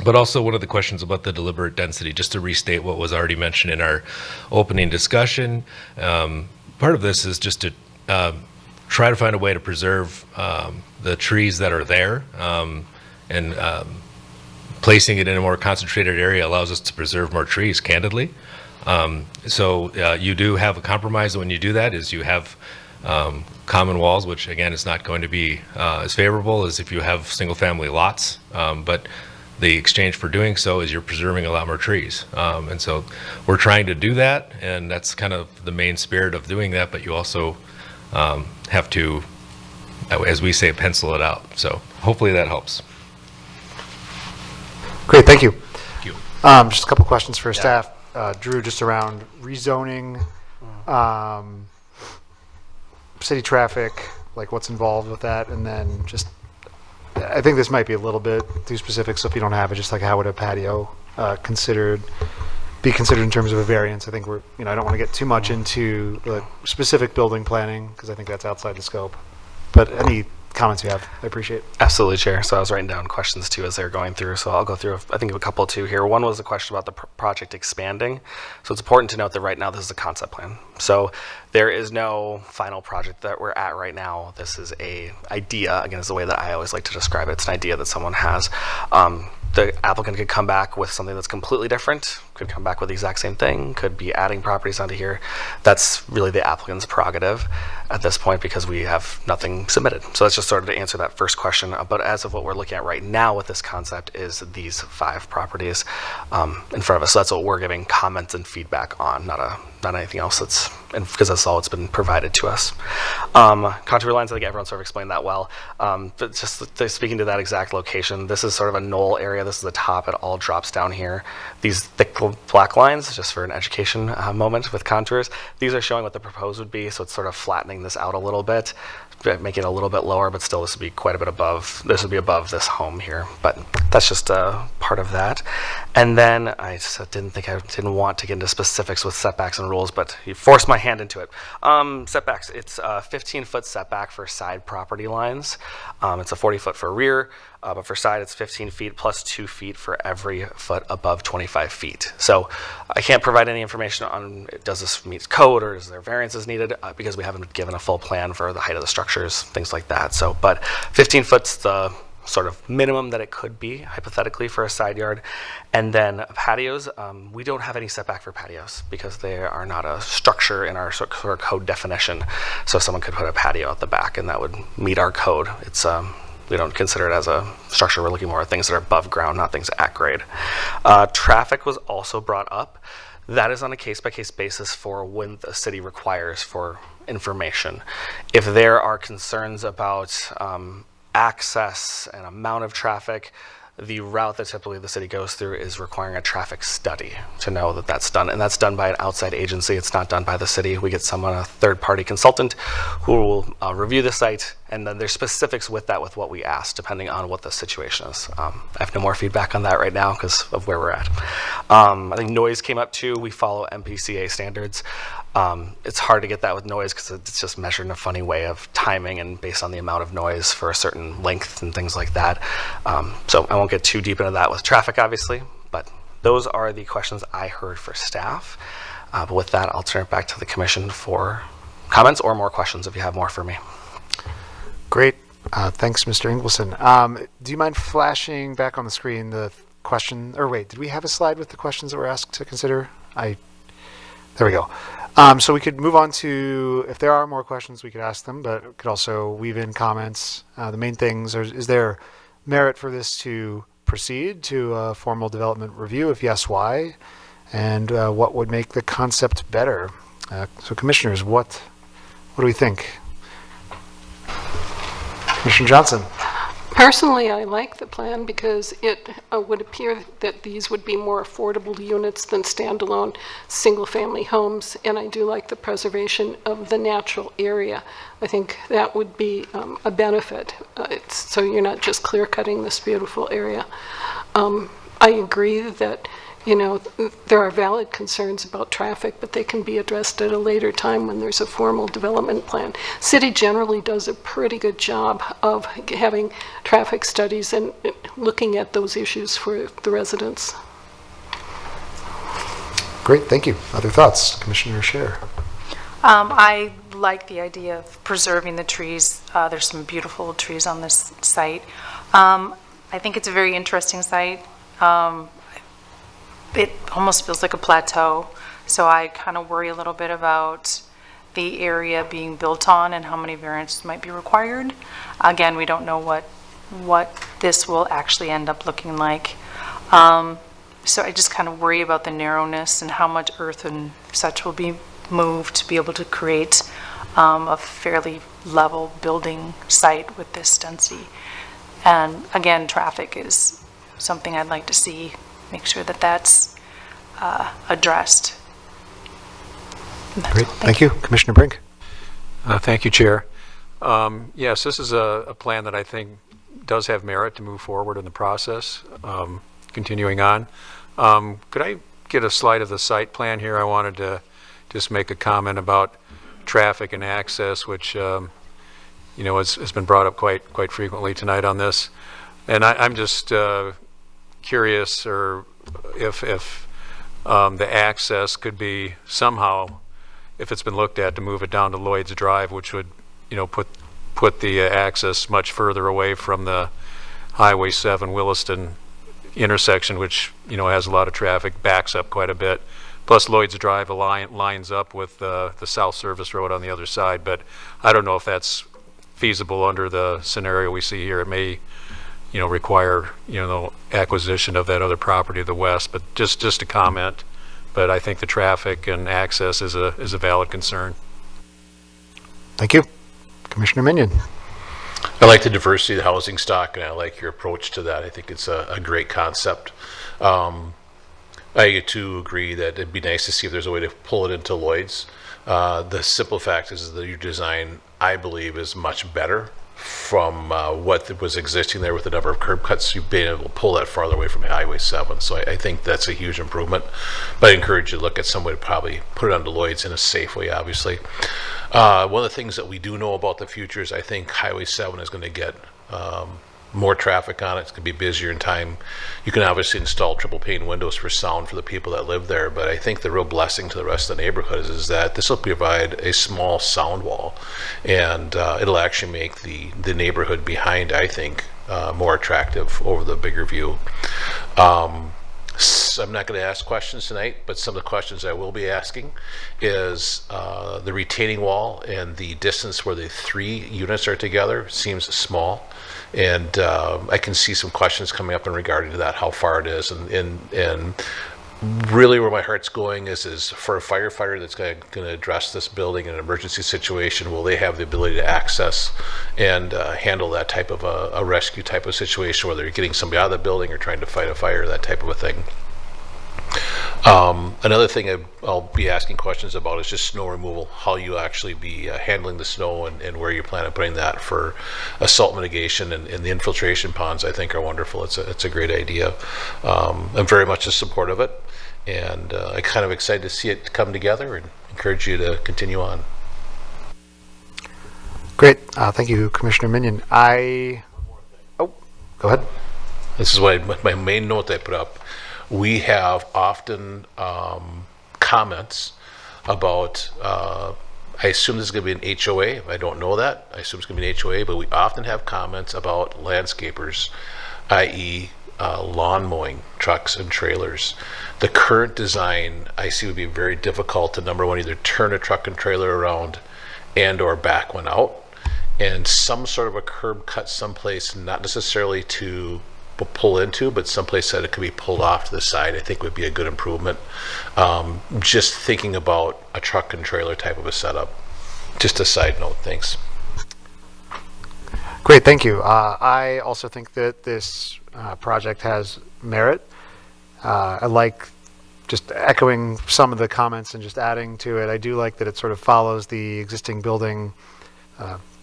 [SPEAKER 18] But also one of the questions about the deliberate density, just to restate what was already mentioned in our opening discussion. Part of this is just to try to find a way to preserve the trees that are there, and placing it in a more concentrated area allows us to preserve more trees, candidly. So you do have a compromise when you do that, is you have common walls, which again is not going to be as favorable as if you have single family lots, but the exchange for doing so is you're preserving a lot more trees. And so we're trying to do that, and that's kind of the main spirit of doing that, but you also have to, as we say, pencil it out. So hopefully that helps.
[SPEAKER 1] Great, thank you.
[SPEAKER 18] Thank you.
[SPEAKER 1] Just a couple questions for staff. Drew, just around rezoning, city traffic, like what's involved with that, and then just, I think this might be a little bit too specific, so if you don't have it, just like how would a patio be considered in terms of a variance? I think we're, I don't want to get too much into the specific building planning, because I think that's outside the scope. But any comments you have, I appreciate.
[SPEAKER 3] Absolutely, Chair. So I was writing down questions too as they were going through. So I'll go through, I think, a couple too here. One was a question about the project expanding. So it's important to note that right now this is a concept plan. So there is no final project that we're at right now. This is a idea, again, is the way that I always like to describe it. It's an idea that someone has. The applicant could come back with something that's completely different, could come back with the exact same thing, could be adding properties onto here. That's really the applicant's prerogative at this point, because we have nothing submitted. So that's just sort of to answer that first question. But as of what we're looking at right now with this concept is these 5 properties in front of us. So that's what we're giving comments and feedback on, not anything else that's, and because that's all that's been provided to us. Contour lines, I think everyone sort of explained that well. But just speaking to that exact location, this is sort of a knoll area. This is the top. It all drops down here. These thick black lines, just for an education moment with contours, these are showing what the proposed would be. So it's sort of flattening this out a little bit, make it a little bit lower, but still this would be quite a bit above. This would be above this home here, but that's just part of that. And then I just didn't want to get into specifics with setbacks and rules, but you forced my hand into it. Setbacks, it's a 15-foot setback for side property lines. It's a 40-foot for rear, but for side it's 15 feet plus 2 feet for every foot above 25 feet. So I can't provide any information on does this meet code or is there variances needed, because we haven't given a full plan for the height of the structures, things like that. So, but 15 foot's the sort of minimum that it could be hypothetically for a side yard. And then patios, we don't have any setback for patios because they are not a structure in our sort of code definition. So someone could put a patio at the back and that would meet our code. It's we don't consider it as a structure. We're looking more at things that are above ground, not things at grade. Traffic was also brought up. That is on a case-by-case basis for when the city requires for information. If there are concerns about access and amount of traffic, the route that typically the city goes through is requiring a traffic study to know that that's done. And that's done by an outside agency. It's not done by the city. We get someone, a third-party consultant, who will review the site, and then there's specifics with that, with what we ask, depending on what the situation is. I have no more feedback on that right now because of where we're at. I think noise came up too. We follow MPCA standards. It's hard to get that with noise because it's just measured in a funny way of timing and based on the amount of noise for a certain length and things like that. So I won't get too deep into that with traffic, obviously, but those are the questions I heard for staff. But with that, I'll turn it back to the commission for comments or more questions if you have more for me.
[SPEAKER 1] Great. Thanks, Mr. Ingleson. Do you mind flashing back on the screen the question, or wait, did we have a slide with the questions that were asked to consider? There we go. So we could move on to, if there are more questions, we could ask them, but we could also weave in comments. The main things are, is there merit for this to proceed to a formal development review? If yes, why? And what would make the concept better? So commissioners, what do we think? Commissioner Johnson.
[SPEAKER 9] Personally, I like the plan because it would appear that these would be more affordable units than standalone single-family homes, and I do like the preservation of the natural area. I think that would be a benefit. So you're not just clear-cutting this beautiful area. I agree that, you know, there are valid concerns about traffic, but they can be addressed at a later time when there's a formal development plan. City generally does a pretty good job of having traffic studies and looking at those issues for the residents.
[SPEAKER 1] Great, thank you. Other thoughts? Commissioner Scher.
[SPEAKER 4] I like the idea of preserving the trees. There's some beautiful trees on this site. I think it's a very interesting site. It almost feels like a plateau, so I kind of worry a little bit about the area being built on and how many variances might be required. Again, we don't know what this will actually end up looking like. So I just kind of worry about the narrowness and how much earth and such will be moved to be able to create a fairly level building site with this density. And again, traffic is something I'd like to see, make sure that that's addressed.
[SPEAKER 1] Great, thank you. Commissioner Brink.
[SPEAKER 8] Thank you, Chair. Yes, this is a plan that I think does have merit to move forward in the process. Continuing on, could I get a slide of the site plan here? I wanted to just make a comment about traffic and access, which you know has been brought up quite frequently tonight on this, and I'm just curious, or if the access could be somehow, if it's been looked at, to move it down to Lloyd's Drive, which would, you know, put the access much further away from the Highway 7 Williston intersection, which, you know, has a lot of traffic, backs up quite a bit. Plus Lloyd's Drive lines up with the South Service Road on the other side, but I don't know if that's feasible under the scenario we see here. It may, you know, require, you know, acquisition of that other property to the west, but just a comment. But I think the traffic and access is a valid concern.
[SPEAKER 1] Thank you. Commissioner Minion.
[SPEAKER 5] I like the diversity of the housing stock, and I like your approach to that. I think it's a great concept. I too agree that it'd be nice to see if there's a way to pull it into Lloyd's. The simple fact is that your design, I believe, is much better from what was existing there with the number of curb cuts. You've been able to pull that farther away from Highway 7, so I think that's a huge improvement. But I encourage you to look at some way to probably put it onto Lloyd's in a safe way, obviously. One of the things that we do know about the future is I think Highway 7 is going to get more traffic on it. It's going to be busier in time. You can obviously install triple pane windows for sound for the people that live there, but I think the real blessing to the rest of the neighborhood is that this will provide a small sound wall, and it'll actually make the neighborhood behind, I think, more attractive over the bigger view. I'm not going to ask questions tonight, but some of the questions I will be asking is the retaining wall and the distance where the 3 units are together seems small. And I can see some questions coming up in regard to that, how far it is. And really where my heart's going is for a firefighter that's going to address this building in an emergency situation, will they have the ability to access and handle that type of a rescue type of situation, whether you're getting somebody out of the building or trying to fight a fire, that type of a thing. Another thing I'll be asking questions about is just snow removal, how you actually be handling the snow and where you plan on putting that for assault mitigation, and the infiltration ponds I think are wonderful. It's a great idea. I'm very much in support of it, and I'm kind of excited to see it come together and encourage you to continue on.
[SPEAKER 1] Great. Thank you, Commissioner Minion. Go ahead.
[SPEAKER 5] This is my main note that I put up. We have often comments about, I assume this is going to be an HOA. I don't know that. I assume it's going to be an HOA, but we often have comments about landscapers, i.e. Lawn mowing trucks and trailers. The current design I see would be very difficult to, number one, either turn a truck and trailer around and or back one out, and some sort of a curb cut someplace, not necessarily to pull into, but someplace that it could be pulled off to the side, I think would be a good improvement. Just thinking about a truck and trailer type of a setup. Just a side note, thanks.
[SPEAKER 1] Great, thank you. I also think that this project has merit. I like just echoing some of the comments and just adding to it. I do like that it sort of follows the existing building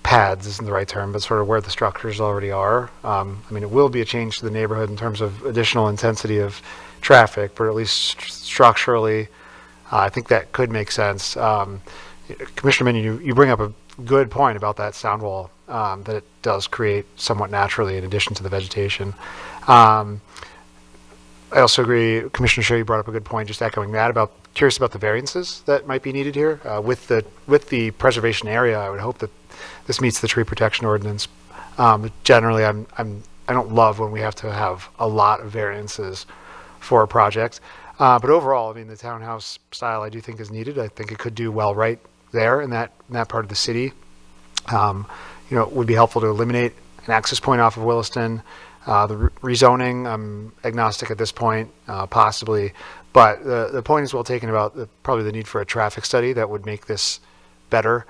[SPEAKER 1] pads isn't the right term, but sort of where the structures already are. I mean, it will be a change to the neighborhood in terms of additional intensity of traffic, but at least structurally, I think that could make sense. Commissioner Minion, you bring up a good point about that sound wall, that it does create somewhat naturally in addition to the vegetation. I also agree, Commissioner Sherry brought up a good point, just echoing that, curious about the variances that might be needed here. With the preservation area, I would hope that this meets the tree protection ordinance. But generally, I don't love when we have to have a lot of variances for a project. But overall, I mean, the townhouse style I do think is needed. I think it could do well right there in that part of the city. It would be helpful to eliminate an access point off of Williston. The rezoning, I'm agnostic at this point, possibly. But the point is well taken about probably the need for a traffic study that would make this better.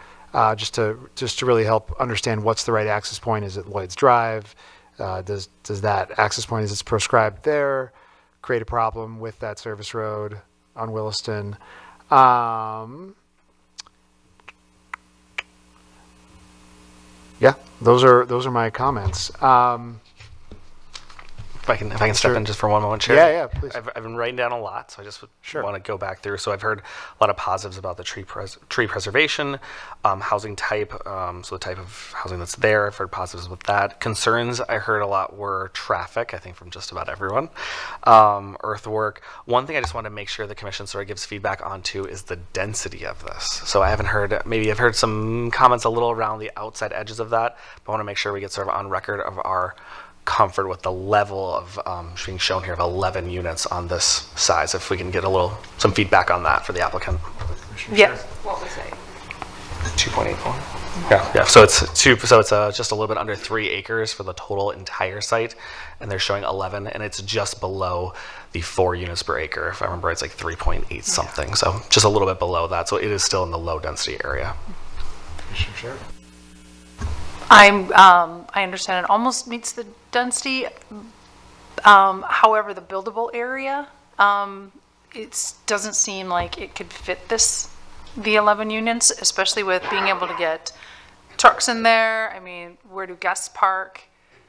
[SPEAKER 1] Just to really help understand what's the right access point. Is it Lloyd's Drive? Does that access point, as it's prescribed there, create a problem with that service road on Williston? Yeah, those are my comments.
[SPEAKER 3] If I can step in just for one moment, Chair.
[SPEAKER 1] Yeah, please.
[SPEAKER 3] I've been writing down a lot, so I just want to go back through. So I've heard a lot of positives about the tree preservation, housing type, so the type of housing that's there. I've heard positives with that. Concerns I heard a lot were traffic, I think from just about everyone. Earthwork. One thing I just want to make sure the commission sort of gives feedback on too is the density of this. So I haven't heard, maybe I've heard some comments a little around the outside edges of that, but I want to make sure we get sort of on record of our comfort with the level of being shown here of 11 units on this size. If we can get some feedback on that for the applicant.
[SPEAKER 2] Yeah. What was it?
[SPEAKER 3] 2.84. Yeah. So it's just a little bit under 3 acres for the total entire site, and they're showing 11, and it's just below the 4 units per acre. If I remember, it's like 3.8 something. So just a little bit below that. So it is still in the low density area.
[SPEAKER 1] Sure.
[SPEAKER 4] I understand it almost meets the density. However, the buildable area, it doesn't seem like it could fit the 11 units, especially with being able to get trucks in there. I mean, where do guests park?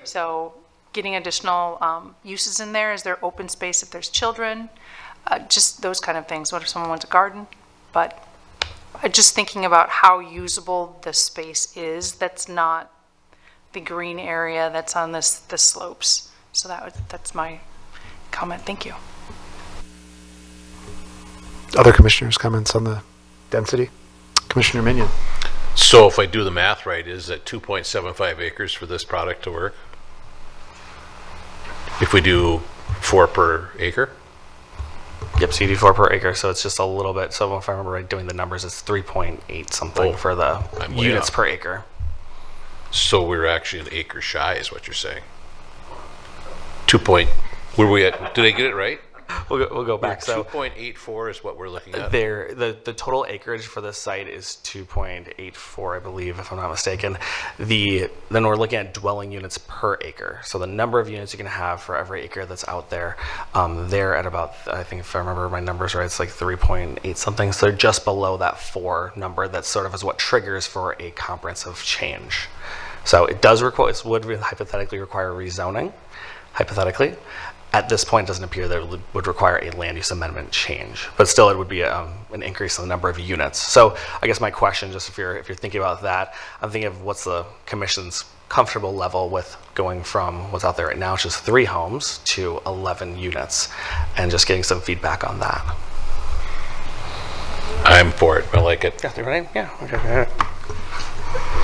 [SPEAKER 4] So getting additional uses in there. Is there open space if there's children? Just those kind of things. What if someone wants a garden? But just thinking about how usable the space is, that's not the green area that's on the slopes. So that's my comment. Thank you.
[SPEAKER 1] Other commissioners' comments on the density? Commissioner Minion.
[SPEAKER 5] So if I do the math right, is that 2.75 acres for this product to work? If we do 4 per acre?
[SPEAKER 3] Yep, CD4 per acre, so it's just a little bit. So if I remember right, doing the numbers, it's 3.8 something for the
[SPEAKER 5] I'm way
[SPEAKER 3] units
[SPEAKER 5] off.
[SPEAKER 3] per acre.
[SPEAKER 5] So we're actually an acre shy, is what you're saying. 2 point, where we at, did I get it right?
[SPEAKER 3] We'll go back. So
[SPEAKER 5] 2.84 is what we're looking at.
[SPEAKER 3] there, the total acreage for this site is 2.84, I believe, if I'm not mistaken. Then we're looking at dwelling units per acre. So the number of units you can have for every acre that's out there, they're at about, I think if I remember my numbers right, it's like 3.8 something. So they're just below that 4 number. That sort of is what triggers for a comprehensive change. So it does require, it would hypothetically require rezoning, hypothetically. At this point, it doesn't appear that it would require a land use amendment change, but still it would be an increase in the number of units. So I guess my question, just if you're thinking about that, I'm thinking of what's the commission's comfortable level with going from what's out there right now, which is 3 homes, to 11 units, and just getting some feedback on that.
[SPEAKER 5] I'm for it, I like it.
[SPEAKER 3] Yeah, you ready? Yeah, okay.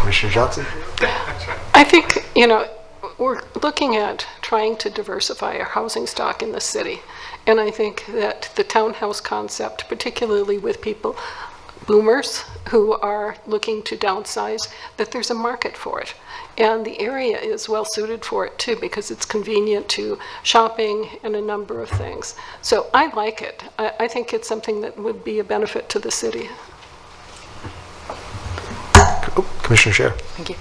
[SPEAKER 1] Commissioner Johnson?
[SPEAKER 9] I think, we're looking at trying to diversify our housing stock in the city. And I think that the townhouse concept, particularly with people, boomers who are looking to downsize, that there's a market for it. And the area is well suited for it too, because it's convenient to shopping and a number of things. So I like it. I think it's something that would be a benefit to the city.
[SPEAKER 1] Commissioner Scher.
[SPEAKER 4] Thank you.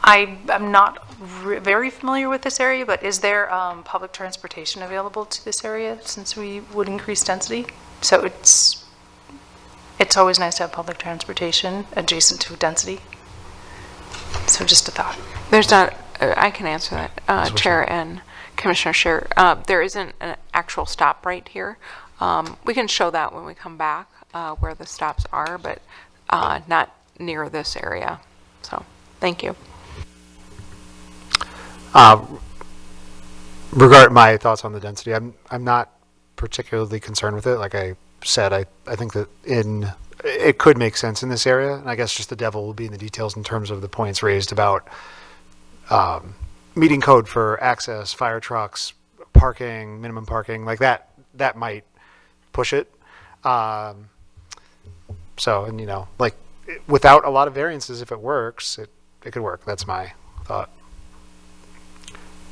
[SPEAKER 4] I'm not very familiar with this area, but is there public transportation available to this area since we would increase density? So it's always nice to have public transportation adjacent to density. So just a thought.
[SPEAKER 2] There's not, I can answer that, Chair and Commissioner Scher. There isn't an actual stop right here. We can show that when we come back, where the stops are, but not near this area. So, thank you.
[SPEAKER 1] Regarding my thoughts on the density, I'm not particularly concerned with it. Like I said, I think that it could make sense in this area, and I guess just the devil will be in the details in terms of the points raised about meeting code for access, fire trucks, parking, minimum parking, like that might push it. So, and like without a lot of variances, if it works, it could work. That's my thought.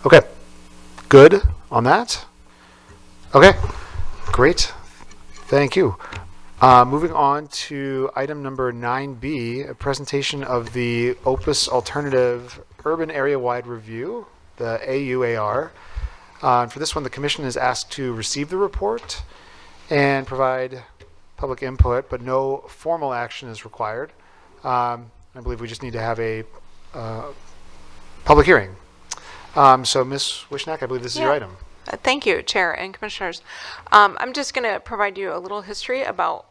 [SPEAKER 1] Okay, good on that. Okay, great. Thank you. Moving on to item number 9B, a presentation of the Opus Alternative Urban Area-Wide Review, the AUAR. For this one, the Commission is asked to receive the report and provide public input, but no formal action is required. I believe we just need to have a public hearing. So Ms. Wishnak, I believe this is your item.
[SPEAKER 2] Thank you, Chair and Commissioners. I'm just going to provide you a little history about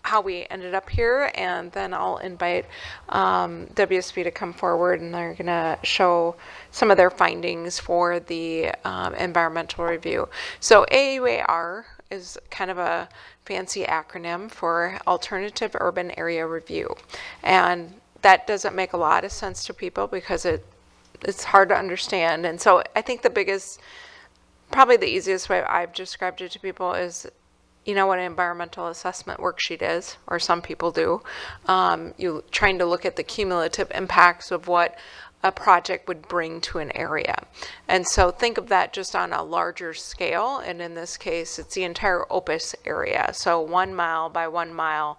[SPEAKER 2] how we ended up here, and then I'll invite WSB to come forward, and they're going to show some of their findings for the environmental review. So AUAR is kind of a fancy acronym for Alternative Urban Area Review, and that doesn't make a lot of sense to people because it's hard to understand. And so I think probably the easiest way I've described it to people is, what an environmental assessment worksheet is, or some people do. You're trying to look at the cumulative impacts of what a project would bring to an area. And so think of that just on a larger scale. And in this case, it's the entire Opus area. So 1 mile by 1 mile,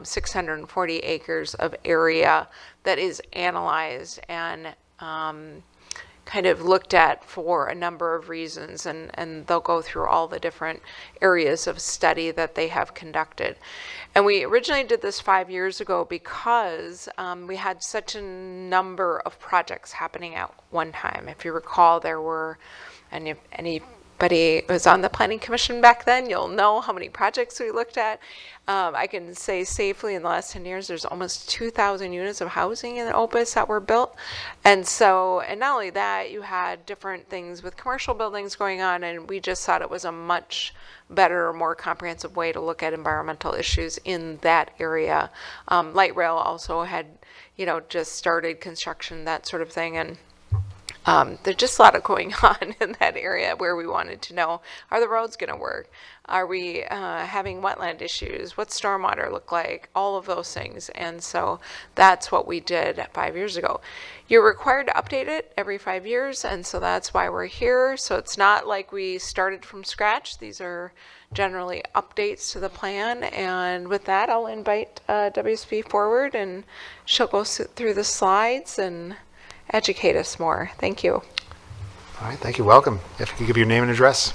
[SPEAKER 2] 640 acres of area that is analyzed and kind of looked at for a number of reasons, and they'll go through all the different areas of study that they have conducted. And we originally did this 5 years ago because we had such a number of projects happening at one time. If you recall, there were, and if anybody was on the Planning Commission back then, you'll know how many projects we looked at. I can say safely in the last 10 years, there's almost 2,000 units of housing in Opus that were built. And not only that, you had different things with commercial buildings going on, and we just thought it was a much better, more comprehensive way to look at environmental issues in that area. Light rail also had, just started construction, that sort of thing. And There's just a lot of going on in that area where we wanted to know, are the roads going to work? Are we having wetland issues? What's stormwater look like? All of those things. And so that's what we did 5 years ago. You're required to update it every 5 years, and so that's why we're here. So it's not like we started from scratch. These are generally updates to the plan. And with that, I'll invite WSP forward, and she'll go through the slides and educate us more. Thank you.
[SPEAKER 1] All right, thank you. Welcome. If you could give your name and address.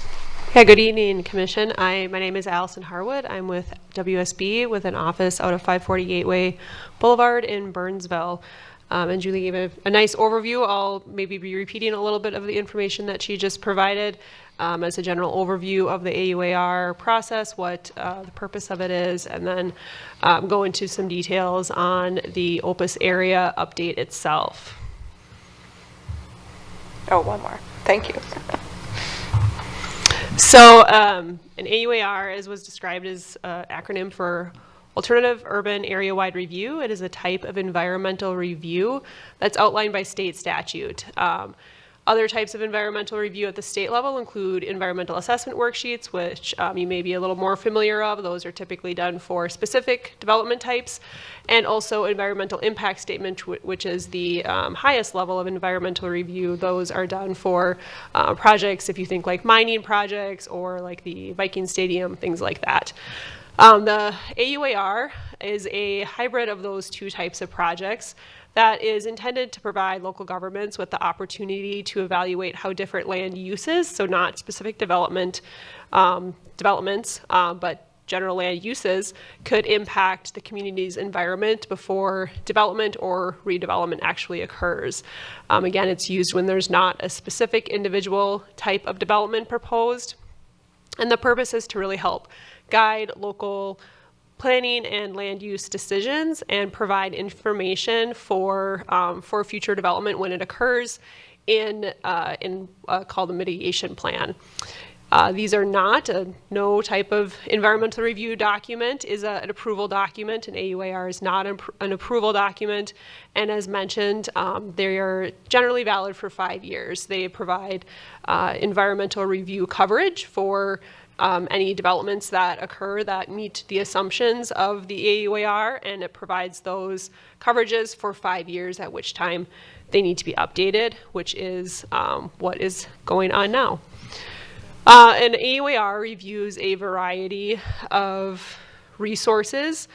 [SPEAKER 7] Yeah, good evening, Commission. My name is Allison Harwood. I'm with WSB with an office out of 540 Gateway Boulevard in Burnsville. And Julie gave a nice overview. I'll maybe be repeating a little bit of the information that she just provided as a general overview of the AUAR process, what the purpose of it is, and then go into some details on the Opus area update itself.
[SPEAKER 2] Oh, one more. Thank you.
[SPEAKER 7] So an AUAR, as was described, is an acronym for Alternative Urban Area-Wide Review. It is a type of environmental review that's outlined by state statute. Other types of environmental review at the state level include environmental assessment worksheets, which you may be a little more familiar of. Those are typically done for specific development types, and also environmental impact statement, which is the highest level of environmental review. Those are done for projects, if you think like mining projects or like the Viking Stadium, things like that. The AUAR is a hybrid of those two types of projects that is intended to provide local governments with the opportunity to evaluate how different land uses, so not specific developments, but general land uses, could impact the community's environment before development or redevelopment actually occurs. Again, it's used when there's not a specific individual type of development proposed, and the purpose is to really help guide local planning and land use decisions and provide information for future development when it occurs in called the mitigation plan. These are not no type of environmental review document is an approval document. An AUAR is not an approval document, and as mentioned, they are generally valid for 5 years. They provide environmental review coverage for any developments that occur that meet the assumptions of the AUAR, and it provides those coverages for 5 years, at which time they need to be updated, which is what is going on now. An AUAR reviews a variety of resources,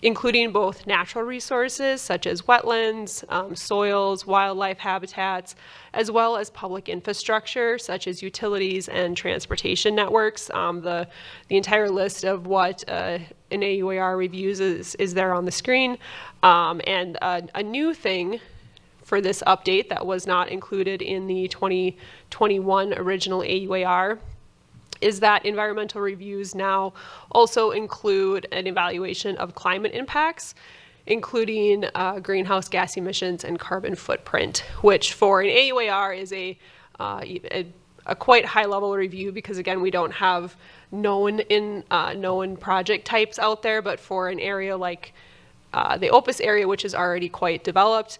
[SPEAKER 7] including both natural resources such as wetlands, soils, wildlife habitats, as well as public infrastructure such as utilities and transportation networks. The entire list of what an AUAR reviews is there on the screen. And a new thing for this update that was not included in the 2021 original AUAR is that environmental reviews now also include an evaluation of climate impacts, including greenhouse gas emissions and carbon footprint, which for an AUAR is a quite high level review, because again, we don't have known project types out there, but for an area like the Opus area, which is already quite developed,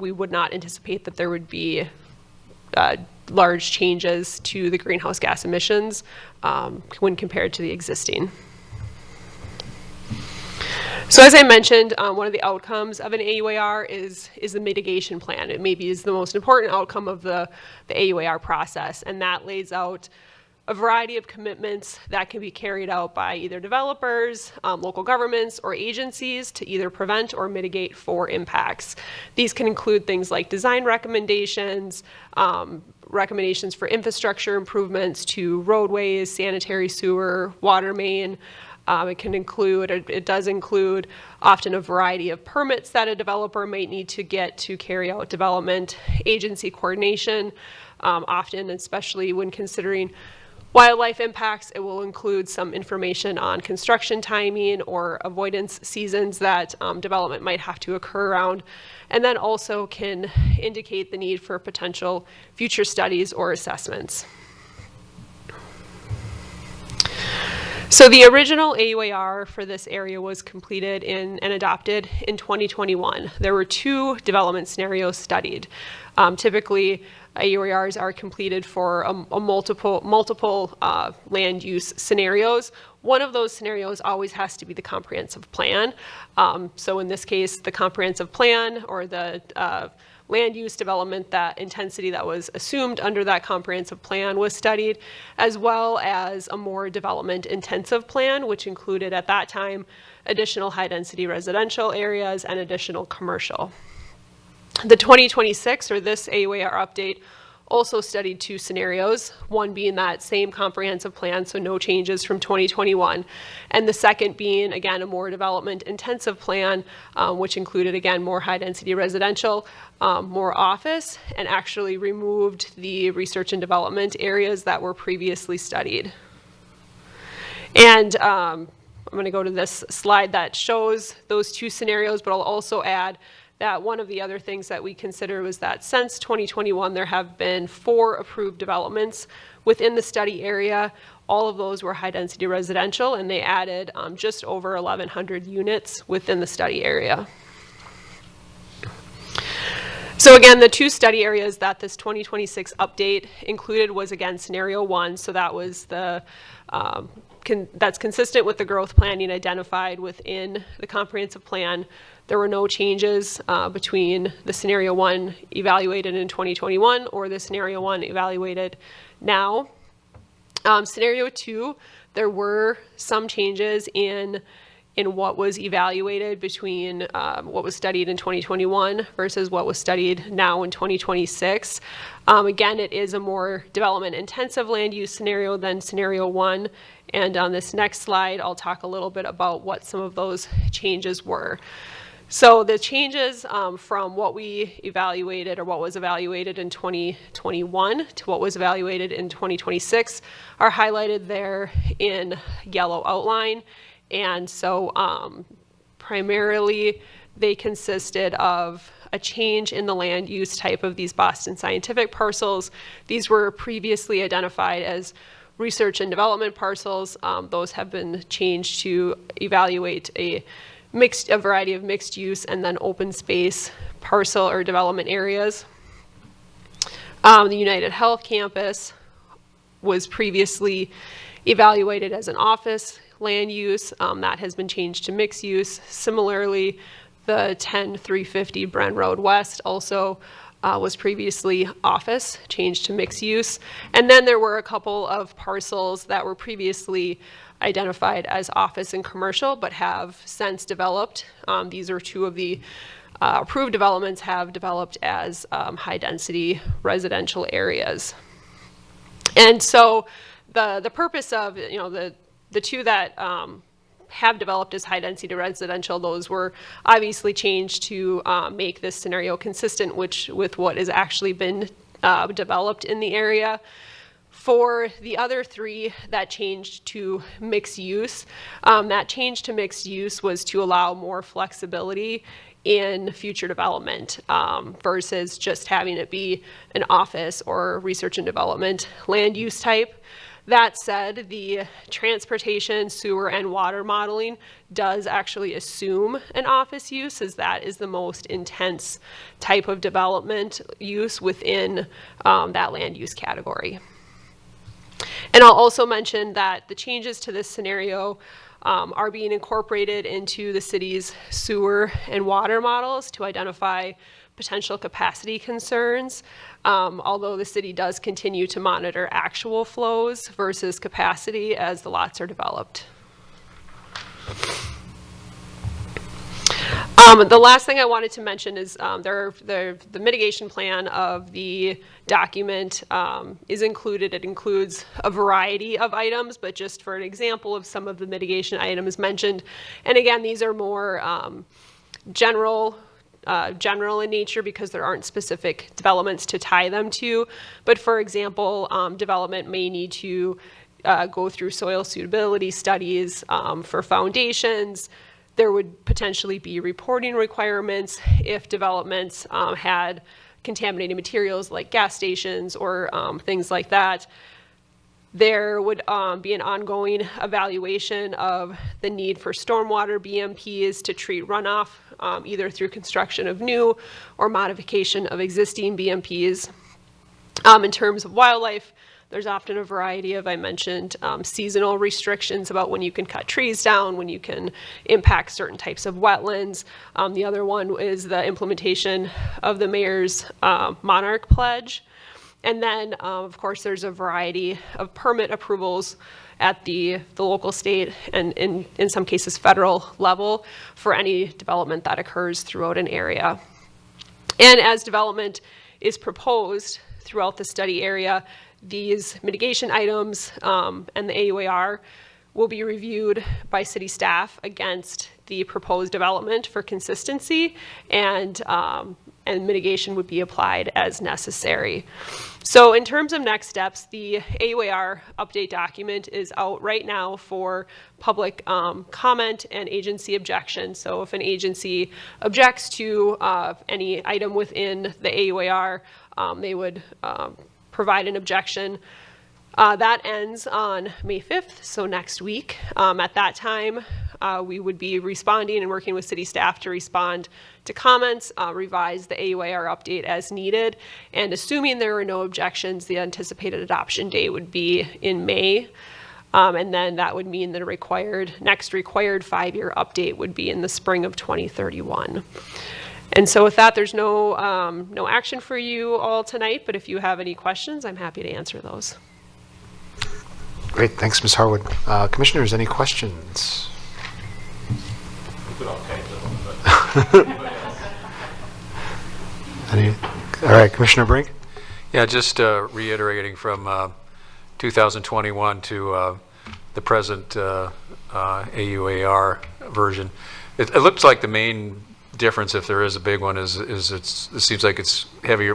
[SPEAKER 7] we would not anticipate that there would be large changes to the greenhouse gas emissions when compared to the existing. So as I mentioned, one of the outcomes of an AUAR is the mitigation plan. It maybe is the most important outcome of the AUAR process, and that lays out a variety of commitments that can be carried out by either developers, local governments, or agencies to either prevent or mitigate for impacts. These can include things like design recommendations, recommendations for infrastructure improvements to roadways, sanitary sewer, water main. It does include often a variety of permits that a developer might need to get to carry out development, agency coordination, often, especially when considering wildlife impacts. It will include some information on construction timing or avoidance seasons that development might have to occur around, and then also can indicate the need for potential future studies or assessments. So the original AUAR for this area was completed and adopted in 2021. There were 2 development scenarios studied. Typically, AUARs are completed for a multiple land use scenarios. One of those scenarios always has to be the comprehensive plan. So in this case, the comprehensive plan or the land use development, that intensity that was assumed under that comprehensive plan was studied, as well as a more development intensive plan, which included at that time additional high density residential areas and additional commercial. The 2026, or this AUAR update, also studied two scenarios, one being that same comprehensive plan, so no changes from 2021, and the second being, again, a more development intensive plan, which included, again, more high density residential, more office, and actually removed the research and development areas that were previously studied. And I'm going to go to this slide that shows those two scenarios, but I'll also add that one of the other things that we consider was that since 2021, there have been 4 approved developments within the study area. All of those were high density residential, and they added just over 1,100 units within the study area. So again, the 2 study areas that this 2026 update included was, again, scenario 1. So that was the that's consistent with the growth planning identified within the comprehensive plan. There were no changes between the scenario 1 evaluated in 2021 or the scenario 1 evaluated now. Scenario 2, there were some changes in what was evaluated between what was studied in 2021 versus what was studied now in 2026. Again, it is a more development intensive land use scenario than scenario 1. And on this next slide, I'll talk a little bit about what some of those changes were. So the changes from what we evaluated or what was evaluated in 2021 to what was evaluated in 2026 are highlighted there in yellow outline. And so primarily they consisted of a change in the land use type of these Boston Scientific parcels. These were previously identified as research and development parcels. Those have been changed to evaluate a variety of mixed use and then open space parcel or development areas. The United Health campus was previously evaluated as an office land use. That has been changed to mixed use. Similarly, the 10350 Bren Road West also was previously office, changed to mixed use. And then there were a couple of parcels that were previously identified as office and commercial, but have since developed. These are 2 of the approved developments have developed as high density residential areas. And so the purpose of, the 2 that have developed as high density residential, those were obviously changed to make this scenario consistent with what has actually been developed in the area. For the other 3 that changed to mixed use, that change to mixed use was to allow more flexibility in future development versus just having it be an office or research and development land use type. That said, the transportation, sewer, and water modeling does actually assume an office use, as that is the most intense type of development use within that land use category. And I'll also mention that the changes to this scenario are being incorporated into the city's sewer and water models to identify potential capacity concerns, although the city does continue to monitor actual flows versus capacity as the lots are developed. The last thing I wanted to mention is the mitigation plan of the document is included. It includes a variety of items, but just for an example of some of the mitigation items mentioned. And again, these are more general in nature because there aren't specific developments to tie them to. But for example, development may need to go through soil suitability studies for foundations. There would potentially be reporting requirements if developments had contaminated materials like gas stations or things like that. There would be an ongoing evaluation of the need for stormwater BMPs to treat runoff, either through construction of new or modification of existing BMPs. In terms of wildlife, there's often a variety of, I mentioned, seasonal restrictions about when you can cut trees down, when you can impact certain types of wetlands. The other one is the implementation of the mayor's monarch pledge. And then, of course, there's a variety of permit approvals at the local, state, and in some cases federal level for any development that occurs throughout an area. And as development is proposed throughout the study area, these mitigation items and the AUAR will be reviewed by city staff against the proposed development for consistency, and mitigation would be applied as necessary. So in terms of next steps, the AUAR update document is out right now for public comment and agency objection. So if an agency objects to any item within the AUAR, they would provide an objection. That ends on May 5th, so next week. At that time, we would be responding and working with city staff to respond to comments, revise the AUAR update as needed, and assuming there are no objections, the anticipated adoption date would be in May. And then that would mean the next required 5-year update would be in the spring of 2031. And so with that, there's no action for you all tonight, but if you have any questions, I'm happy to answer those.
[SPEAKER 1] Great, thanks, Ms. Harwood. Commissioners, any questions? All right, Commissioner Brink?
[SPEAKER 8] Yeah, just reiterating from 2021 to the present AUAR version. It looks like the main difference, if there is a big one, is it seems like it's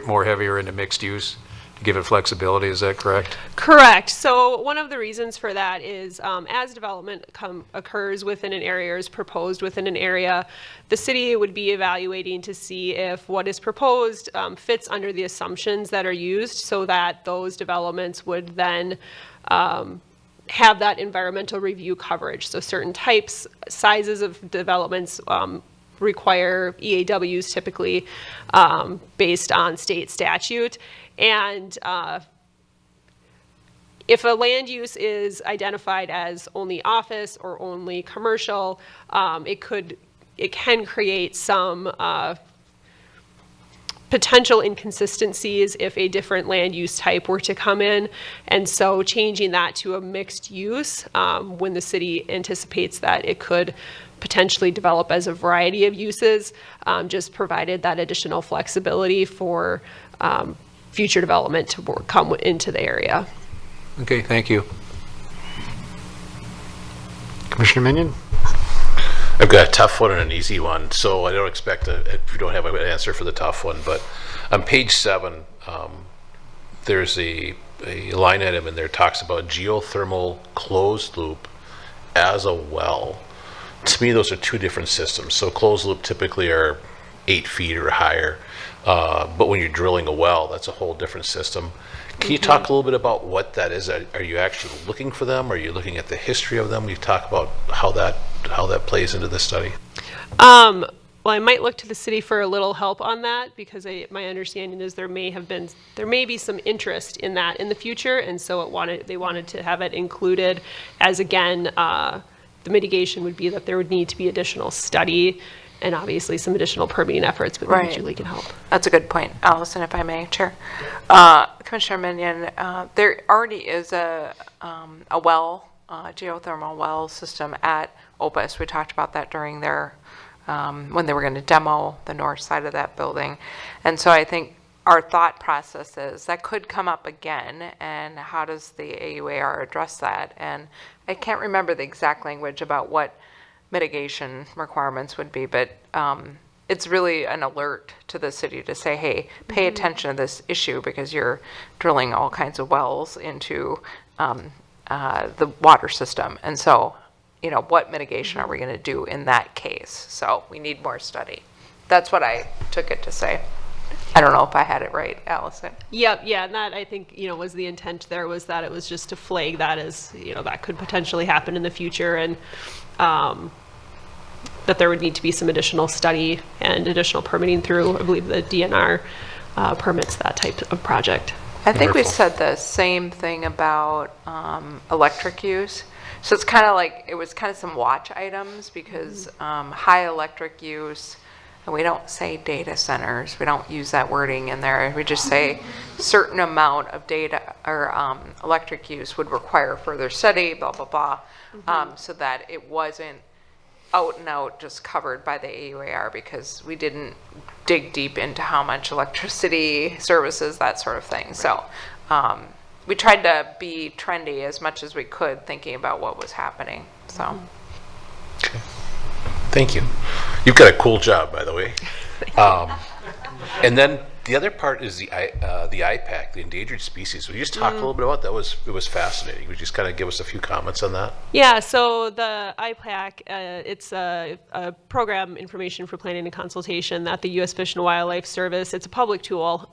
[SPEAKER 8] more heavier into mixed use to give it flexibility. Is that correct?
[SPEAKER 7] Correct. So one of the reasons for that is as development occurs within an area or is proposed within an area, the city would be evaluating to see if what is proposed fits under the assumptions that are used, so that those developments would then have that environmental review coverage. So certain types, sizes of developments require EAWs typically based on state statute. And if a land use is identified as only office or only commercial, it can create some potential inconsistencies if a different land use type were to come in. And so changing that to a mixed use when the city anticipates that it could potentially develop as a variety of uses, just provided that additional flexibility for future development to come into the area.
[SPEAKER 8] Okay, thank you.
[SPEAKER 1] Commissioner Minion?
[SPEAKER 5] I've got a tough one and an easy one, so I don't expect if you don't have an answer for the tough one, but on page 7, there's a line item in there that talks about geothermal closed loop as a well. To me, those are two different systems. So closed loop typically are 8 feet or higher, but when you're drilling a well, that's a whole different system. Can you talk a little bit about what that is? Are you actually looking for them? Are you looking at the history of them? We've talked about how that plays into this study.
[SPEAKER 7] Well, I might look to the city for a little help on that, because my understanding is there may be some interest in that in the future, and so they wanted to have it included as, again, the mitigation would be that there would need to be additional study and obviously some additional permitting efforts, but maybe Julie can help.
[SPEAKER 2] That's a good point. Allison, if I may, Chair. Commissioner Minion, there already is a well, geothermal well system at Opus. We talked about that during their, when they were going to demo the north side of that building. And so I think our thought process is that could come up again, and how does the AUAR address that? And I can't remember the exact language about what mitigation requirements would be, but it's really an alert to the city to say, hey, pay attention to this issue, because you're drilling all kinds of wells into the water system. And so, what mitigation are we going to do in that case? So we need more study. That's what I took it to say. I don't know if I had it right, Allison.
[SPEAKER 7] Yep, yeah, and that I think, was the intent there, was that it was just to flag that as, that could potentially happen in the future, and that there would need to be some additional study and additional permitting through, I believe the DNR permits that type of project.
[SPEAKER 2] I think we
[SPEAKER 5] Wonderful.
[SPEAKER 2] said the same thing about electric use. So it's kind of like, it was kind of some watch items because high electric use, and we don't say data centers, we don't use that wording in there. We just say certain amount of data or electric use would require further study, blah, blah, blah, so that it wasn't out and out just covered by the AUAR because we didn't dig deep into how much electricity services, that sort of thing. So we tried to be trendy as much as we could, thinking about what was happening. So
[SPEAKER 5] Thank you. You've got a cool job, by the way. And then the other part is the IPAC, the endangered species. Will you just talk a little bit about that? It was fascinating. Would you just kind of give us a few comments on that?
[SPEAKER 7] Yeah, so the IPAC, it's a program information for planning and consultation that the U.S. Fish and Wildlife Service, it's a public tool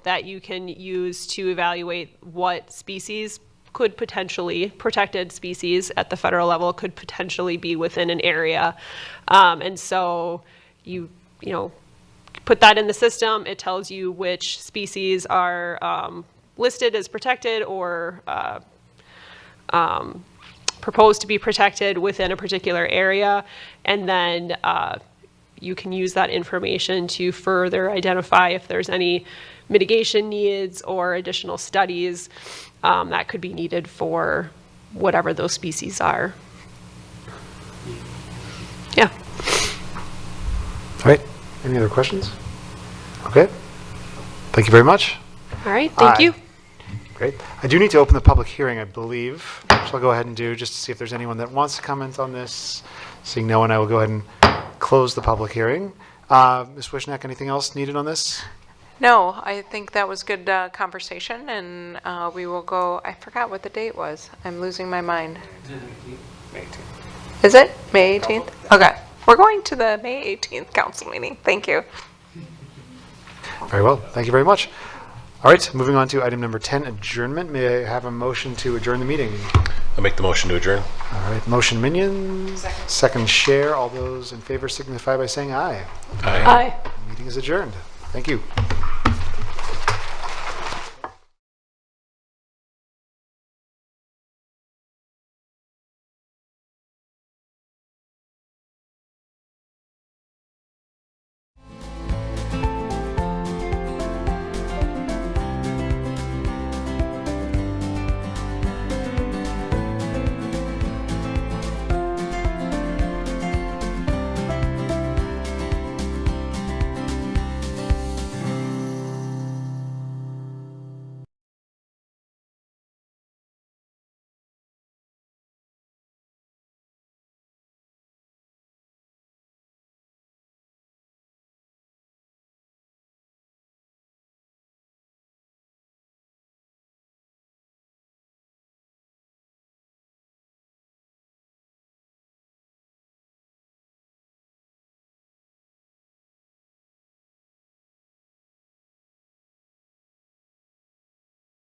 [SPEAKER 7] that you can use to evaluate what species could potentially, protected species at the federal level could potentially be within an area. And so you know, put that in the system, it tells you which species are listed as protected or proposed to be protected within a particular area, and then you can use that information to further identify if there's any mitigation needs or additional studies that could be needed for whatever those species are. Yeah.
[SPEAKER 1] All right. Any other questions? Okay. Thank you very much.
[SPEAKER 7] All right, thank you.
[SPEAKER 1] Great. I do need to open the public hearing, I believe, which I'll go ahead and do just to see if there's anyone that wants to comment on this. Seeing no one, I will go ahead and close the public hearing. Ms. Wishnak, anything else needed on this?
[SPEAKER 2] no, I think that was good conversation, and we will go, I forgot what the date was. I'm losing my mind.
[SPEAKER 3] May 18th.
[SPEAKER 2] Is it May 18th? Okay. We're going to the May 18th council meeting. Thank you.
[SPEAKER 1] Very well. Thank you very much. All right, moving on to item number 10, adjournment. May I have a motion to adjourn the meeting?
[SPEAKER 5] I'll make the motion to adjourn.
[SPEAKER 1] All right, motion Minion. Second Share. All those in favor signify by saying aye.
[SPEAKER 5] Aye.
[SPEAKER 9] Aye.
[SPEAKER 1] Meeting is adjourned. Thank you.